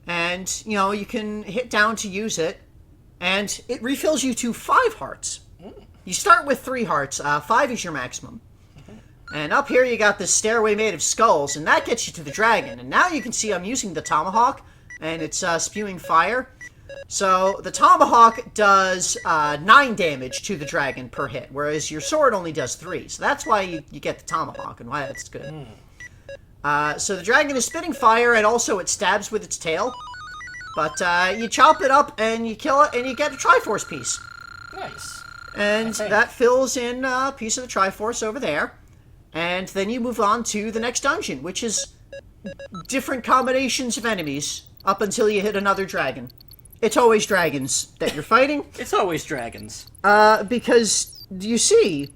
And, you know, you can hit down to use it, and it refills you to 5 hearts. You start with 3 hearts. 5 is your maximum. And up here you got this stairway made of skulls, and that gets you to the dragon. And now you can see I'm using the tomahawk, and it's spewing fire. So the tomahawk does 9 damage to the dragon per hit, whereas your sword only does 3. So that's why you get the tomahawk, and why that's good. So the dragon is spitting fire, and also it stabs with its tail. But you chop it up, and you kill it, and you get a Triforce piece. Nice. And that fills in a piece of the Triforce over there. And then you move on to the next dungeon, which is different combinations of enemies up until you hit another dragon. It's always dragons that you're fighting. It's always dragons. Because, you see,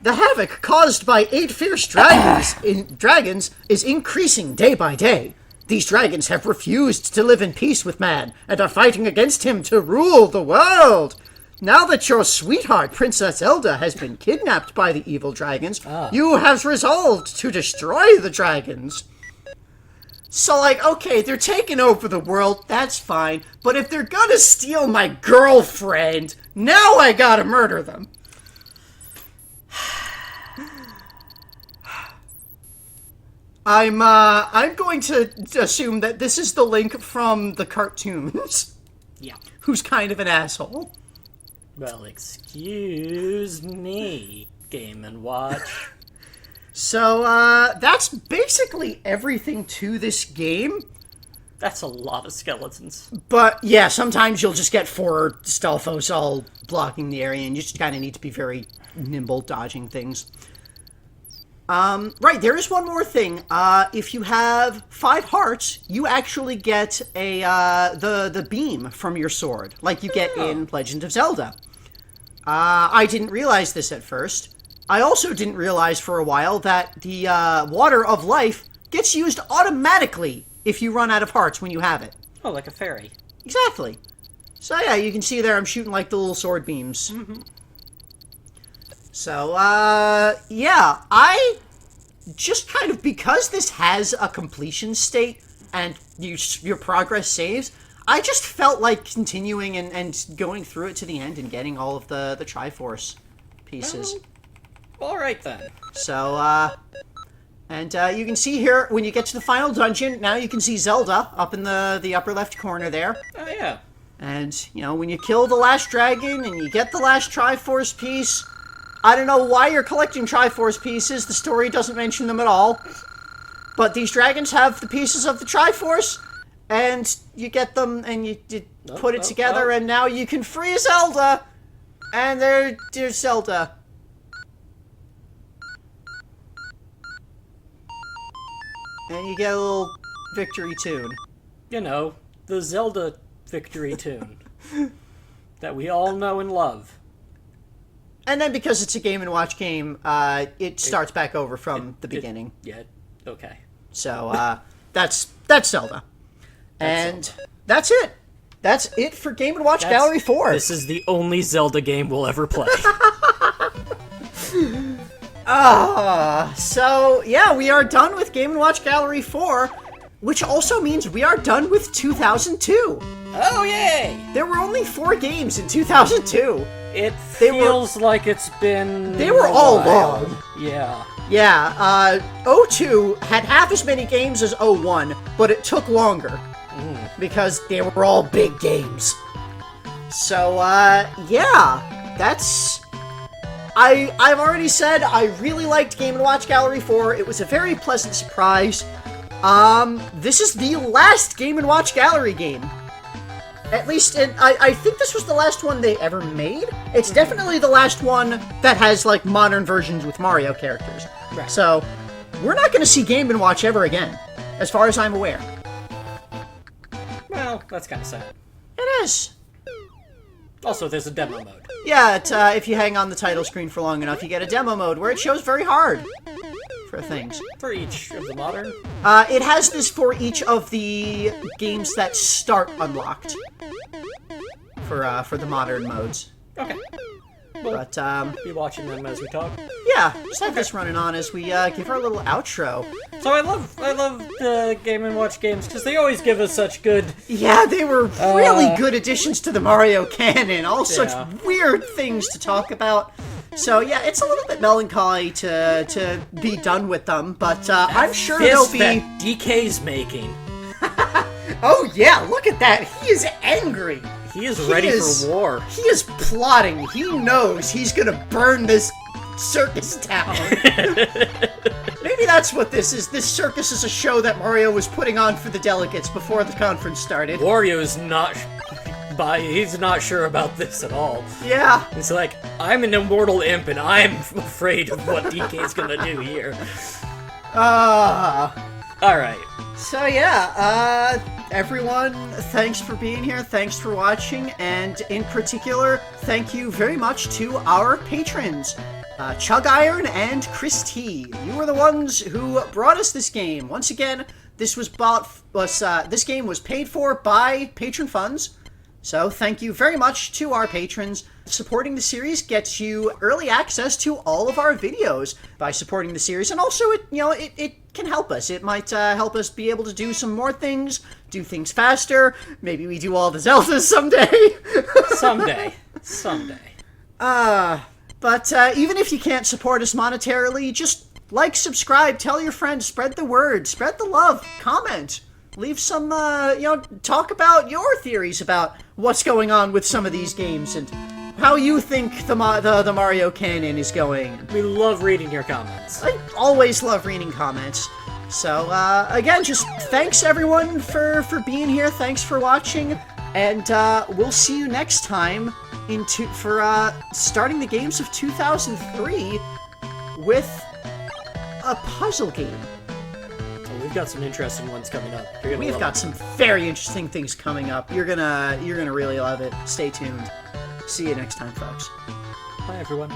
the havoc caused by 8 fierce dragons is increasing day by day. These dragons have refused to live in peace with man, and are fighting against him to rule the world. Now that your sweetheart, Princess Zelda, has been kidnapped by the evil dragons, you have resolved to destroy the dragons. So, like, okay, they're taking over the world, that's fine, but if they're gonna steal my girlfriend, now I gotta murder them. I'm going to assume that this is the Link from the cartoons. Yeah. Who's kind of an asshole. Well, excuse me, Game & Watch. So, that's basically everything to this game. That's a lot of skeletons. But yeah, sometimes you'll just get 4 Stalfos all blocking the area, and you just kind of need to be very nimble dodging things. Right, there is one more thing. If you have 5 hearts, you actually get the beam from your sword, like you get in Legend of Zelda. I didn't realize this at first. I also didn't realize for a while that the water of life gets used automatically if you run out of hearts when you have it. Oh, like a fairy. Exactly. So yeah, you can see there I'm shooting like the little sword beams. Mm-hmm. So, yeah, I just kind of, because this has a completion state and your progress saves, I just felt like continuing and going through it to the end and getting all of the Triforce pieces. Well, alright then. So, and you can see here, when you get to the final dungeon, now you can see Zelda up in the upper left corner there. Oh, yeah. And, you know, when you kill the last dragon and you get the last Triforce piece, I don't know why you're collecting Triforce pieces, the story doesn't mention them at all. But these dragons have the pieces of the Triforce, and you get them and you put it together, and now you can free Zelda! And there's Zelda. And you get a little victory tune. You know, the Zelda victory tune. That we all know and love. And then because it's a Game & Watch game, it starts back over from the beginning. Yeah, okay. So, that's Zelda. And Zelda. that's it. That's it for Game & Watch Gallery 4. This is the only Zelda game we'll ever play. So, yeah, we are done with Game & Watch Gallery 4, which also means we are done with 2002. Oh, yay! There were only 4 games in 2002. It feels like it's been... They were all long. Yeah. Yeah, 02 had half as many games as 01, but it took longer. Because they were all big games. So, yeah, that's... I've already said I really liked Game & Watch Gallery 4. It was a very pleasant surprise. This is the last Game & Watch Gallery game. At least, I think this was the last one they ever made. It's definitely the last one that has, like, modern versions with Mario characters. Right. So, we're not going to see Game & Watch ever again, as far as I'm aware. Well, that's kind of sad. It is. Also, there's a demo mode. Yeah, if you hang on the title screen for long enough, you get a demo mode where it shows very hard for things. For each of the modern? It has this for each of the games that start unlocked for the modern modes. Okay. We'll But, be watching them as we talk. yeah, just have this running on as we give our little outro. So I love the Game & Watch games because they always give us such good... Yeah, they were really good additions to the Mario canon. All such Yeah. weird things to talk about. So yeah, it's a little bit melancholy to be done with them, but I'm sure they'll be... that DK's making. Oh yeah, look at that! He is angry! He is ready for war. He is plotting. He knows he's gonna burn this circus town. Maybe that's what this is. This circus is a show that Mario was putting on for the delegates before the conference started. Wario's not... He's not sure about this at all. Yeah. He's like, I'm an immortal imp and I'm afraid of what DK's gonna do here. Alright. So yeah, everyone, thanks for being here, thanks for watching, and in particular, thank you very much to our patrons, Chug Iron and Chris T. You were the ones who brought us this game. Once again, this game was paid for by patron funds. So thank you very much to our patrons. Supporting the series gets you early access to all of our videos by supporting the series, and also it can help us. It might help us be able to do some more things, do things faster. Maybe we do all the Zeldas someday. Someday. But even if you can't support us monetarily, just like, subscribe, tell your friends, spread the word, spread the love, comment. Leave some, talk about your theories about what's going on with some of these games and how you think the Mario canon is going. We love reading your comments. I always love reading comments. So, again, just thanks everyone for being here. Thanks for watching. And we'll see you next time for starting the games of 2003 with a puzzle game. Oh, we've got some interesting ones coming up. We've got some very interesting things coming up. You're gonna really love it. Stay tuned. See you next time, folks. Bye, everyone.